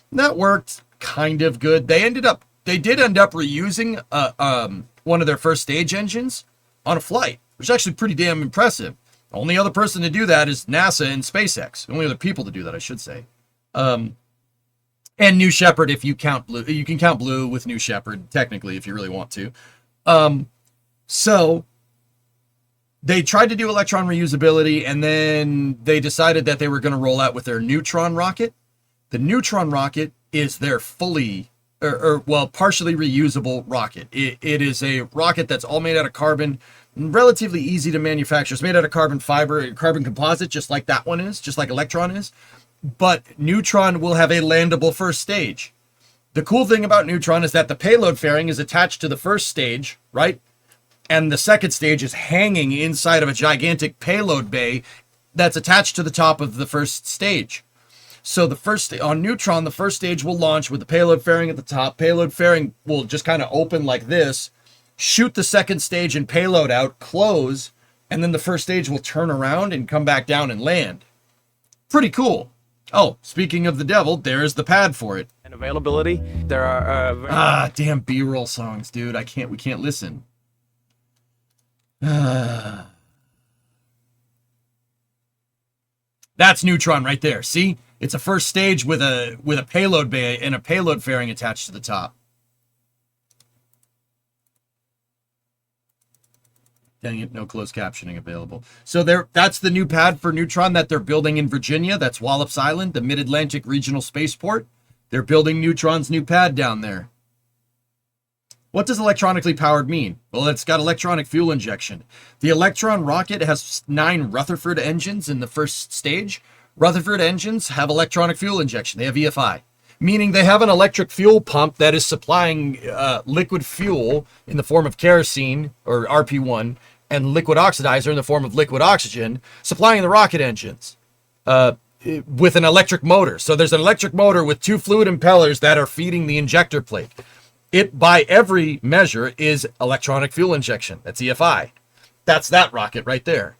And that worked kind of good. They did end up reusing one of their first stage engines on a flight, which is actually pretty damn impressive. Only other person to do that is NASA and SpaceX. Only other people to do that, I should say. And New Shepard, if you count Blue. You can count Blue with New Shepard, technically, if you really want to. So they tried to do Electron reusability, and then they decided that they were going to roll out with their Neutron rocket. The Neutron rocket is their fully, partially reusable rocket. It is a rocket that's all made out of carbon, relatively easy to manufacture. It's made out of carbon fiber, carbon composite, just like that one is, just like Electron is. But Neutron will have a landable first stage. The cool thing about Neutron is that the payload fairing is attached to the first stage, right? And the second stage is hanging inside of a gigantic payload bay that's attached to the top of the first stage. So on Neutron, the first stage will launch with the payload fairing at the top. Payload fairing will just kind of open like this, shoot the second stage and payload out, close, and then the first stage will turn around and come back down and land. Pretty cool. Oh, speaking of the devil, there's the pad for it. And availability, there are... damn B-roll songs, dude. We can't listen. That's Neutron right there. See? It's a first stage with a payload bay and a payload fairing attached to the top. Dang it, no closed captioning available. So that's the new pad for Neutron that they're building in Virginia. That's Wallops Island, the Mid-Atlantic Regional Spaceport. They're building Neutron's new pad down there. What does electronically powered mean? Well, it's got electronic fuel injection. The Electron rocket has 9 Rutherford engines in the first stage. Rutherford engines have electronic fuel injection. They have EFI, meaning they have an electric fuel pump that is supplying liquid fuel in the form of kerosene, or RP1, and liquid oxidizer in the form of liquid oxygen, supplying the rocket engines with an electric motor. So there's an electric motor with 2 fluid impellers that are feeding the injector plate. It, by every measure, is electronic fuel injection. That's EFI. That's that rocket right there.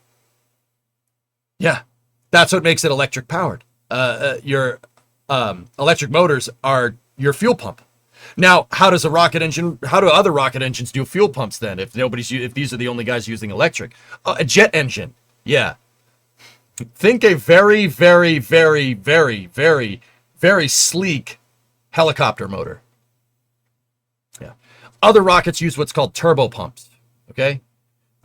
Yeah, that's what makes it electric powered. Your electric motors are your fuel pump. Now, how do other rocket engines do fuel pumps then? If these are the only guys using electric, a jet engine. Yeah. Think a very, very, very, very, very, very sleek helicopter motor. Yeah. Other rockets use what's called turbo pumps. Okay.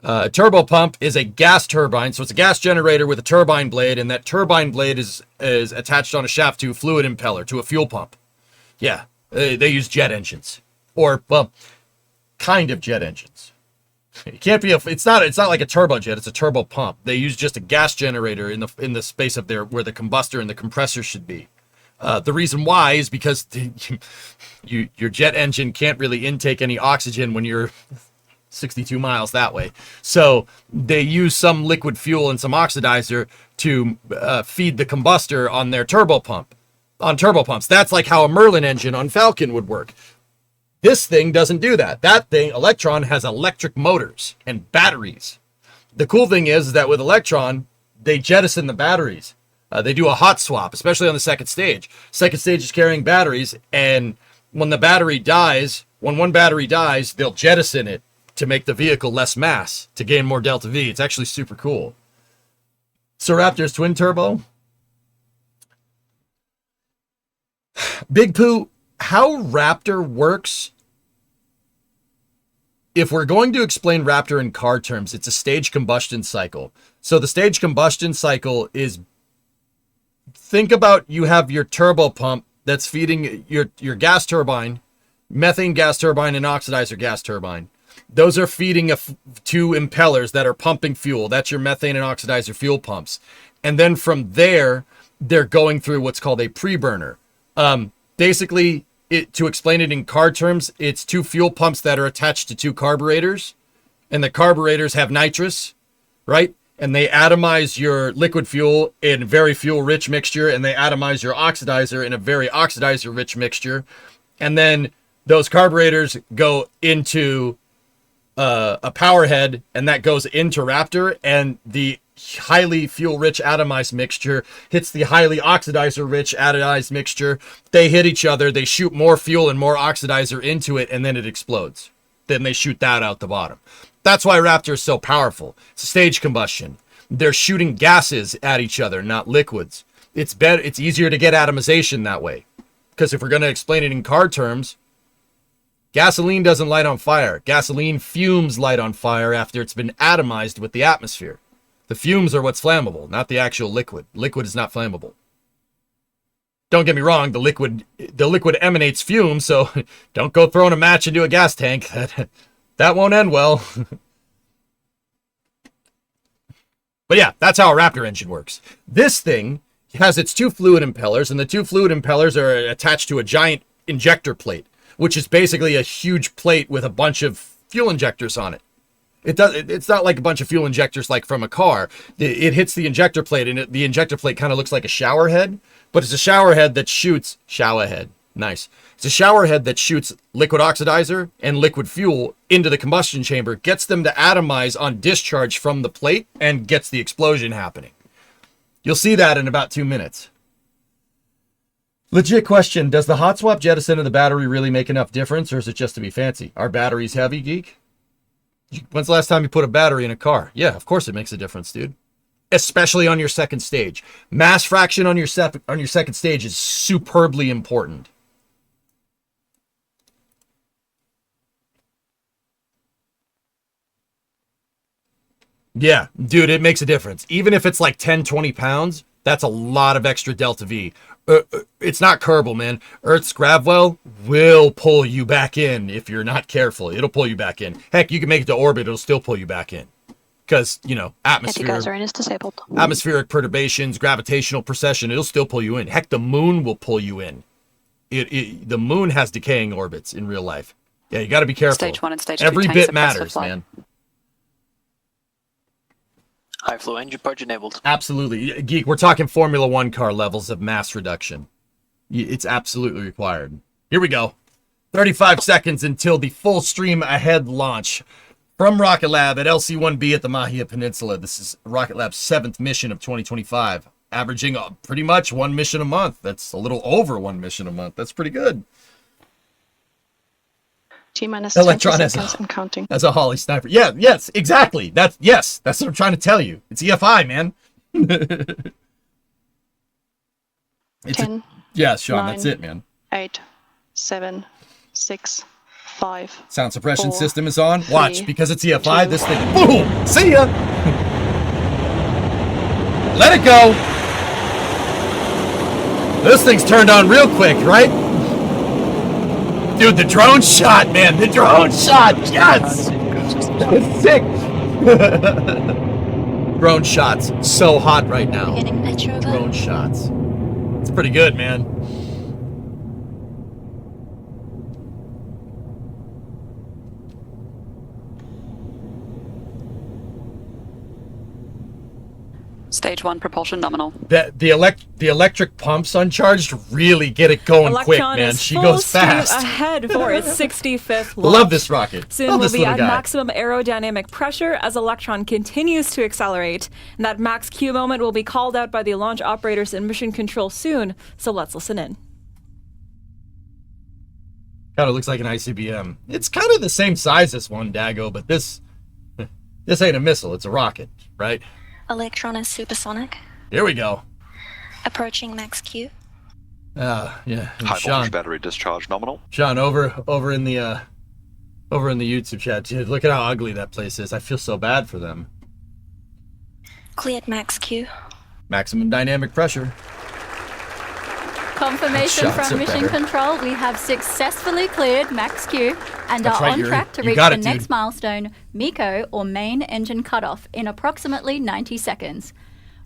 A turbo pump is a gas turbine, so it's a gas generator with a turbine blade, and that turbine blade is attached on a shaft to a fluid impeller, to a fuel pump. Yeah, they use jet engines, or well, kind of jet engines. It can't be it's not like a turbojet; it's a turbo pump. They use just a gas generator in the space of where the combustor and the compressor should be. The reason why is because your jet engine can't really intake any oxygen when you're 62 miles that way. So they use some liquid fuel and some oxidizer to feed the combustor on their turbo pump. On turbo pumps. That's like how a Merlin engine on Falcon would work. This thing doesn't do that. That thing, Electron, has electric motors and batteries. The cool thing is that with Electron, they jettison the batteries. They do a hot swap, especially on the second stage. Second stage is carrying batteries, and when one battery dies, they'll jettison it to make the vehicle less mass, to gain more delta V. It's actually super cool. So Raptor's twin turbo. Big Pooh, how Raptor works, if we're going to explain Raptor in car terms, it's a stage combustion cycle. So the stage combustion cycle is, think about, you have your turbo pump that's feeding your gas turbine, methane gas turbine and oxidizer gas turbine. Those are feeding 2 impellers that are pumping fuel. That's your methane and oxidizer fuel pumps. And then from there, they're going through what's called a pre-burner. Basically, to explain it in car terms, it's 2 fuel pumps that are attached to 2 carburetors. and the carburetors have nitrous, right? And they atomize your liquid fuel in very fuel-rich mixture, and they atomize your oxidizer in a very oxidizer-rich mixture. And then those carburetors go into a power head, and that goes into Raptor, and the highly fuel-rich atomized mixture hits the highly oxidizer-rich atomized mixture. They hit each other. They shoot more fuel and more oxidizer into it, and then it explodes. Then they shoot that out the bottom. That's why Raptor is so powerful. It's a stage combustion. They're shooting gases at each other, not liquids. It's better. It's easier to get atomization that way. Because if we're going to explain it in car terms, gasoline doesn't light on fire. Gasoline fumes light on fire after it's been atomized with the atmosphere. The fumes are what's flammable, not the actual liquid. Liquid is not flammable. Don't get me wrong, the liquid emanates fumes, so don't go throwing a match into a gas tank. That won't end well. But yeah, that's how a Raptor engine works. This thing has its 2 fluid impellers, and the 2 fluid impellers are attached to a giant injector plate, which is basically a huge plate with a bunch of fuel injectors on it. It's not like a bunch of fuel injectors like from a car. It hits the injector plate, and the injector plate kind of looks like a shower head, but it's a shower head that shoots shower head. Nice. It's a shower head that shoots liquid oxidizer and liquid fuel into the combustion chamber, gets them to atomize on discharge from the plate, and gets the explosion happening. You'll see that in about 2 minutes. Legit question, does the hot swap jettison of the battery really make enough difference, or is it just to be fancy? Are batteries heavy, Geek? When's the last time you put a battery in a car? Yeah, of course it makes a difference, dude. Especially on your second stage. Mass fraction on your second stage is superbly important. Yeah, dude, it makes a difference. Even if it's like 10, 20 pounds, that's a lot of extra delta V. It's not Kerbal, man. Earth's Gravwell will pull you back in if you're not careful. It'll pull you back in. Heck, you can make it to orbit, it'll still pull you back in. Because, you know, Anti-geyser is disabled. Atmospheric perturbations, gravitational precession, it'll still pull you in. Heck, the moon will pull you in. The moon has decaying orbits in real life. Yeah, you got to be careful. Stage 1 and Stage 2 Every tanks bit are pressed for matters, flight. man. High flow engine purge enabled. Absolutely. Geek, we're talking Formula 1 car levels of mass reduction. It's absolutely required. Here we go. 35 seconds until the full stream ahead launch from Rocket Lab at LC-1B at the Mahia Peninsula. This is Rocket Lab's 7th mission of 2025, averaging pretty much 1 mission a month. That's a little over 1 mission a month. That's pretty good. T-minus 20 Electron seconds and counting. As a Holly sniper. Yeah, yes, exactly. That's what I'm trying to tell you. It's EFI, man. It's 10. Yeah, Sean, 9, that's it, man. 8, 7, 6, 5. Sound suppression 4, system is on. Watch, 3, because it's EFI, 2, this thing, boom, see ya. Let it go. This thing's turned on real quick, right? Dude, the drone shot, man, the drone shot, yes. That's sick. Drone shots, so hot right now. Getting metro. Drone shots. It's pretty good, man. Stage 1 propulsion nominal. The electric pumps uncharged really get it going quick, man. Is She full goes steam fast. ahead for its 65th launch. Love this rocket. Soon Love we'll this be little at guy. maximum aerodynamic pressure as Electron continues to accelerate. And that max Q moment will be called out by the launch operators in mission control soon, so let's listen in. Kind of looks like an ICBM. It's kind of the same size as one, Dago, but this ain't a missile. It's a rocket, right? Electron is supersonic. Here we go. Approaching max Q. Yeah. And High Sean, voltage battery discharge nominal. Sean, over in the YouTube chat, dude, look at how ugly that place is. I feel so bad for them. Cleared max Q. Maximum dynamic pressure. Confirmation Shots from are Mission better. Control, we have successfully cleared max Q and That's are right, on Yuri. track to You reach got the it, next dude. milestone, MECO, or main engine cutoff, in approximately 90 seconds.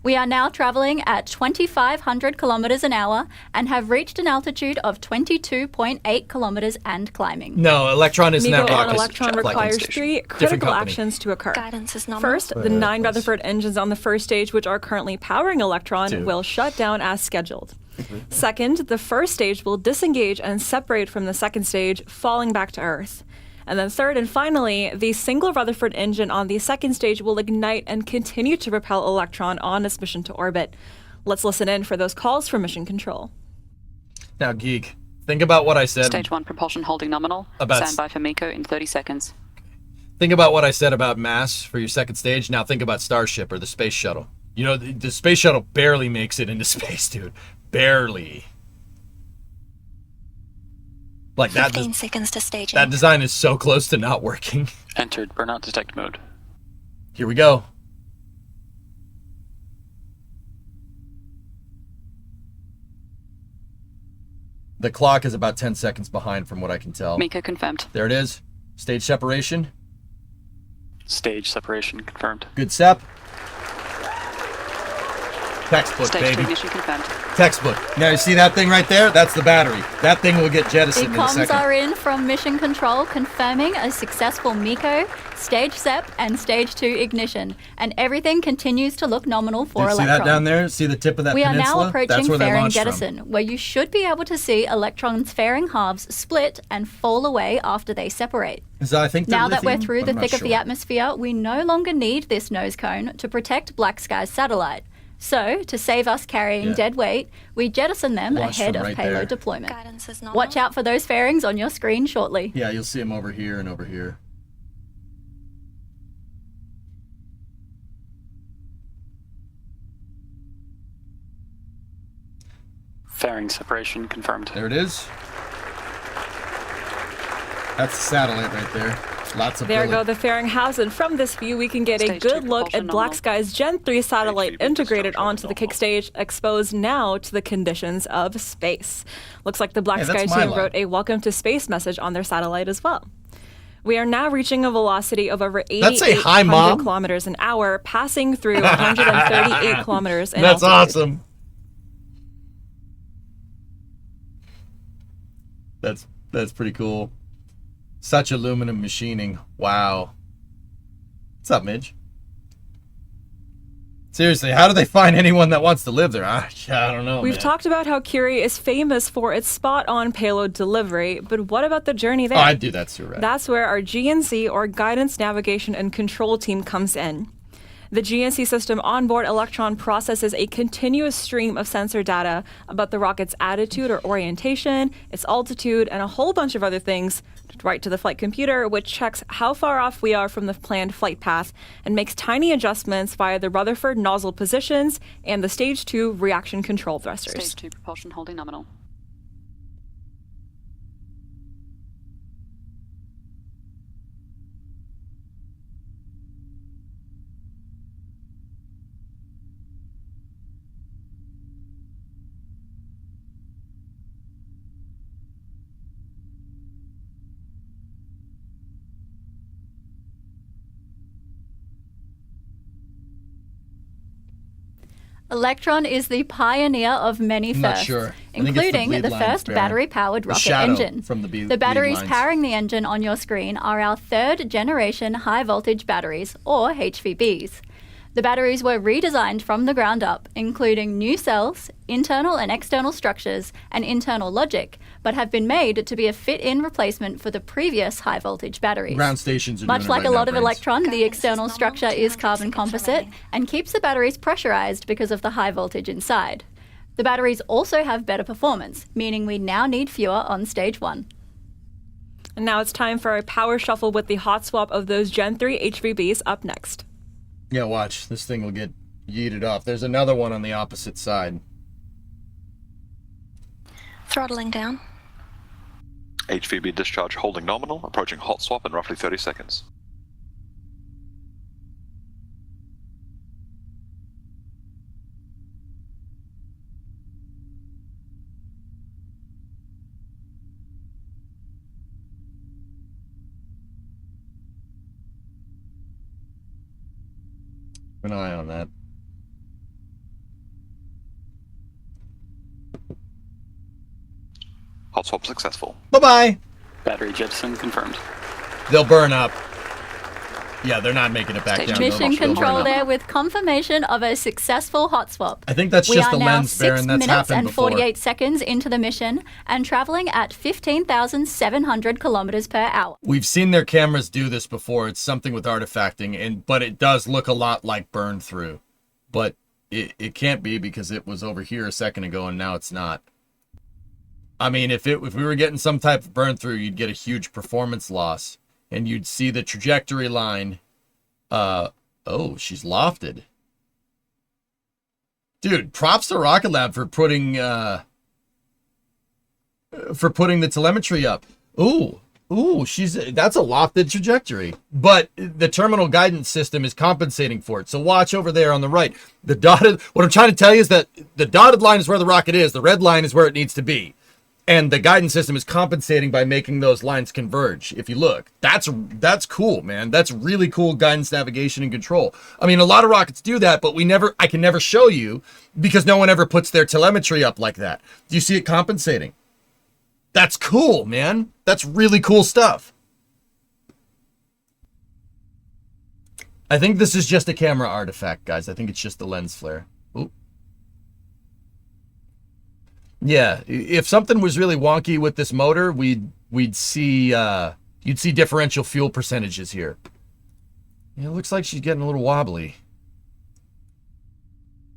We are now traveling at 2,500 kilometers an hour and have reached an altitude of 22.8 kilometers and climbing. No, Electron is MECO not on Electron requires 3 critical company. actions to occur. Guidance is nominal. First, the 9 Rutherford engines on the first stage, which are currently powering Electron, 2. will shut down as scheduled. Second, the first stage will disengage and separate from the second stage, falling back to Earth. And then third and finally, the single Rutherford engine on the second stage will ignite and continue to propel Electron on its mission to orbit. Let's listen in for those calls for mission control. Now, Geek, think about what I said. Stage 1 propulsion holding nominal. Stand by for MECO in 30 seconds. Think about what I said about mass for your second stage. Now think about Starship or the Space Shuttle. You know, the Space Shuttle barely makes it into space, dude. Barely. Like 15 seconds to staging. That design is so close to not working. Entered burnout detect mode. Here we go. The clock is about 10 seconds behind from what I can tell. MECO confirmed. There it is. Stage separation. Stage separation confirmed. Good sep. Textbook, Stage baby. 2 mission confirmed. Textbook. Now you see that thing right there? That's the battery. That thing will get The jettisoned in a comms second. are in from Mission Control confirming a successful MECO, Stage SEP, and Stage 2 ignition. And everything continues to look nominal for Dude, see Electron. that down there? See the tip of that We are peninsula? now approaching That's where they fairing launched from. jettison, where you should be able to see Electron's fairing halves split and fall away after they separate. So I think they're Now that we're lithium, through but the I'm not thick of the sure. atmosphere, we no longer need this nose cone to protect Black Sky's satellite. So, to save us carrying dead weight, we jettison them Launched ahead from of right payload there. deployment. Guidance is nominal. Watch out for those fairings on your screen shortly. Yeah, you'll see them over here and over here. Fairing separation confirmed. There it is. That's the satellite right there. Lots of There billet. go the fairing halves, and from this view we can get a Stage 2 good look at propulsion Black nominal. Sky's Gen 3 satellite HVB integrated discharge onto the nominal. kick stage, exposed now to the conditions of space. Looks like the Black Hey, Sky that's my team line. wrote a welcome to space message on their satellite as well. We are now reaching a velocity of over That's a hi, 8,800 Mom. kilometers an hour, passing through 138 kilometers in That's altitude. awesome. That's pretty cool. Such aluminum machining. Wow. What's up, Midge? Seriously, how do they find anyone that wants to live there? I don't know. We've man. talked about how Curie is famous for its spot-on payload delivery, but what about the journey there? Oh, I'd do that too, right? That's where our GNC, or Guidance, Navigation, and Control team, comes in. The GNC system on board Electron processes a continuous stream of sensor data about the rocket's attitude or orientation, its altitude, and a whole bunch of other things right to the flight computer, which checks how far off we are from the planned flight path and makes tiny adjustments via the Rutherford nozzle positions and the Stage 2 reaction control thrusters. Stage 2 propulsion holding nominal. Electron is the pioneer of many I'm not firsts, sure. I think it's the including bleed the lines, first Baron. battery-powered The rocket shadow engine. from the The batteries lines. powering the engine on your screen are our third-generation high-voltage batteries, or HVBs. The batteries were redesigned from the ground up, including new cells, internal and external structures, and internal logic, but have been made to be a fit-in replacement for the previous high-voltage batteries. Ground stations are Much doing like it right a lot now, of Brains. Electron, the Guidance external is structure nominal, is 200 carbon seconds composite remaining. and keeps the batteries pressurized because of the high voltage inside. The batteries also have better performance, meaning we now need fewer on stage 1. And now it's time for a power shuffle with the hot swap of those Gen 3 HVBs up next. Yeah, watch. This thing will get yeeted off. There's another one on the opposite side. Throttling down. HVB discharge holding nominal, approaching hot swap in roughly 30 seconds. Keep an eye on that. swap successful. Bye-bye. Battery jettison confirmed. They'll burn up. Yeah, they're not making it back down. Mission They'll burn control up. there with confirmation of a successful hot swap. I think that's We just are the now lens, 6 Baron. That's minutes happened and before. 48 seconds into the mission and traveling at 15,700 kilometers per hour. We've seen their cameras do this before. It's something with artifacting, but it does look a lot like burn through. But it can't be because it was over here a second ago and now it's not. I mean, if we were getting some type of burn through, you'd get a huge performance loss, and you'd see the trajectory line. Oh, she's lofted. Dude, props to Rocket Lab for putting the telemetry up. Ooh, that's a lofted trajectory. But the terminal guidance system is compensating for it. So watch over there on the right. What I'm trying to tell you is that the dotted line is where the rocket is. The red line is where it needs to be. And the guidance system is compensating by making those lines converge. If you look, that's cool, man. That's really cool guidance, navigation, and control. I mean, a lot of rockets do that, but I can never show you because no one ever puts their telemetry up like that. Do you see it compensating? That's cool, man. That's really cool stuff. I think this is just a camera artifact, guys. I think it's just the lens flare. Ooh. Yeah, if something was really wonky with this motor, you'd see differential fuel percentages here. Yeah, it looks like she's getting a little wobbly.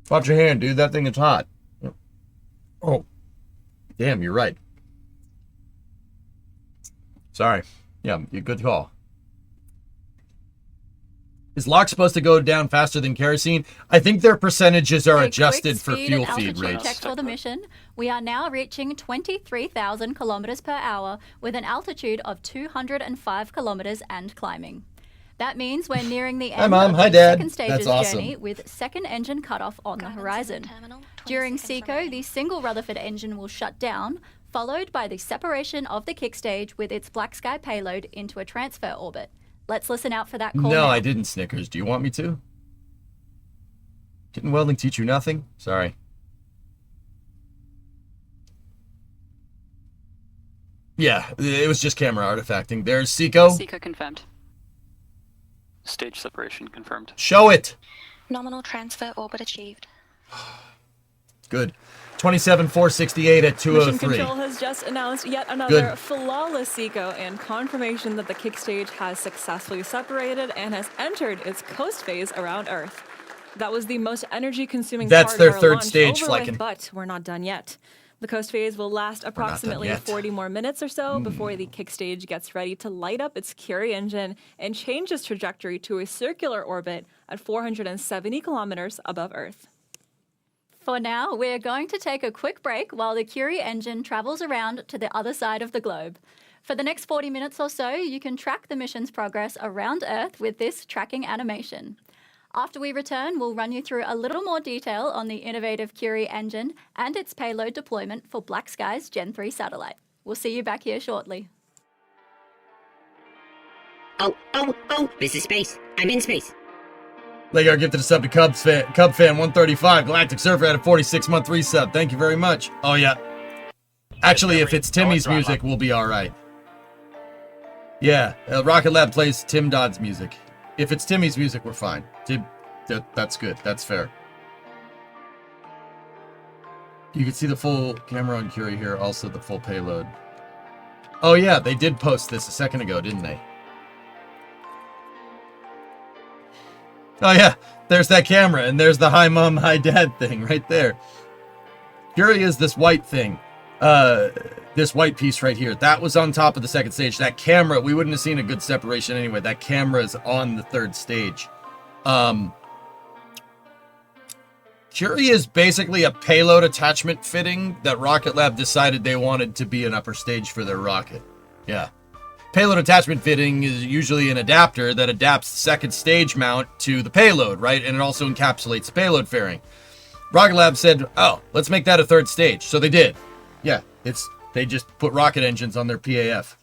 Watch your hand, dude. That thing is hot. Oh, damn, you're right. Sorry. Yeah, good call. Is LOX supposed to go down faster than kerosene? I think their percentages are adjusted for fuel feed rates. Check for the mission. We are now reaching 23,000 kilometers per hour with an altitude of 205 kilometers and climbing. That means we're nearing the end Mom. of Hi, the Dad. second stage's That's awesome. journey with second engine cutoff on the horizon. During SECO, the single Rutherford engine will shut down, followed by the separation of the kick stage with its Black Sky payload into a transfer orbit. Let's listen out for that call. No, now. I didn't, Snickers. Do you want me to? Didn't welding teach you nothing? Sorry. Yeah, it was just camera artifacting. There's SECO. SECO confirmed. Stage separation confirmed. Show it. Nominal transfer orbit achieved. Good. 27,468 at 203. Mission Control has just announced yet another flawless SECO and confirmation that the kick stage has successfully separated and has entered its coast phase around Earth. That was the most energy-consuming That's part their of our third launch stage, over with, Fleiken. but we're not done yet. The coast phase will last approximately 40 more minutes or so before the kick stage gets ready to light up its Curie engine and change its trajectory to a circular orbit at 470 kilometers above Earth. For now, we're going to take a quick break while the Curie engine travels around to the other side of the globe. For the next 40 minutes or so, you can track the mission's progress around Earth with this tracking animation. After we return, we'll run you through a little more detail on the innovative Curie engine and its payload deployment for Black Sky's Gen 3 satellite. We'll see you back here shortly. Oh, this is space. I'm in space. Lego gifted a sub to Cub fan 135. Galactic Surfer had a 46-month resub. Thank you very much. Oh, yeah. Actually, if it's Timmy's music, we'll be all right. Yeah, Rocket Lab plays Tim Dodd's music. If it's Timmy's music, we're fine. That's good. That's fair. You can see the full camera on Curie here, also the full payload. Oh, yeah, they did post this a second ago, didn't they? Oh, yeah, there's that camera, and there's the hi mom, hi dad thing right there. Curie is this white thing. This white piece right here. That was on top of the second stage. That camera, we wouldn't have seen a good separation anyway. That camera is on the third stage. Curie is basically a payload attachment fitting that Rocket Lab decided they wanted to be an upper stage for their rocket. Yeah. Payload attachment fitting is usually an adapter that adapts the second stage mount to the payload, right? And it also encapsulates the payload fairing. Rocket Lab said, oh, let's make that a third stage. So they did. Yeah, they just put rocket engines on their PAF.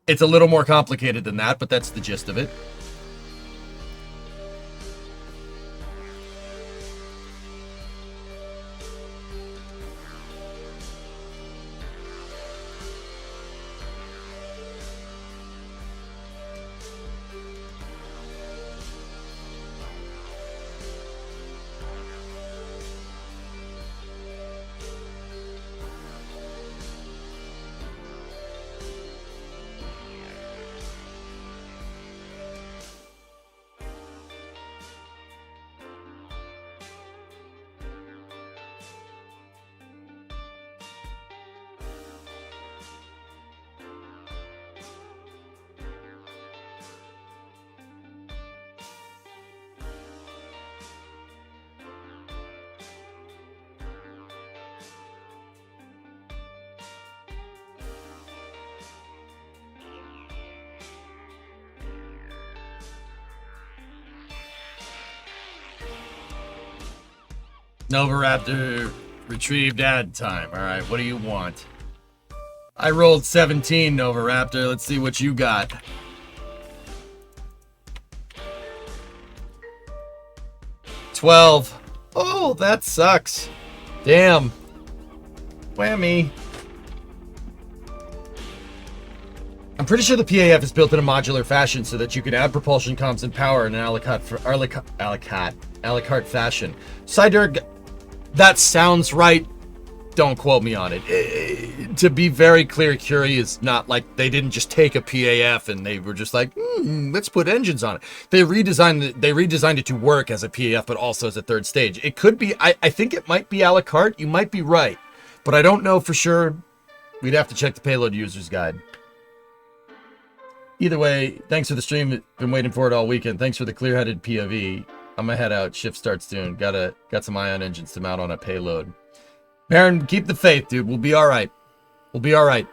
It's a little more complicated than that, but that's the gist of it. Nova Raptor retrieved ad time. All right, what do you want? I rolled 17, Nova Raptor. Let's see what you got. $12. Oh, that sucks. Damn. Whammy. I'm pretty sure the PAF is built in a modular fashion so that you can add propulsion comms and power in an a la carte fashion. Cyberg, that sounds right. Don't quote me on it. To be very clear, Curie is not like they didn't just take a PAF and they were just like, let's put engines on it. They redesigned it to work as a PAF, but also as a third stage. It could be, I think it might be a la carte. You might be right, but I don't know for sure. We'd have to check the payload user's guide. Either way, thanks for the stream. Been waiting for it all weekend. Thanks for the clear-headed POV. I'm gonna head out. Shift starts soon. Got some ion engines to mount on a payload. Baron, keep the faith, dude. We'll be all right. We'll be all right.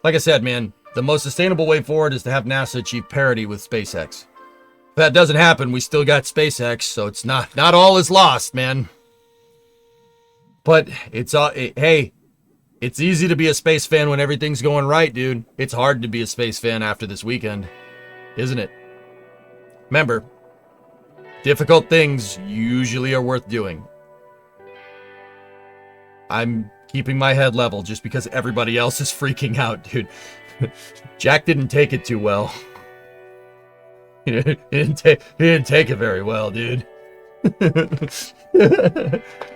Like I said, man, the most sustainable way forward is to have NASA achieve parity with SpaceX. If that doesn't happen, we still got SpaceX, so it's not all is lost, man. But it's hey, it's easy to be a space fan when everything's going right, dude. It's hard to be a space fan after this weekend, isn't it? Remember, difficult things usually are worth doing. I'm keeping my head level just because everybody else is freaking out, dude. Jack didn't take it too well. He didn't take it very well, dude.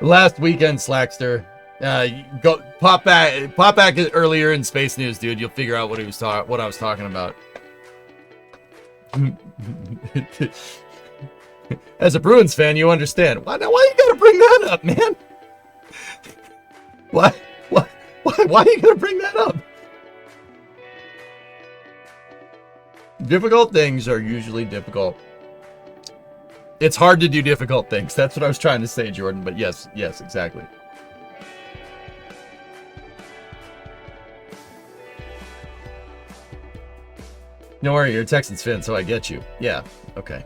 Last weekend, Slackster. Go pop back earlier in Space News, dude. You'll figure out what I was talking about. As a Bruins fan, you understand. Why you gotta bring that up, man? Why are you gonna bring that up? Difficult things are usually difficult. It's hard to do difficult things. That's what I was trying to say, Jordan. But yes, exactly. Don't worry, you're a Texans fan, so I get you. Yeah, okay.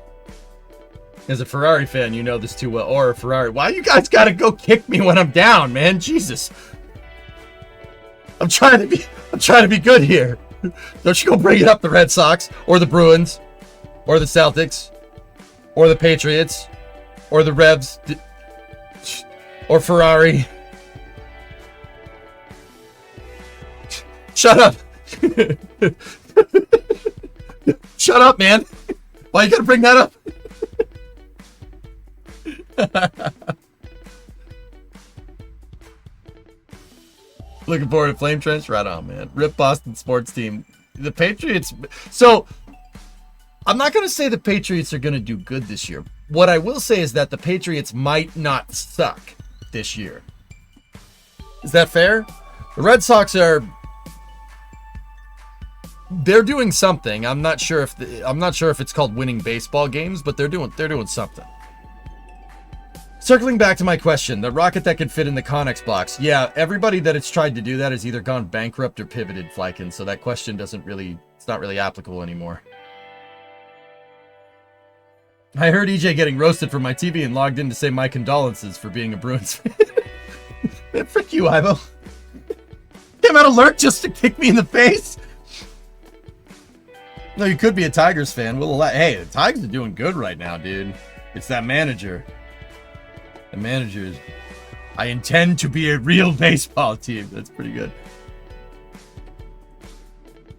As a Ferrari fan, you know this too well. Or a Ferrari. Why you guys gotta go kick me when I'm down, man? Jesus. I'm trying to be good here. Don't you go bringing up the Red Sox or the Bruins or the Celtics or the Patriots or the Revs or Ferrari. Shut up. Shut up, man. Why you gotta bring that up? Looking forward to Flame Trench? Right on, man. Rip Boston sports team. The Patriots... So, I'm not going to say the Patriots are going to do good this year. What I will say is that the Patriots might not suck this year. Is that fair? The Red Sox are... They're doing something. I'm not sure if it's called winning baseball games, but they're doing something. Circling back to my question, the rocket that could fit in the Connex box. Yeah, everybody that it's tried to do that has either gone bankrupt or pivoted, Flykin, so that question it's not really applicable anymore. I heard EJ getting roasted from my TV and logged in to say my condolences for being a Bruins fan. Man, frick you, Ivo. Came out alert just to kick me in the face. No, you could be a Tigers fan. Hey, the Tigers are doing good right now, dude. It's that manager. The manager is... I intend to be a real baseball team. That's pretty good.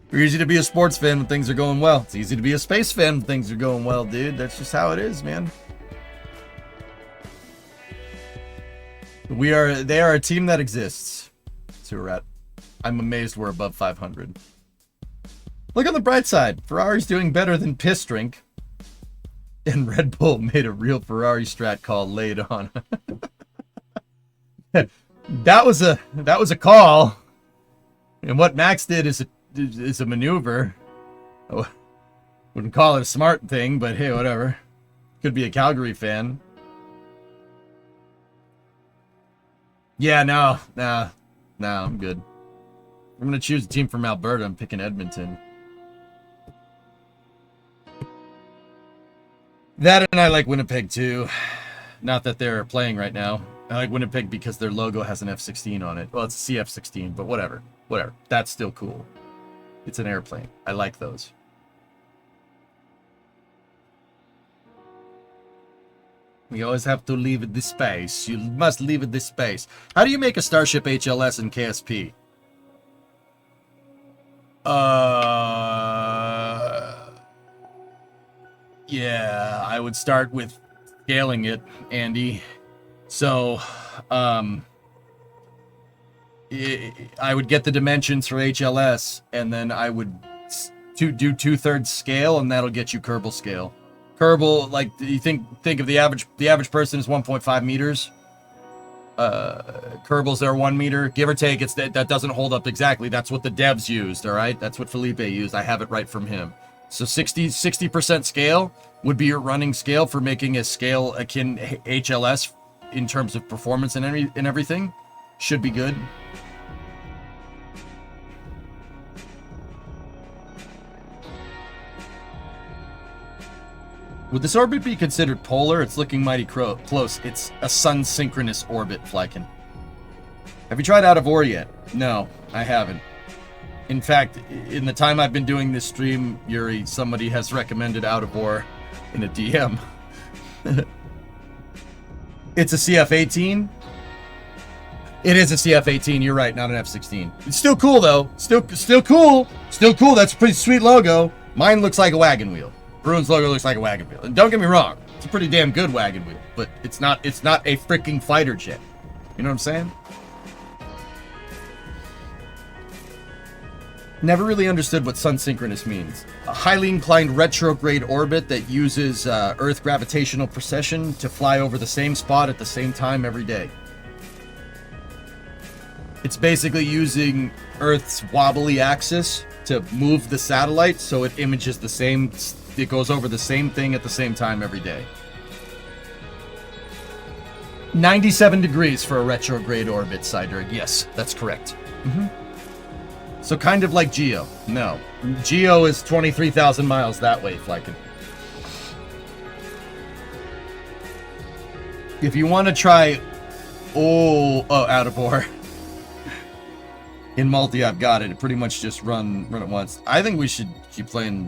It's easy to be a sports fan when things are going well. It's easy to be a space fan when things are going well, dude. That's just how it is, man. They are a team that exists. That's who we're at. I'm amazed we're above 500. Look on the bright side. Ferrari's doing better than Piss Drink. And Red Bull made a real Ferrari strat call late on. That was a call. And what Max did is a maneuver. Oh, wouldn't call it a smart thing, but hey, whatever. Could be a Calgary fan. Yeah, no, I'm good. I'm gonna choose a team from Alberta. I'm picking Edmonton. That and I like Winnipeg too. Not that they're playing right now. I like Winnipeg because their logo has an F-16 on it. Well, it's a CF-16, but whatever. Whatever. That's still cool. It's an airplane. I like those. We always have to leave it this space. You must leave it this space. How do you make a Starship HLS in KSP? Yeah, I would start with scaling it, Andy. So, I would get the dimensions for HLS, and then I would do 2/3 scale, and that'll get you Kerbal scale. Kerbal, like, you think of the average person is 1.5 meters. Kerbals are 1 meter, give or take. That doesn't hold up exactly. That's what the devs used. All right, that's what Felipe used. I have it right from him. So 60% scale would be your running scale for making a scale akin HLS in terms of performance and everything. Should be good. Would this orbit be considered polar? It's looking mighty close. It's a sun-synchronous orbit, Flykin. Have you tried Out of Ore yet? No, I haven't. In fact, in the time I've been doing this stream, Yuri, somebody has recommended Out of Ore in a DM. It's a CF-18. It is a CF-18. You're right, not an F-16. It's still cool though. Still cool. Still cool. That's a pretty sweet logo. Mine looks like a wagon wheel. Bruin's logo looks like a wagon wheel. And don't get me wrong, it's a pretty damn good wagon wheel, but it's not a freaking fighter jet. You know what I'm saying? Never really understood what sun synchronous means. A highly inclined retrograde orbit that uses Earth gravitational precession to fly over the same spot at the same time every day. It's basically using Earth's wobbly axis to move the satellite so it images the same, it goes over the same thing at the same time every day. 97 degrees for a retrograde orbit, Cyberg. Yes, that's correct. So kind of like Geo. No. Geo is 23,000 miles that way, Flykin. If you want to try... Out of Ore. In multi, I've got it. It pretty much just run it once. I think we should keep playing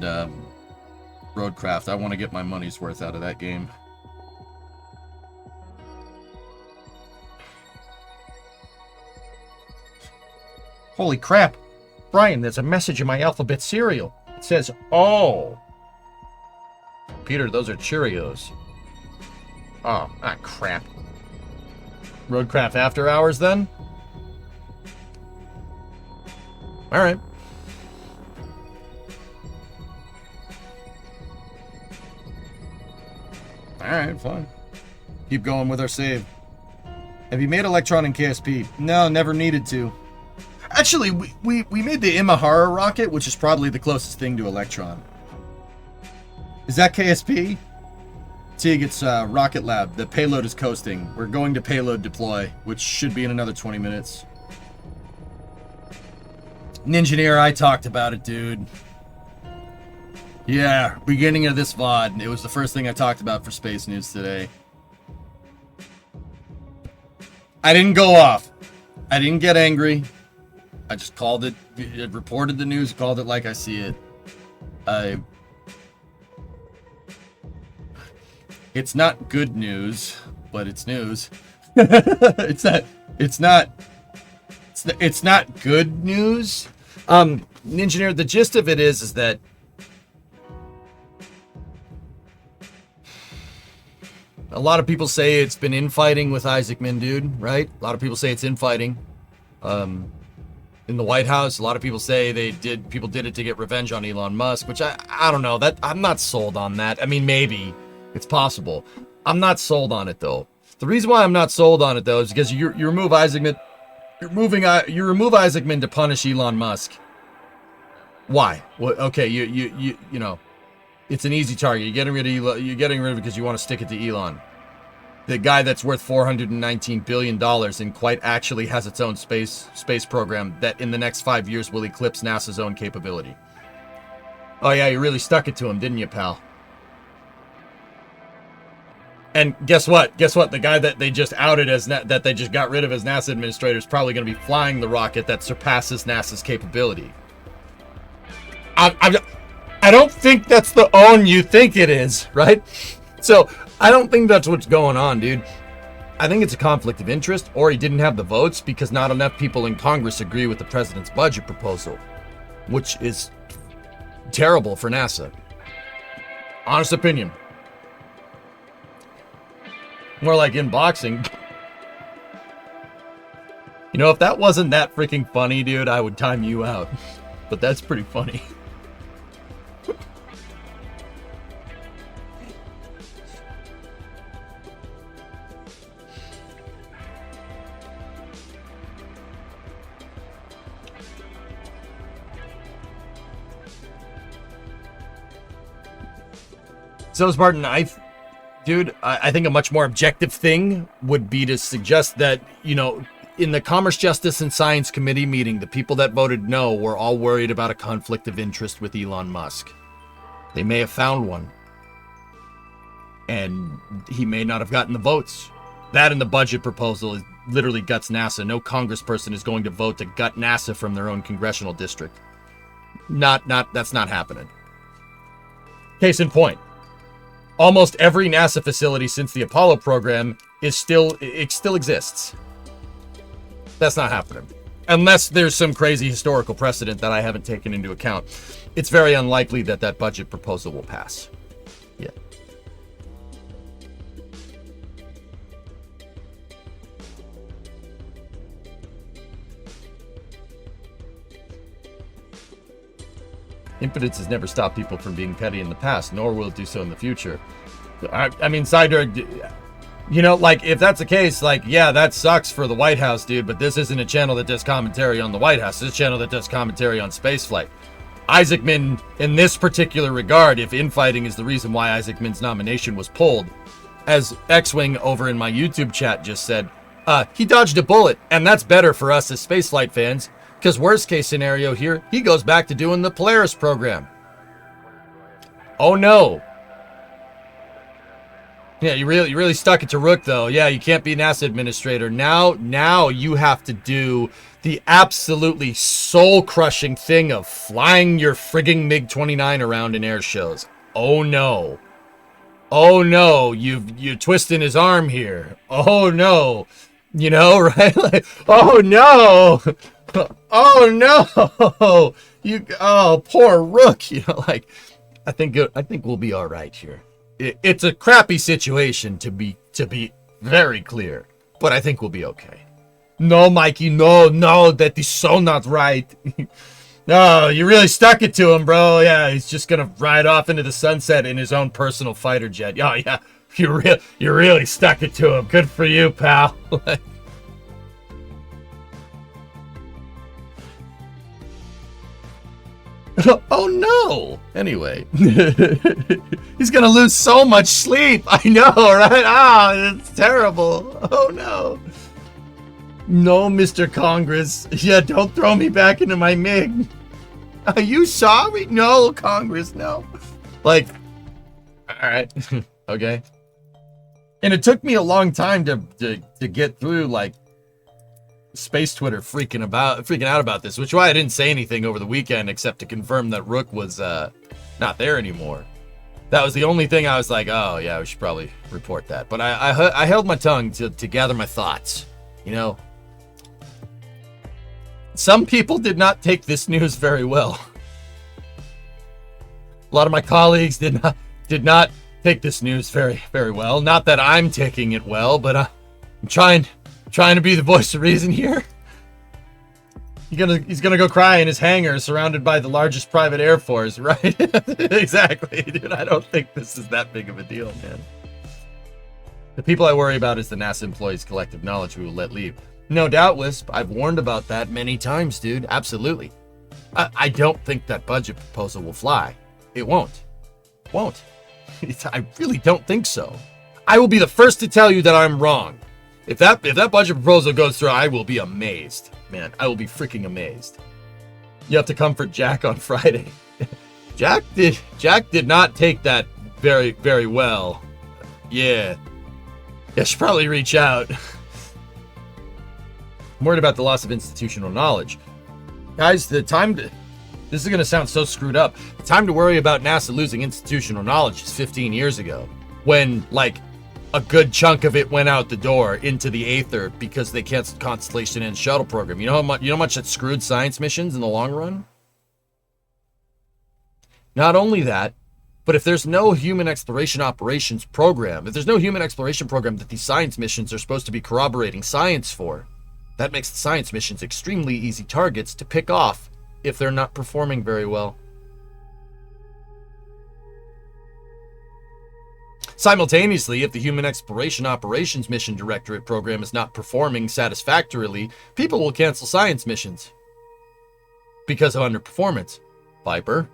Roadcraft. I want to get my money's worth out of that game. Holy crap. Brian, there's a message in my alphabet cereal. It says, oh. Peter, those are Cheerios. Oh, crap. Roadcraft after hours, then? Alright. Alright, fine. Keep going with our save. Have you made Electron in KSP? No, never needed to. Actually, we made the Imahara rocket, which is probably the closest thing to Electron. Is that KSP? Tig, it's Rocket Lab. The payload is coasting. We're going to payload deploy, which should be in another 20 minutes. Ninjaneer, I talked about it, dude. Yeah, beginning of this VOD. It was the first thing I talked about for Space News today. I didn't go off. I didn't get angry. I just called it, reported the news, called it like I see it. It's not good news, but it's news. It's not good news. Engineer, the gist of it is that a lot of people say it's been infighting with Isaac Mindude, right? A lot of people say it's infighting. In the White House, a lot of people say people did it to get revenge on Elon Musk, which I don't know. That I'm not sold on that. I mean, maybe it's possible. I'm not sold on it though. The reason why I'm not sold on it though is because you remove Isaacman, you remove Isaacman to punish Elon Musk. Why? Well, okay, you know, it's an easy target. You're getting rid of Elon, you're getting rid of it because you want to stick it to Elon. The guy that's worth $419 billion and quite actually has its own space program that in the next 5 years will eclipse NASA's own capability. Oh yeah, you really stuck it to him, didn't you, pal? And guess what? Guess what? The guy that they just outed as that they just got rid of as NASA administrator is probably going to be flying the rocket that surpasses NASA's capability. I don't think that's the own you think it is, right? So I don't think that's what's going on, dude. I think it's a conflict of interest, or he didn't have the votes because not enough people in Congress agree with the president's budget proposal, which is terrible for NASA. Honest opinion. More like in boxing. You know, if that wasn't that freaking funny, dude, I would time you out. But that's pretty funny. So, Spartan, I think a much more objective thing would be to suggest that, you know, in the Commerce, Justice, and Science Committee meeting, the people that voted no were all worried about a conflict of interest with Elon Musk. They may have found one. And he may not have gotten the votes. That and the budget proposal is literally guts NASA. No congressperson is going to vote to gut NASA from their own congressional district. That's not happening. Case in point. Almost every NASA facility since the Apollo program still exists. That's not happening. Unless there's some crazy historical precedent that I haven't taken into account. It's very unlikely that that budget proposal will pass. Yeah. Impotence has never stopped people from being petty in the past, nor will it do so in the future. I mean, Cyder, you know, like, if that's the case, like, yeah, that sucks for the White House, dude, but this isn't a channel that does commentary on the White House. This is a channel that does commentary on spaceflight. Isaacman, in this particular regard, if infighting is the reason why Isaacman's nomination was pulled, as X-Wing over in my YouTube chat just said, he dodged a bullet, and that's better for us as spaceflight fans. Because worst case scenario here, he goes back to doing the Polaris program. Oh no. Yeah, you really stuck it to Rook though. Yeah, you can't be NASA administrator. Now you have to do the absolutely soul-crushing thing of flying your frigging MiG-29 around in air shows. Oh no. Oh no, you're twisting his arm here. Oh no. You know, right? Like, oh no. Oh no! Oh, poor Rook. You know, like, I think we'll be all right here. It's a crappy situation to be very clear, but I think we'll be okay. No, Mikey, no, that is so not right. No, you really stuck it to him, bro. Yeah, he's just gonna ride off into the sunset in his own personal fighter jet. Oh yeah, you really stuck it to him. Good for you, pal. Oh no! Anyway, he's gonna lose so much sleep. I know, right? Ah, it's terrible. Oh no! No, Mr. Congress. Yeah, don't throw me back into my MiG. Are you sorry? No, Congress, no. Like, all right, okay. And it took me a long time to get through, like, Space Twitter freaking out about this, which is why I didn't say anything over the weekend except to confirm that Rook was not there anymore. That was the only thing I was like, oh yeah, we should probably report that. But I held my tongue to gather my thoughts. You know, some people did not take this news very well. A lot of my colleagues did not take this news very, very well. Not that I'm taking it well, but I'm trying to be the voice of reason here. He's gonna go cry in his hangar surrounded by the largest private air force, right? Exactly, dude. I don't think this is that big of a deal, man. The people I worry about is the NASA employees' collective knowledge we will let leave. No doubt, Wisp. I've warned about that many times, dude. Absolutely. I don't think that budget proposal will fly. It won't. I really don't think so. I will be the first to tell you that I'm wrong. If that budget proposal goes through, I will be amazed. Man, I will be freaking amazed. You have to comfort Jack on Friday. Jack did not take that very, very well. Yeah. Yeah, I should probably reach out. I'm worried about the loss of institutional knowledge. Guys, this is going to sound so screwed up. The time to worry about NASA losing institutional knowledge is 15 years ago, when, like, a good chunk of it went out the door into the aether because they canceled Constellation and shuttle program. You know how much that screwed science missions in the long run? Not only that, but if there's no human exploration operations program, if there's no human exploration program that these science missions are supposed to be corroborating science for, that makes the science missions extremely easy targets to pick off if they're not performing very well. Simultaneously, if the Human Exploration Operations Mission Directorate program is not performing satisfactorily, people will cancel science missions because of underperformance. Viper.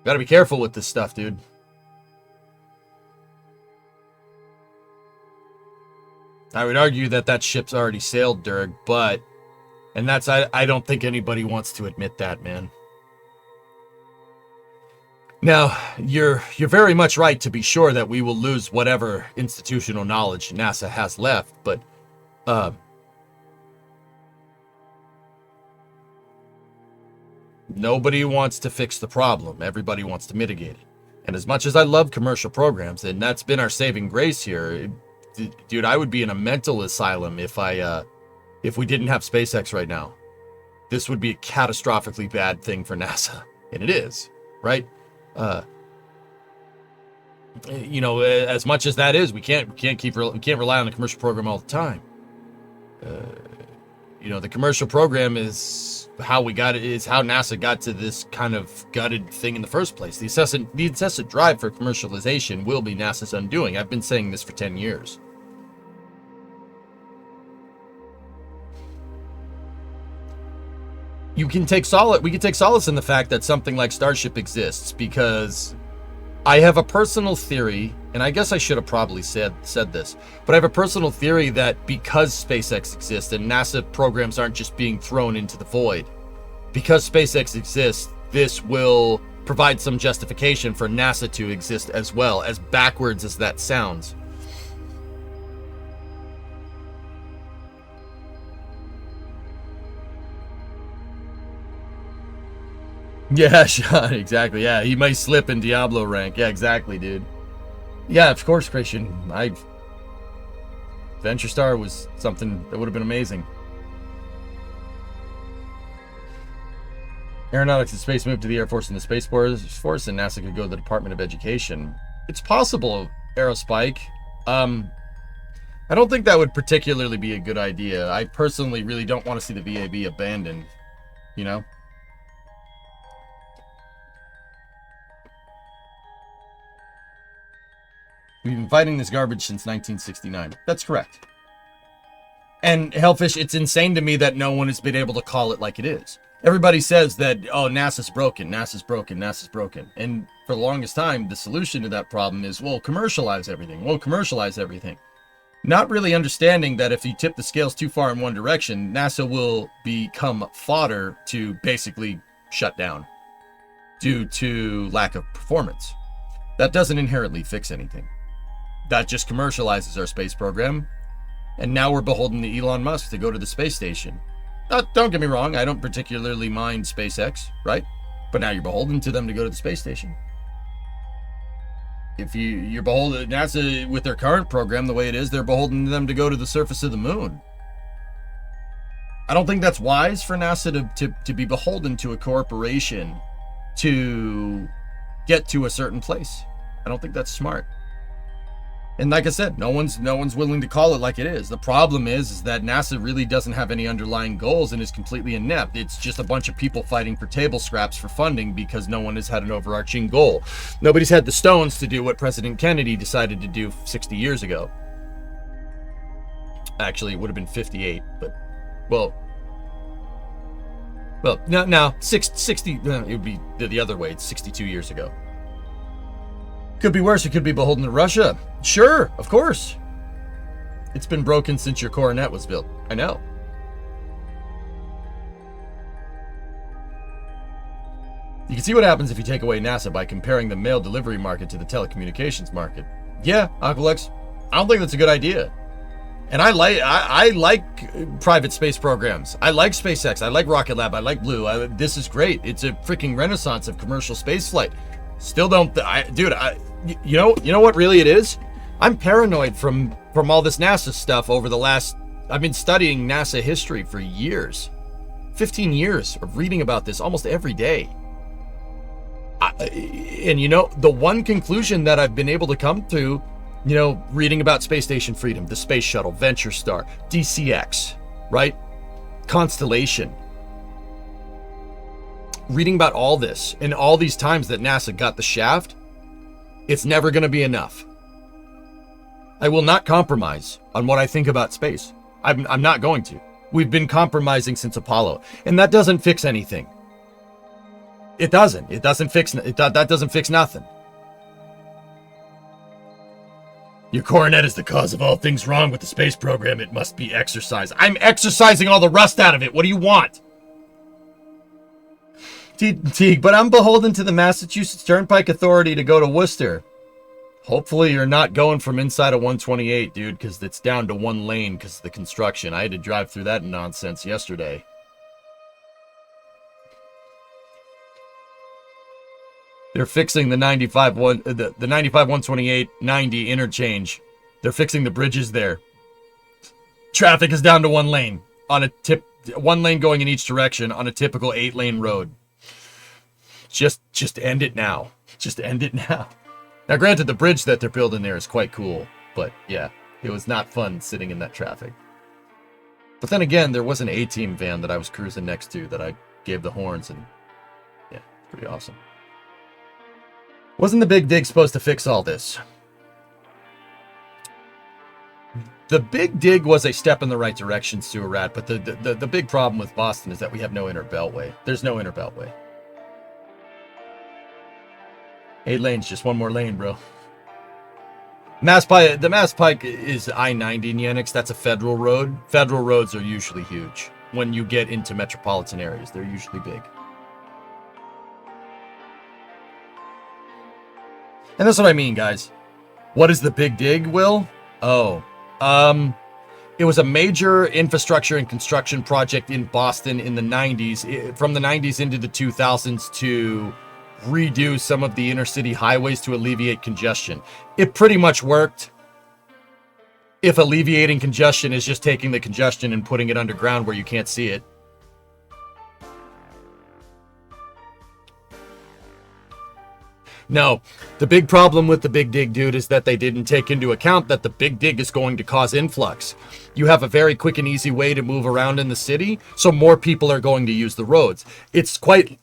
Gotta be careful with this stuff, dude. I would argue that ship's already sailed, Durg, but... And that's... I don't think anybody wants to admit that, man. Now, you're very much right to be sure that we will lose whatever institutional knowledge NASA has left, but... Nobody wants to fix the problem. Everybody wants to mitigate it. And as much as I love commercial programs, and that's been our saving grace here, dude, I would be in a mental asylum if we didn't have SpaceX right now. This would be a catastrophically bad thing for NASA, and it is, right? You know, as much as that is, we can't rely on the commercial program all the time. You know, the commercial program is how NASA got to this kind of gutted thing in the first place. The incessant drive for commercialization will be NASA's undoing. I've been saying this for 10 years. We can take solace in the fact that something like Starship exists, because I have a personal theory, and I guess I should have probably said this, but I have a personal theory that because SpaceX exists and NASA programs aren't just being thrown into the void, because SpaceX exists, this will provide some justification for NASA to exist as well, as backwards as that sounds. Yeah, Sean, exactly. Yeah, he might slip in Diablo rank. Yeah, exactly, dude. Yeah, of course, Christian. Venture Star was something that would have been amazing. Aeronautics and space moved to the Air Force and the Space Force, and NASA could go to the Department of Education. It's possible, Aerospike. I don't think that would particularly be a good idea. I personally really don't want to see the VAB abandoned, you know? We've been fighting this garbage since 1969. That's correct. And Hellfish, it's insane to me that no one has been able to call it like it is. Everybody says that, oh, NASA's broken, NASA's broken, NASA's broken. And for the longest time, the solution to that problem is, well, commercialize everything. Well, commercialize everything. Not really understanding that if you tip the scales too far in one direction, NASA will become fodder to basically shut down due to lack of performance. That doesn't inherently fix anything. That just commercializes our space program, and now we're beholden to Elon Musk to go to the space station. Don't get me wrong, I don't particularly mind SpaceX, right? But now you're beholden to them to go to the space station. If you're beholden, NASA, with their current program, the way it is, they're beholden to them to go to the surface of the moon. I don't think that's wise for NASA to be beholden to a corporation to get to a certain place. I don't think that's smart. And like I said, no one's willing to call it like it is. The problem is that NASA really doesn't have any underlying goals and is completely inept. It's just a bunch of people fighting for table scraps for funding because no one has had an overarching goal. Nobody's had the stones to do what President Kennedy decided to do 60 years ago. Actually, it would have been 58, but, well, now 60, it would be the other way. It's 62 years ago. Could be worse. It could be beholden to Russia. Sure, of course. It's been broken since your coronet was built. I know. You can see what happens if you take away NASA by comparing the mail delivery market to the telecommunications market. Yeah, Uncle X. I don't think that's a good idea. And I like private space programs. I like SpaceX. I like Rocket Lab. I like Blue. This is great. It's a freaking renaissance of commercial space flight. Still don't, you know what really it is? I'm paranoid from all this NASA stuff over the last. I've been studying NASA history for years, 15 years of reading about this almost every day. And the one conclusion that I've been able to come to, reading about Space Station Freedom, the Space Shuttle, Venture Star, DCX, right? Constellation. Reading about all this and all these times that NASA got the shaft, it's never going to be enough. I will not compromise on what I think about space. I'm not going to. We've been compromising since Apollo, and that doesn't fix anything. It doesn't. That doesn't fix nothing. Your coronet is the cause of all things wrong with the space program. It must be exercised. I'm exercising all the rust out of it. What do you want? Teague, but I'm beholden to the Massachusetts Turnpike Authority to go to Worcester. Hopefully you're not going from inside of 128, dude, because it's down to one lane because of the construction. I had to drive through that nonsense yesterday. They're fixing the 95 128 90 interchange. They're fixing the bridges there. Traffic is down to one lane on one lane going in each direction on a typical 8-lane road. Just end it now. Just end it now. Now, granted, the bridge that they're building there is quite cool, but yeah, it was not fun sitting in that traffic. But then again, there was an A-Team van that I was cruising next to that I gave the horns, and yeah, pretty awesome. Wasn't the Big Dig supposed to fix all this? The Big Dig was a step in the right direction, Sewer Rat, but the big problem with Boston is that we have no inner beltway. There's no inner beltway. 8 lanes, just one more lane, bro. The Mass Pike is I-90 in Yenix. That's a federal road. Federal roads are usually huge. When you get into metropolitan areas, they're usually big. And that's what I mean, guys. What is the Big Dig, Will? Oh, it was a major infrastructure and construction project in Boston in the 90s, from the 90s into the 2000s to redo some of the inner city highways to alleviate congestion. It pretty much worked. If alleviating congestion is just taking the congestion and putting it underground where you can't see it. No, the big problem with the Big Dig, dude, is that they didn't take into account that the Big Dig is going to cause influx. You have a very quick and easy way to move around in the city, so more people are going to use the roads. It's quite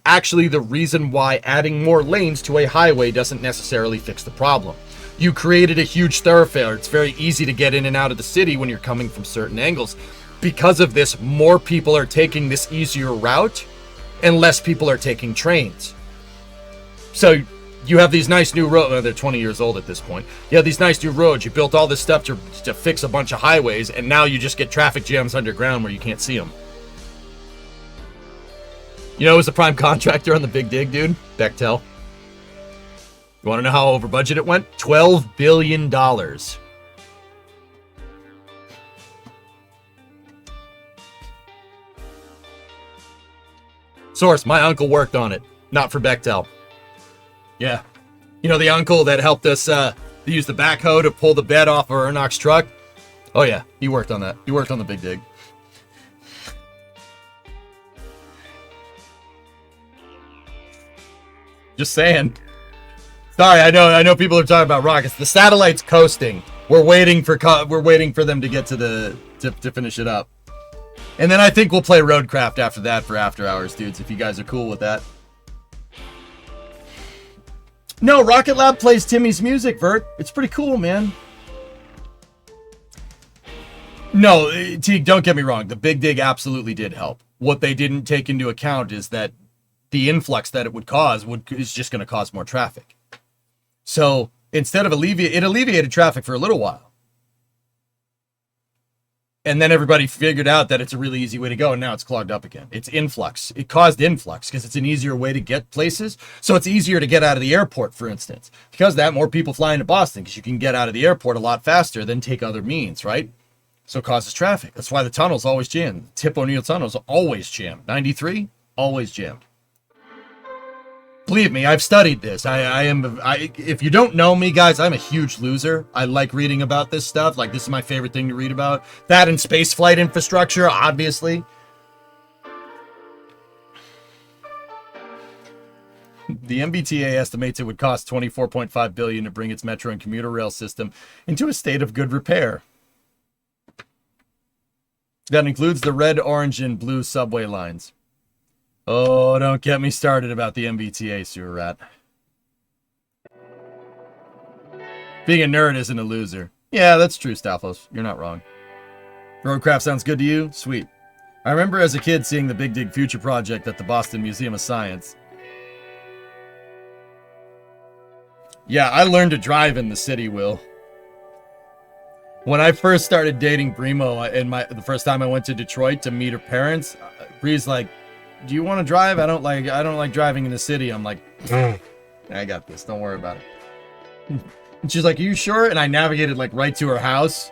actually the reason why adding more lanes to a highway doesn't necessarily fix the problem. You created a huge thoroughfare. It's very easy to get in and out of the city when you're coming from certain angles. Because of this, more people are taking this easier route, and less people are taking trains. So you have these nice new roads. Well, they're 20 years old at this point. You have these nice new roads. You built all this stuff to fix a bunch of highways, and now you just get traffic jams underground where you can't see them. You know who's the prime contractor on the Big Dig, dude? Bechtel. You want to know how over budget it went? $12 billion. Source, my uncle worked on it. Not for Bechtel. Yeah. You know the uncle that helped us use the backhoe to pull the bed off of Ernok's truck? Oh yeah, he worked on that. He worked on the Big Dig. Just saying. Sorry, I know people are talking about rockets. The satellite's coasting. We're waiting for them to get to finish it up. And then I think we'll play Roadcraft after that for after hours, dudes, if you guys are cool with that. No, Rocket Lab plays Timmy's music, Vert. It's pretty cool, man. No, Teague, don't get me wrong. The Big Dig absolutely did help. What they didn't take into account is that the influx that it would cause is just going to cause more traffic. So instead of it alleviated traffic for a little while. And then everybody figured out that it's a really easy way to go, and now it's clogged up again. It's influx. It caused influx because it's an easier way to get places. So it's easier to get out of the airport, for instance. Because of that, more people fly into Boston because you can get out of the airport a lot faster than take other means, right? So it causes traffic. That's why the tunnel's always jammed. Tip O'Neill Tunnel's always jammed. 93, always jammed. Believe me, I've studied this. If you don't know me, guys, I'm a huge loser. I like reading about this stuff. Like, this is my favorite thing to read about. That and space flight infrastructure, obviously. The MBTA estimates it would cost $24.5 billion to bring its metro and commuter rail system into a state of good repair. That includes the red, orange, and blue subway lines. Oh, don't get me started about the MBTA, sewer rat. Being a nerd isn't a loser. Yeah, that's true, Staphos. You're not wrong. Roadcraft sounds good to you? Sweet. I remember as a kid seeing the Big Dig Future project at the Boston Museum of Science. Yeah, I learned to drive in the city, Will. When I first started dating Brimo, the first time I went to Detroit to meet her parents, Bree's like, "Do you want to drive? I don't like driving in the city." I'm like, I got this. Don't worry about it. And she's like, "Are you sure?" And I navigated like right to her house,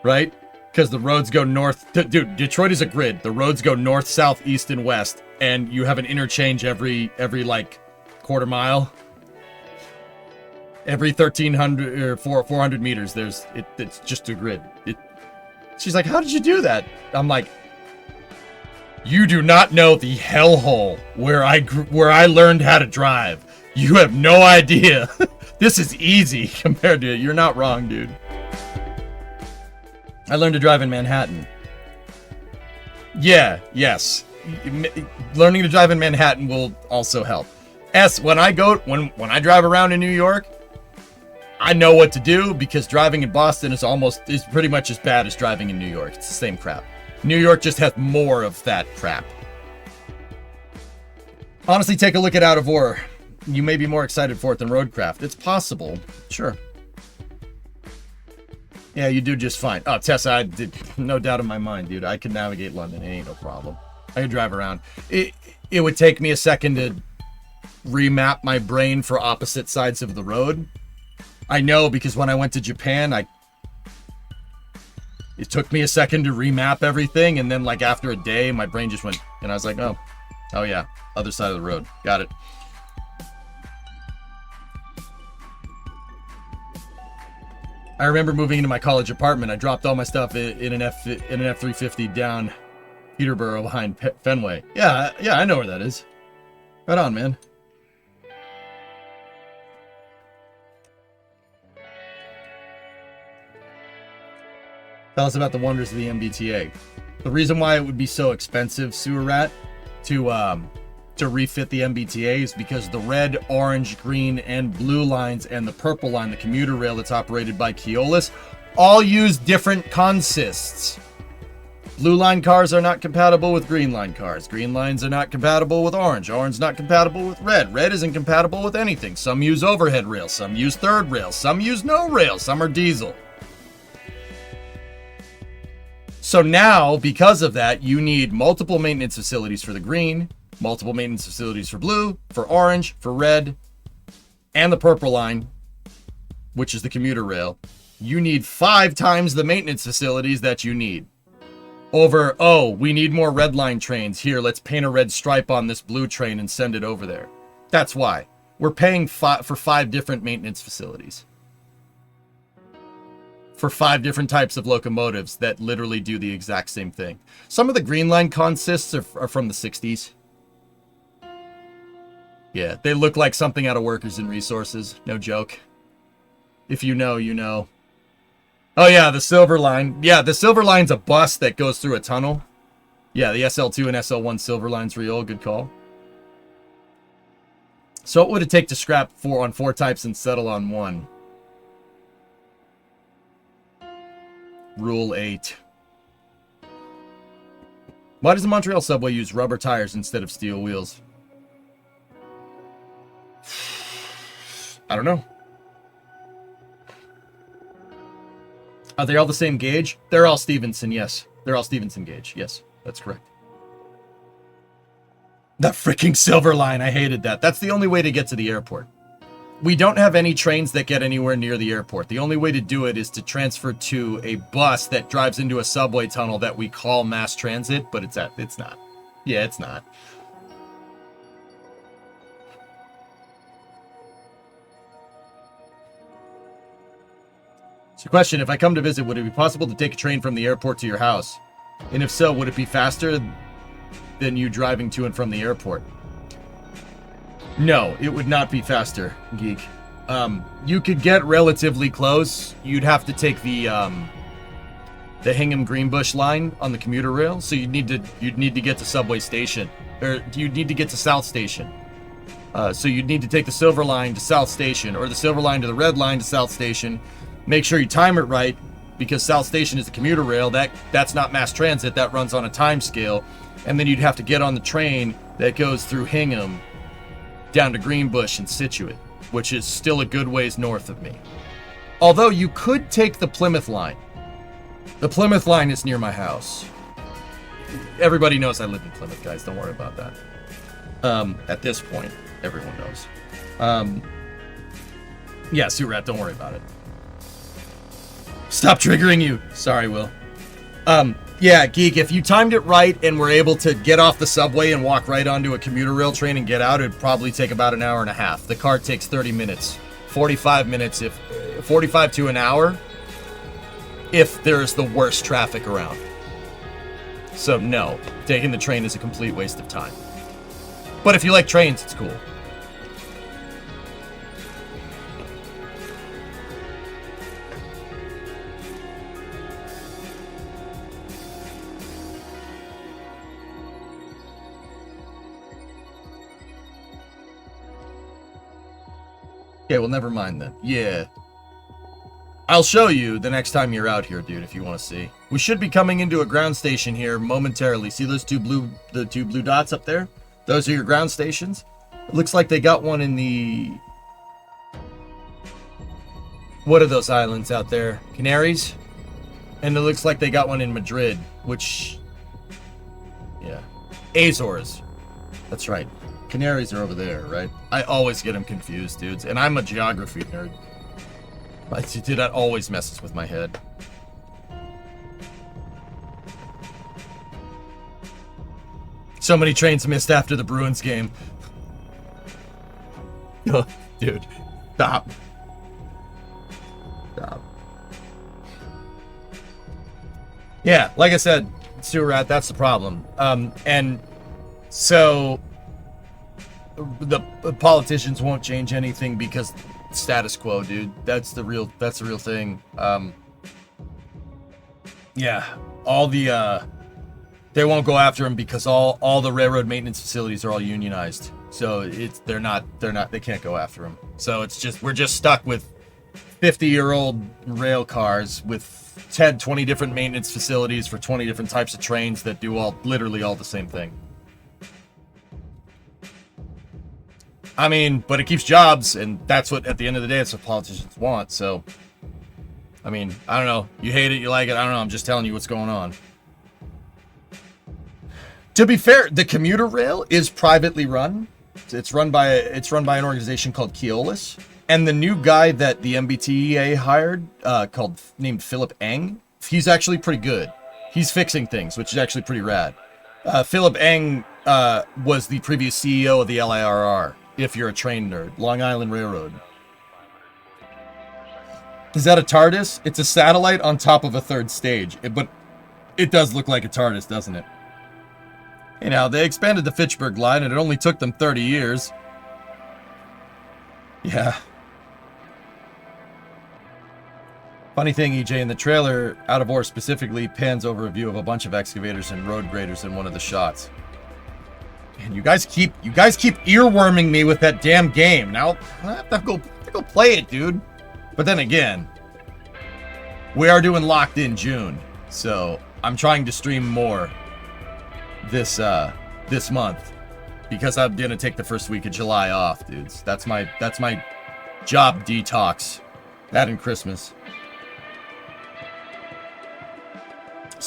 right? Because the roads go north. Dude, Detroit is a grid. The roads go north, south, east, and west, and you have an interchange every like quarter mile. Every 1,300 or 400 meters, it's just a grid. She's like, "How did you do that?" I'm like, "You do not know the hellhole where I learned how to drive. You have no idea. This is easy compared to it." You're not wrong, dude. I learned to drive in Manhattan. Yeah, yes. Learning to drive in Manhattan will also help. When I drive around in New York, I know what to do because driving in Boston is pretty much as bad as driving in New York. It's the same crap. New York just has more of that crap. Honestly, take a look at Out of War. You may be more excited for it than Roadcraft. It's possible. Sure. Yeah, you do just fine. Oh, Tessa, I did no doubt in my mind, dude. I could navigate London. It ain't no problem. I could drive around. It would take me a second to remap my brain for opposite sides of the road. I know because when I went to Japan, it took me a second to remap everything, and then like after a day, my brain just went, and I was like, oh yeah, other side of the road. Got it. I remember moving into my college apartment. I dropped all my stuff in an F-350 down Peterborough behind Fenway. Yeah, I know where that is. Right on, man. Tell us about the wonders of the MBTA. The reason why it would be so expensive, Sewer Rat, to refit the MBTA is because the red, orange, green, and blue lines and the purple line, the commuter rail that's operated by Keolis, all use different consists. Blue line cars are not compatible with green line cars. Green lines are not compatible with orange. Orange not compatible with red. Red isn't compatible with anything. Some use overhead rail. Some use third rail. Some use no rail. Some are diesel. So now, because of that, you need multiple maintenance facilities for the green, multiple maintenance facilities for blue, for orange, for red, and the purple line, which is the commuter rail. You need 5 times the maintenance facilities that you need. Over, we need more red line trains. Here, let's paint a red stripe on this blue train and send it over there. That's why. We're paying for 5 different maintenance facilities. For 5 different types of locomotives that literally do the exact same thing. Some of the green line consists are from the 60s. Yeah, they look like something out of Workers and Resources. No joke. If you know, you know. Oh yeah, the Silver Line. Yeah, the Silver Line's a bus that goes through a tunnel. Yeah, the SL2 and SL1 Silver Line's real. Good call. So what would it take to scrap 4 types and settle on 1? Rule 8. Why does the Montreal subway use rubber tires instead of steel wheels? I don't know. Are they all the same gauge? They're all Stevenson, yes. They're all Stevenson gauge. Yes, that's correct. The freaking Silver Line. I hated that. That's the only way to get to the airport. We don't have any trains that get anywhere near the airport. The only way to do it is to transfer to a bus that drives into a subway tunnel that we call mass transit, but it's not. Yeah, it's not. So question, if I come to visit, would it be possible to take a train from the airport to your house? And if so, would it be faster than you driving to and from the airport? No, it would not be faster, Geek. You could get relatively close. You'd have to take the Hingham Greenbush line on the commuter rail, so you'd need to get to Subway Station, or you'd need to get to South Station. So you'd need to take the Silver Line to South Station, or the Silver Line to the Red Line to South Station. Make sure you time it right, because South Station is the commuter rail. That's not mass transit. That runs on a time scale. And then you'd have to get on the train that goes through Hingham down to Greenbush and Situate, which is still a good ways north of me. Although you could take the Plymouth line. The Plymouth line is near my house. Everybody knows I live in Plymouth, guys. Don't worry about that. At this point, everyone knows. Yeah, Surat, don't worry about it. Stop triggering you. Sorry, Will. Yeah, Geek, if you timed it right and were able to get off the subway and walk right onto a commuter rail train and get out, it'd probably take about an hour and a half. The car takes 30 minutes. 45 minutes, 45 to an hour, if there's the worst traffic around. So no, taking the train is a complete waste of time. But if you like trains, it's cool. Okay, well, never mind then. Yeah. I'll show you the next time you're out here, dude, if you want to see. We should be coming into a ground station here momentarily. See those two blue dots up there? Those are your ground stations. It looks like they got one in the... What are those islands out there? Canaries? And it looks like they got one in Madrid, which... Yeah. Azores. That's right. Canaries are over there, right? I always get them confused, dudes. And I'm a geography nerd. Dude, that always messes with my head. So many trains missed after the Bruins game. Oh, dude. Stop. Stop. Yeah, like I said, Surat, that's the problem. And so... the politicians won't change anything because status quo, dude. That's the real thing. Yeah, all the they won't go after him because all the railroad maintenance facilities are all unionized. So they can't go after him. So we're just stuck with 50-year-old rail cars with 20 different maintenance facilities for 20 different types of trains that do literally all the same thing. I mean, but it keeps jobs, and that's what, at the end of the day, that's what politicians want, so... I mean, I don't know. You hate it, you like it, I don't know, I'm just telling you what's going on. To be fair, the commuter rail is privately run. It's run by an organization called Keolis, and the new guy that the MBTA hired, named Philip Eng, he's actually pretty good. He's fixing things, which is actually pretty rad. Philip Eng was the previous CEO of the LIRR. If you're a train nerd. Long Island Railroad. Is that a TARDIS? It's a satellite on top of a third stage. But it does look like a TARDIS, doesn't it? You know, they expanded the Fitchburg line and it only took them 30 years. Yeah. Funny thing, EJ, in the trailer, Out of Ore specifically pans over a view of a bunch of excavators and road graders in one of the shots. And you guys keep earworming me with that damn game. Now I have to go play it, dude. But then again, we are doing Locked In June, so I'm trying to stream more this month because I'm gonna take the first week of July off, dudes. That's my job detox. That and Christmas.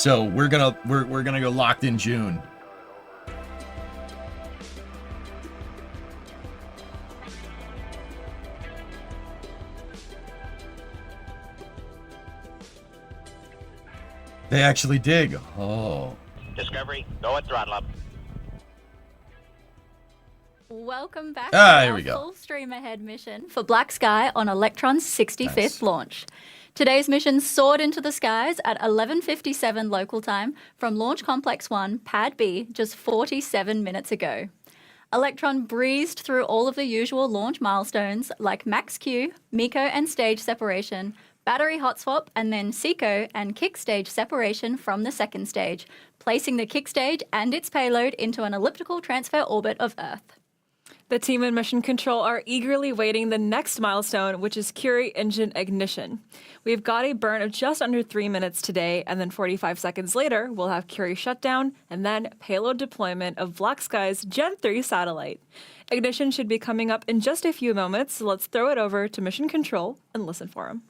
So we're gonna go locked in June. They actually dig. Oh. Discovery, go at throttle up. Welcome back Ah, to here our we go. full stream ahead mission for Black Sky on Electron's 65th Nice. launch. Today's mission soared into the skies at 11:57 local time from Launch Complex 1, Pad B, just 47 minutes ago. Electron breezed through all of the usual launch milestones like max Q, MECO and stage separation, battery hot swap, and then SECO and kick stage separation from the second stage, placing the kick stage and its payload into an elliptical transfer orbit of Earth. The team in Mission Control are eagerly waiting the next milestone, which is Curie engine ignition. We've got a burn of just under 3 minutes today, and then 45 seconds later, we'll have Curie shutdown and then payload deployment of Black Sky's Gen 3 satellite. Ignition should be coming up in just a few moments, so let's throw it over to Mission Control and listen for them.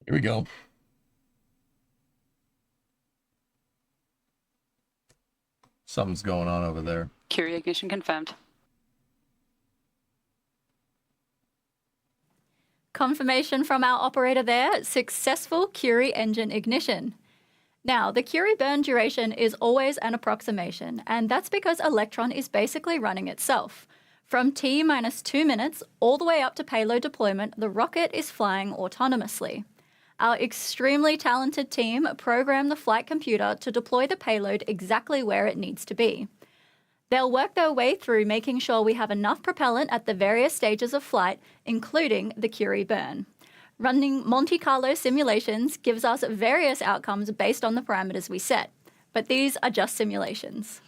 Here we go. Something's going on over there. Curie ignition confirmed. Confirmation from our operator there, successful Curie engine ignition. Now, the Curie burn duration is always an approximation, and that's because Electron is basically running itself. From T minus 2 minutes all the way up to payload deployment, the rocket is flying autonomously. Our extremely talented team programmed the flight computer to deploy the payload exactly where it needs to be. They'll work their way through making sure we have enough propellant at the various stages of flight, including the Curie burn. Running Monte Carlo simulations gives us various outcomes based on the parameters we set, but these are just simulations.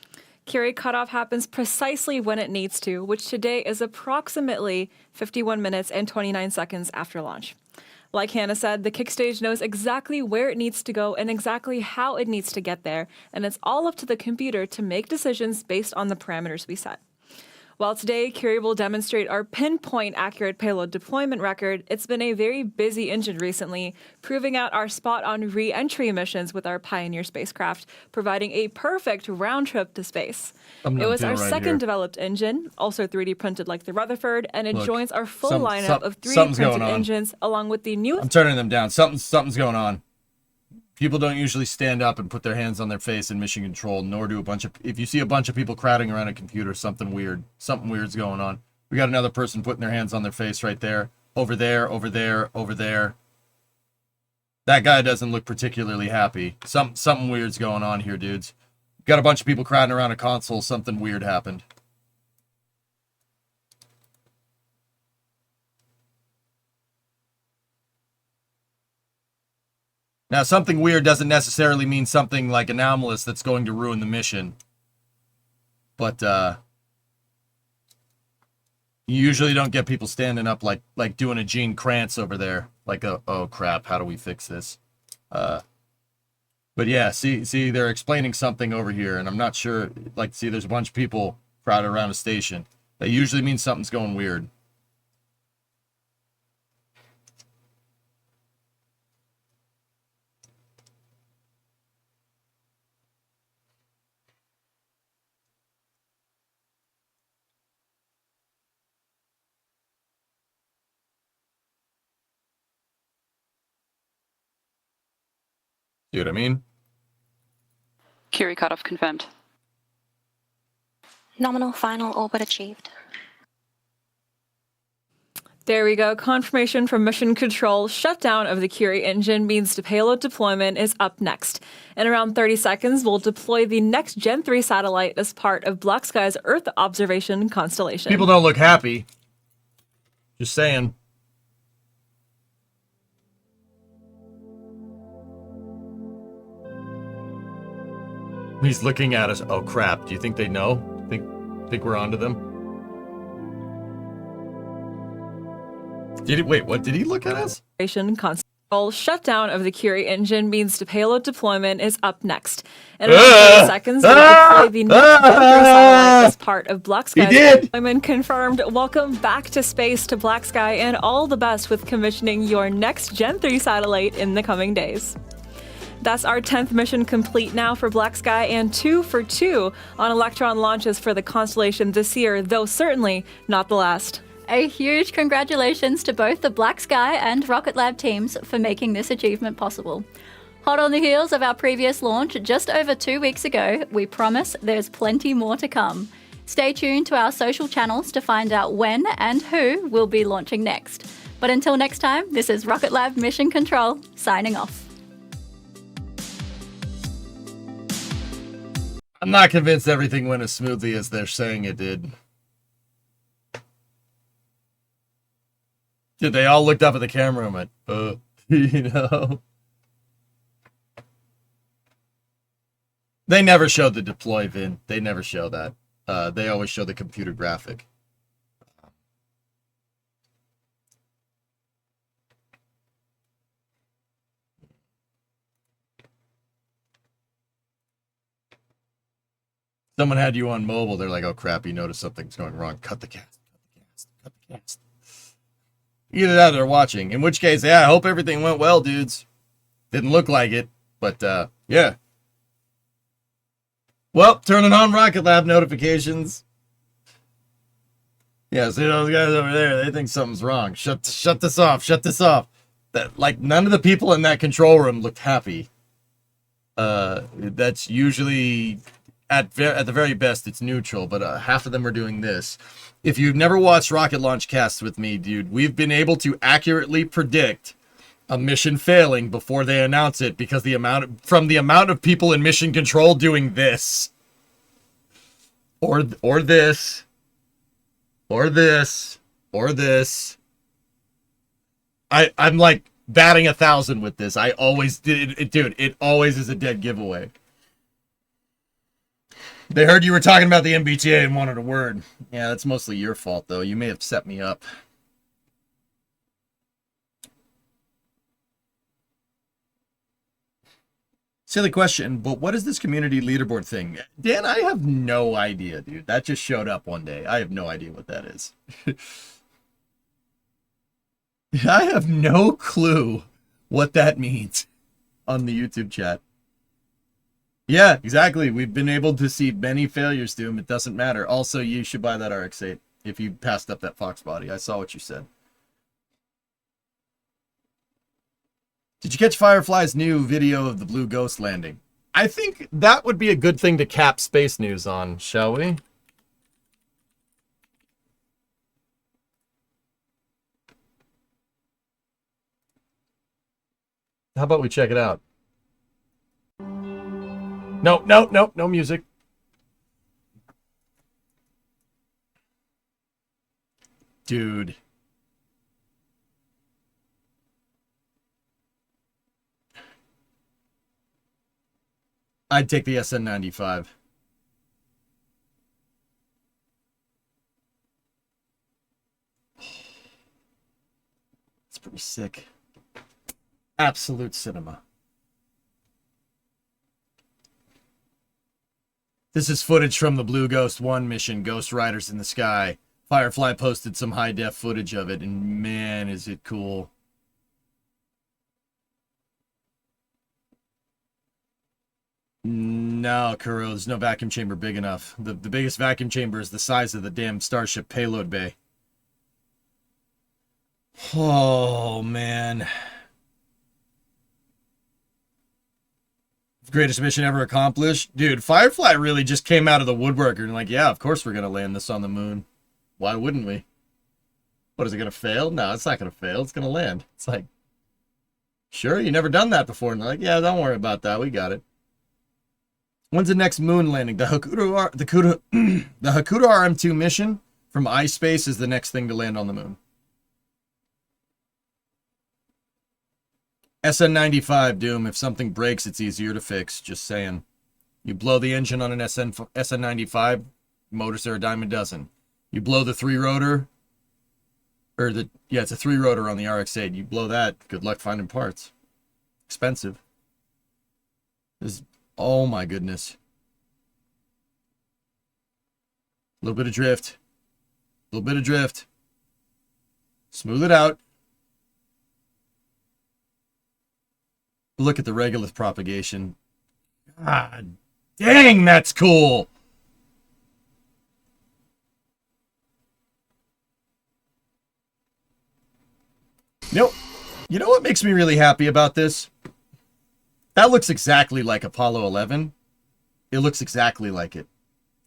Curie cutoff happens precisely when it needs to, which today is approximately 51 minutes and 29 seconds after launch. Like Hannah said, the kick stage knows exactly where it needs to go and exactly how it needs to get there, and it's all up to the computer to make decisions based on the parameters we set. While today Curie will demonstrate our pinpoint accurate payload deployment record, it's been a very busy engine recently, proving out our spot-on re-entry missions with our Pioneer spacecraft, providing a perfect round trip to space. It was our second developed engine, also 3D printed like the Rutherford, and it joins our full lineup of 3D printed engines along with the new... I'm turning them down. Something's going on. People don't usually stand up and put their hands on their face in mission control, nor do if you see a bunch of people crowding around a computer, something weird's going on. We got another person putting their hands on their face right there. Over there, over there, over there. That guy doesn't look particularly happy. Something weird's going on here, dudes. Got a bunch of people crowding around a console, something weird happened. Now, something weird doesn't necessarily mean something like anomalous that's going to ruin the mission. But, you usually don't get people standing up like doing a Gene Kranz over there. Like, oh crap, how do we fix this? But yeah, see, they're explaining something over here, and I'm not sure, like, see, there's a bunch of people crowded around a station. That usually means something's going weird. See what I mean? Curie cutoff confirmed. Nominal final orbit achieved. There we go. Confirmation from Mission Control. Shutdown of the Curie engine means the payload deployment is up next. In around 30 seconds, we'll deploy the next Gen 3 satellite as part of Black Sky's Earth observation constellation. People don't look happy. Just saying. He's looking at us. Oh crap! Do you think they know? Think we're onto them? Did he wait? What did he look at us? Shutdown of the Curie engine means the payload deployment is up next. In about 30 seconds, we'll deploy the next Gen 3 satellite as part of Black Sky's deployment confirmed. Welcome back to space to Black Sky, and all the best with commissioning your next Gen 3 satellite in the coming days. That's our 10th mission complete now for Black Sky, and 2 for 2 on Electron launches for the constellation this year, though certainly not the last. A huge congratulations to both the Black Sky and Rocket Lab teams for making this achievement possible. Hot on the heels of our previous launch just over 2 weeks ago, we promise there's plenty more to come. Stay tuned to our social channels to find out when and who will be launching next. But until next time, this is Rocket Lab Mission Control, signing off. I'm not convinced everything went as smoothly as they're saying it did. Dude, they all looked up at the camera and went, you know. They never showed the deploy, Vin. They never show that. They always show the computer graphic. Someone had you on mobile. They're like, oh crap, you noticed something's going wrong. Cut the cast. Cut the cast. Cut the cast. Either that or they're watching. In which case, yeah, I hope everything went well, dudes. Didn't look like it, but yeah. Well, turning on Rocket Lab notifications. Yeah, see those guys over there, they think something's wrong. Shut this off. Shut this off. That, like, none of the people in that control room looked happy. That's usually, at the very best, it's neutral, but half of them are doing this. If you've never watched Rocket Launch Casts with me, dude, we've been able to accurately predict a mission failing before they announce it because the amount of people in mission control doing this. Or this. Or this. Or this. I'm like batting 1,000 with this. I always did, dude, it always is a dead giveaway. They heard you were talking about the MBTA and wanted a word. Yeah, that's mostly your fault, though. You may have set me up. Silly question, but what is this community leaderboard thing? Dan, I have no idea, dude. That just showed up one day. I have no idea what that is. I have no clue what that means on the YouTube chat. Yeah, exactly. We've been able to see many failures, Doom. It doesn't matter. Also, you should buy that RX-8 if you passed up that Fox body. I saw what you said. Did you catch Firefly's new video of the Blue Ghost landing? I think that would be a good thing to cap space news on, shall we? How about we check it out? No music. Dude. I'd take the SN95. It's pretty sick. Absolute cinema. This is footage from the Blue Ghost 1 mission, Ghost Riders in the Sky. Firefly posted some high-def footage of it, and man, is it cool. No, Kuro, there's no vacuum chamber big enough. The biggest vacuum chamber is the size of the damn Starship payload bay. Oh, man. Greatest mission ever accomplished? Dude, Firefly really just came out of the woodwork and like, yeah, of course we're going to land this on the moon. Why wouldn't we? What, is it going to fail? No, it's not going to fail. It's going to land. It's like, sure, you never done that before. And they're like, yeah, don't worry about that. We got it. When's the next moon landing? The Hakuto RM2 mission from iSpace is the next thing to land on the moon. SN95, Doom. If something breaks, it's easier to fix. Just saying. You blow the engine on an SN95, motors are a dime a dozen. You blow the 3-rotor, Or it's a 3-rotor on the RX-8. You blow that, good luck finding parts. Expensive. Oh my goodness. A little bit of drift. A little bit of drift. Smooth it out. Look at the regolith propagation. God dang, that's cool. Nope. You know what makes me really happy about this? That looks exactly like Apollo 11. It looks exactly like it.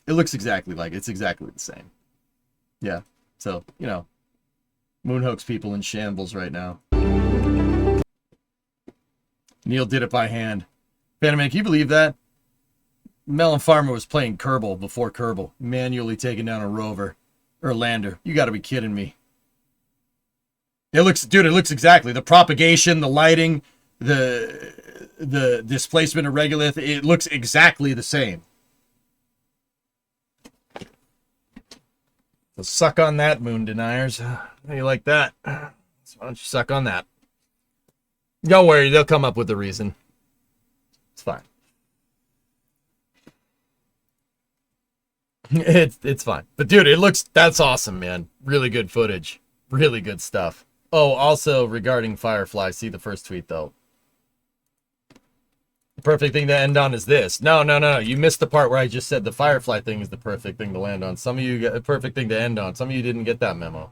It looks exactly like it. It's exactly the same. Yeah. So, you know, Moonhoax people in shambles right now. Neil did it by hand. Phantom Man, can you believe that? Melon Farmer was playing Kerbal before Kerbal, manually taking down a rover or lander. You got to be kidding me. It looks exactly. The propagation, the lighting, the displacement of regolith, it looks exactly the same. So suck on that, moon deniers. How you like that? So why don't you suck on that? Don't worry, they'll come up with a reason. It's fine. It's fine. But dude, that's awesome, man. Really good footage. Really good stuff. Oh, also regarding Firefly, see the first tweet though. The perfect thing to end on is this. No. You missed the part where I just said the Firefly thing is the perfect thing to land on. Some of you get a perfect thing to end on. Some of you didn't get that memo.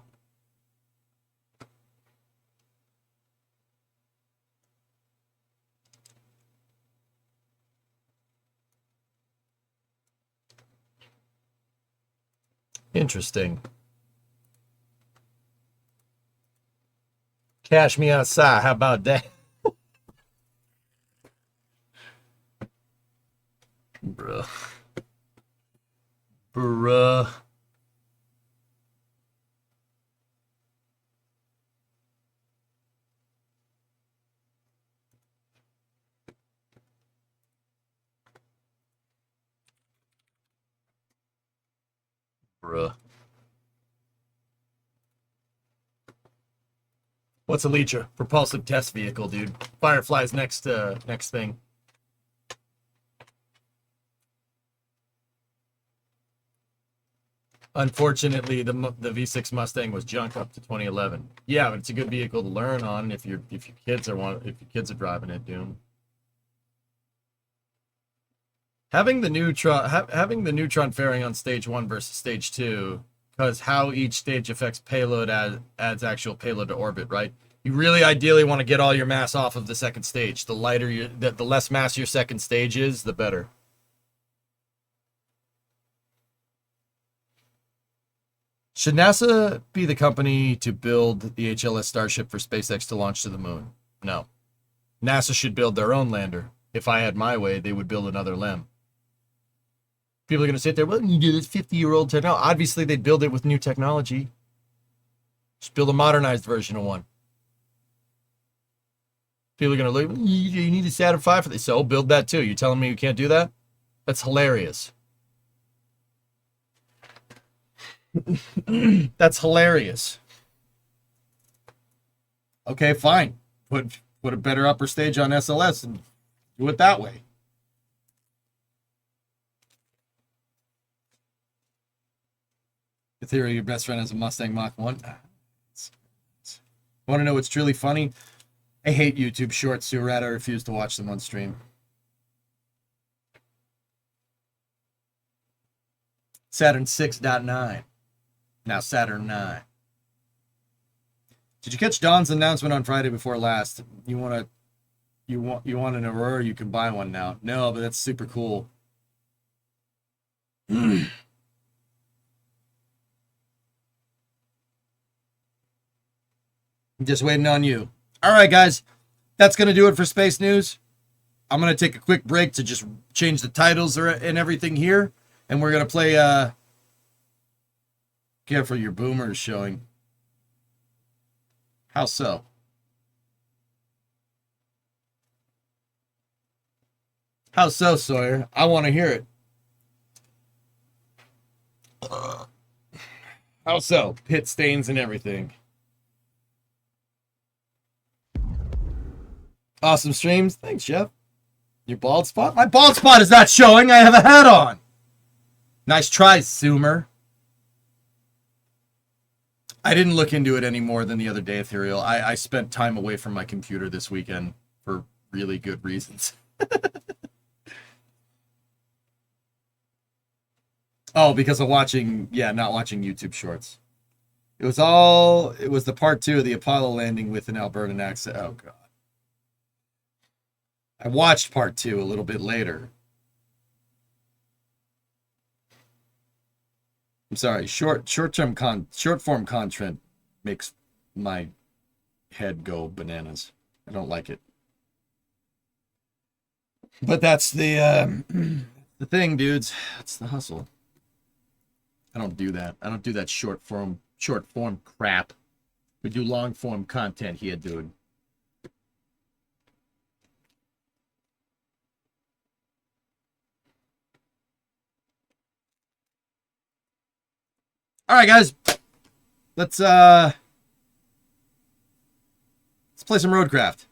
Interesting. Cash me outside. How about that? Bruh. Bruh. Bruh. What's a Leecher? Propulsive test vehicle, dude. Firefly's next thing. Unfortunately, the V6 Mustang was junk up to 2011. Yeah, but it's a good vehicle to learn on if your kids are driving it, Doom. Having the neutron fairing on stage 1 versus stage 2, because how each stage affects payload adds actual payload to orbit, right? You really ideally want to get all your mass off of the second stage. The less mass your second stage is, the better. Should NASA be the company to build the HLS Starship for SpaceX to launch to the moon? No. NASA should build their own lander. If I had my way, they would build another LEM. People are going to sit there, well, you do this 50-year-old technology. Obviously, they'd build it with new technology. Just build a modernized version of one. People are going to look, you need a Saturn V for this. So build that too. You're telling me you can't do that? That's hilarious. That's hilarious. Okay, fine. Put a better upper stage on SLS and do it that way. The theory your best friend has a Mustang Mach 1. Want to know what's truly funny? I hate YouTube shorts, so I refuse to watch them on stream. Saturn 6.9. Now Saturn 9. Did you catch Don's announcement on Friday before last? You want an Aurora? You can buy one now. No, but that's super cool. Just waiting on you. All right, guys. That's going to do it for Space News. I'm going to take a quick break to just change the titles and everything here. And we're going to play... Careful, your boomer is showing. How so? How so, Sawyer? I want to hear it. How so? Pit stains and everything. Awesome streams. Thanks, Jeff. Your bald spot? My bald spot is not showing. I have a hat on. Nice try, Zoomer. I didn't look into it any more than the other day, Ethereal. I spent time away from my computer this weekend for really good reasons. Oh, because of watching, not watching YouTube shorts. It was the part 2 of the Apollo landing with an Albertan accent. Oh, God. I watched part 2 a little bit later. I'm sorry, short form content makes my head go bananas. I don't like it. But that's the thing, dudes. That's the hustle. I don't do that. I don't do that short form crap. We do long form content here, dude. All right, guys. Let's play some Roadcraft.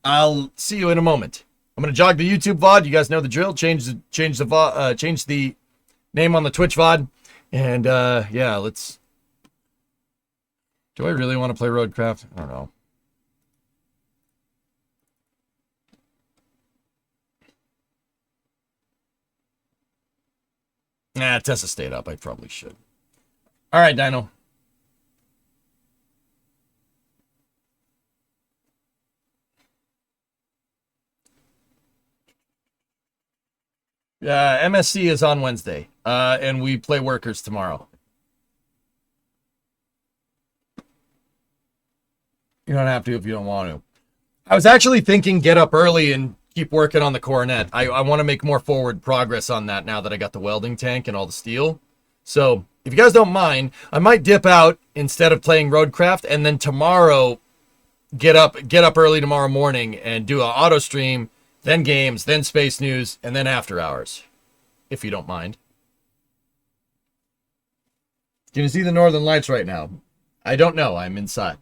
I'll see you in a moment. I'm gonna jog the YouTube VOD. You guys know the drill. Change the name on the Twitch VOD. And yeah, let's. Do I really want to play Roadcraft? I don't know. Nah, Tessa stayed up. I probably should. All right, Dino. MSC is on Wednesday, and we play Workers tomorrow. You don't have to if you don't want to. I was actually thinking get up early and keep working on the Coronet. I want to make more forward progress on that now that I got the welding tank and all the steel. So if you guys don't mind, I might dip out instead of playing Roadcraft, and then tomorrow get up early tomorrow morning and do an auto stream, then games, then space news, and then after hours, if you don't mind. Can you see the Northern Lights right now? I don't know. I'm inside.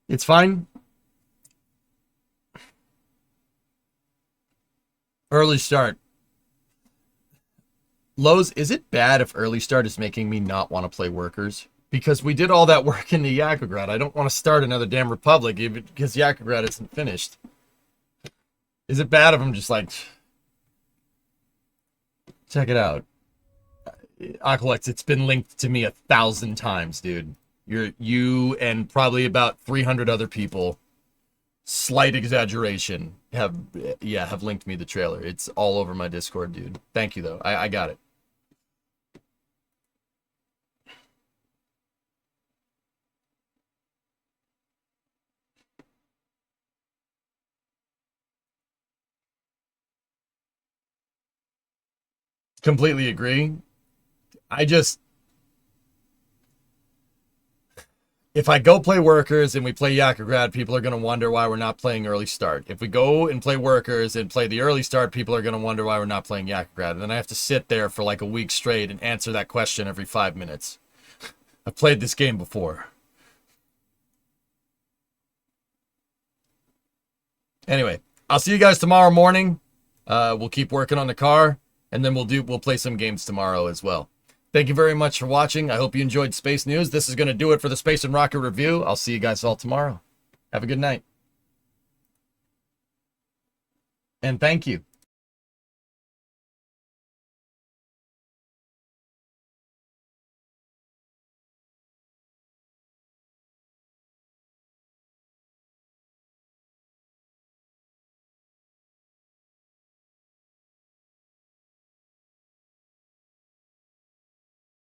It's fine. Early start. Lowe's, is it bad if early start is making me not want to play Workers? Because we did all that work in the Yakograd. I don't want to start another damn Republic because Yakograd isn't finished. Is it bad if I'm just like... Check it out. Aqualex, it's been linked to me 1,000 times, dude. You and probably about 300 other people, slight exaggeration, have linked me the trailer. It's all over my Discord, dude. Thank you, though. I got it. Completely agree. If I go play Workers and we play Yakograd, people are going to wonder why we're not playing Early Start. If we go and play Workers and play the Early Start, people are going to wonder why we're not playing Yakograd. And then I have to sit there for like a week straight and answer that question every 5 minutes. I've played this game before. Anyway, I'll see you guys tomorrow morning. We'll keep working on the car, and then we'll play some games tomorrow as well. Thank you very much for watching. I hope you enjoyed Space News. This is going to do it for the Space and Rocket Review. I'll see you guys all tomorrow. Have a good night. And thank you.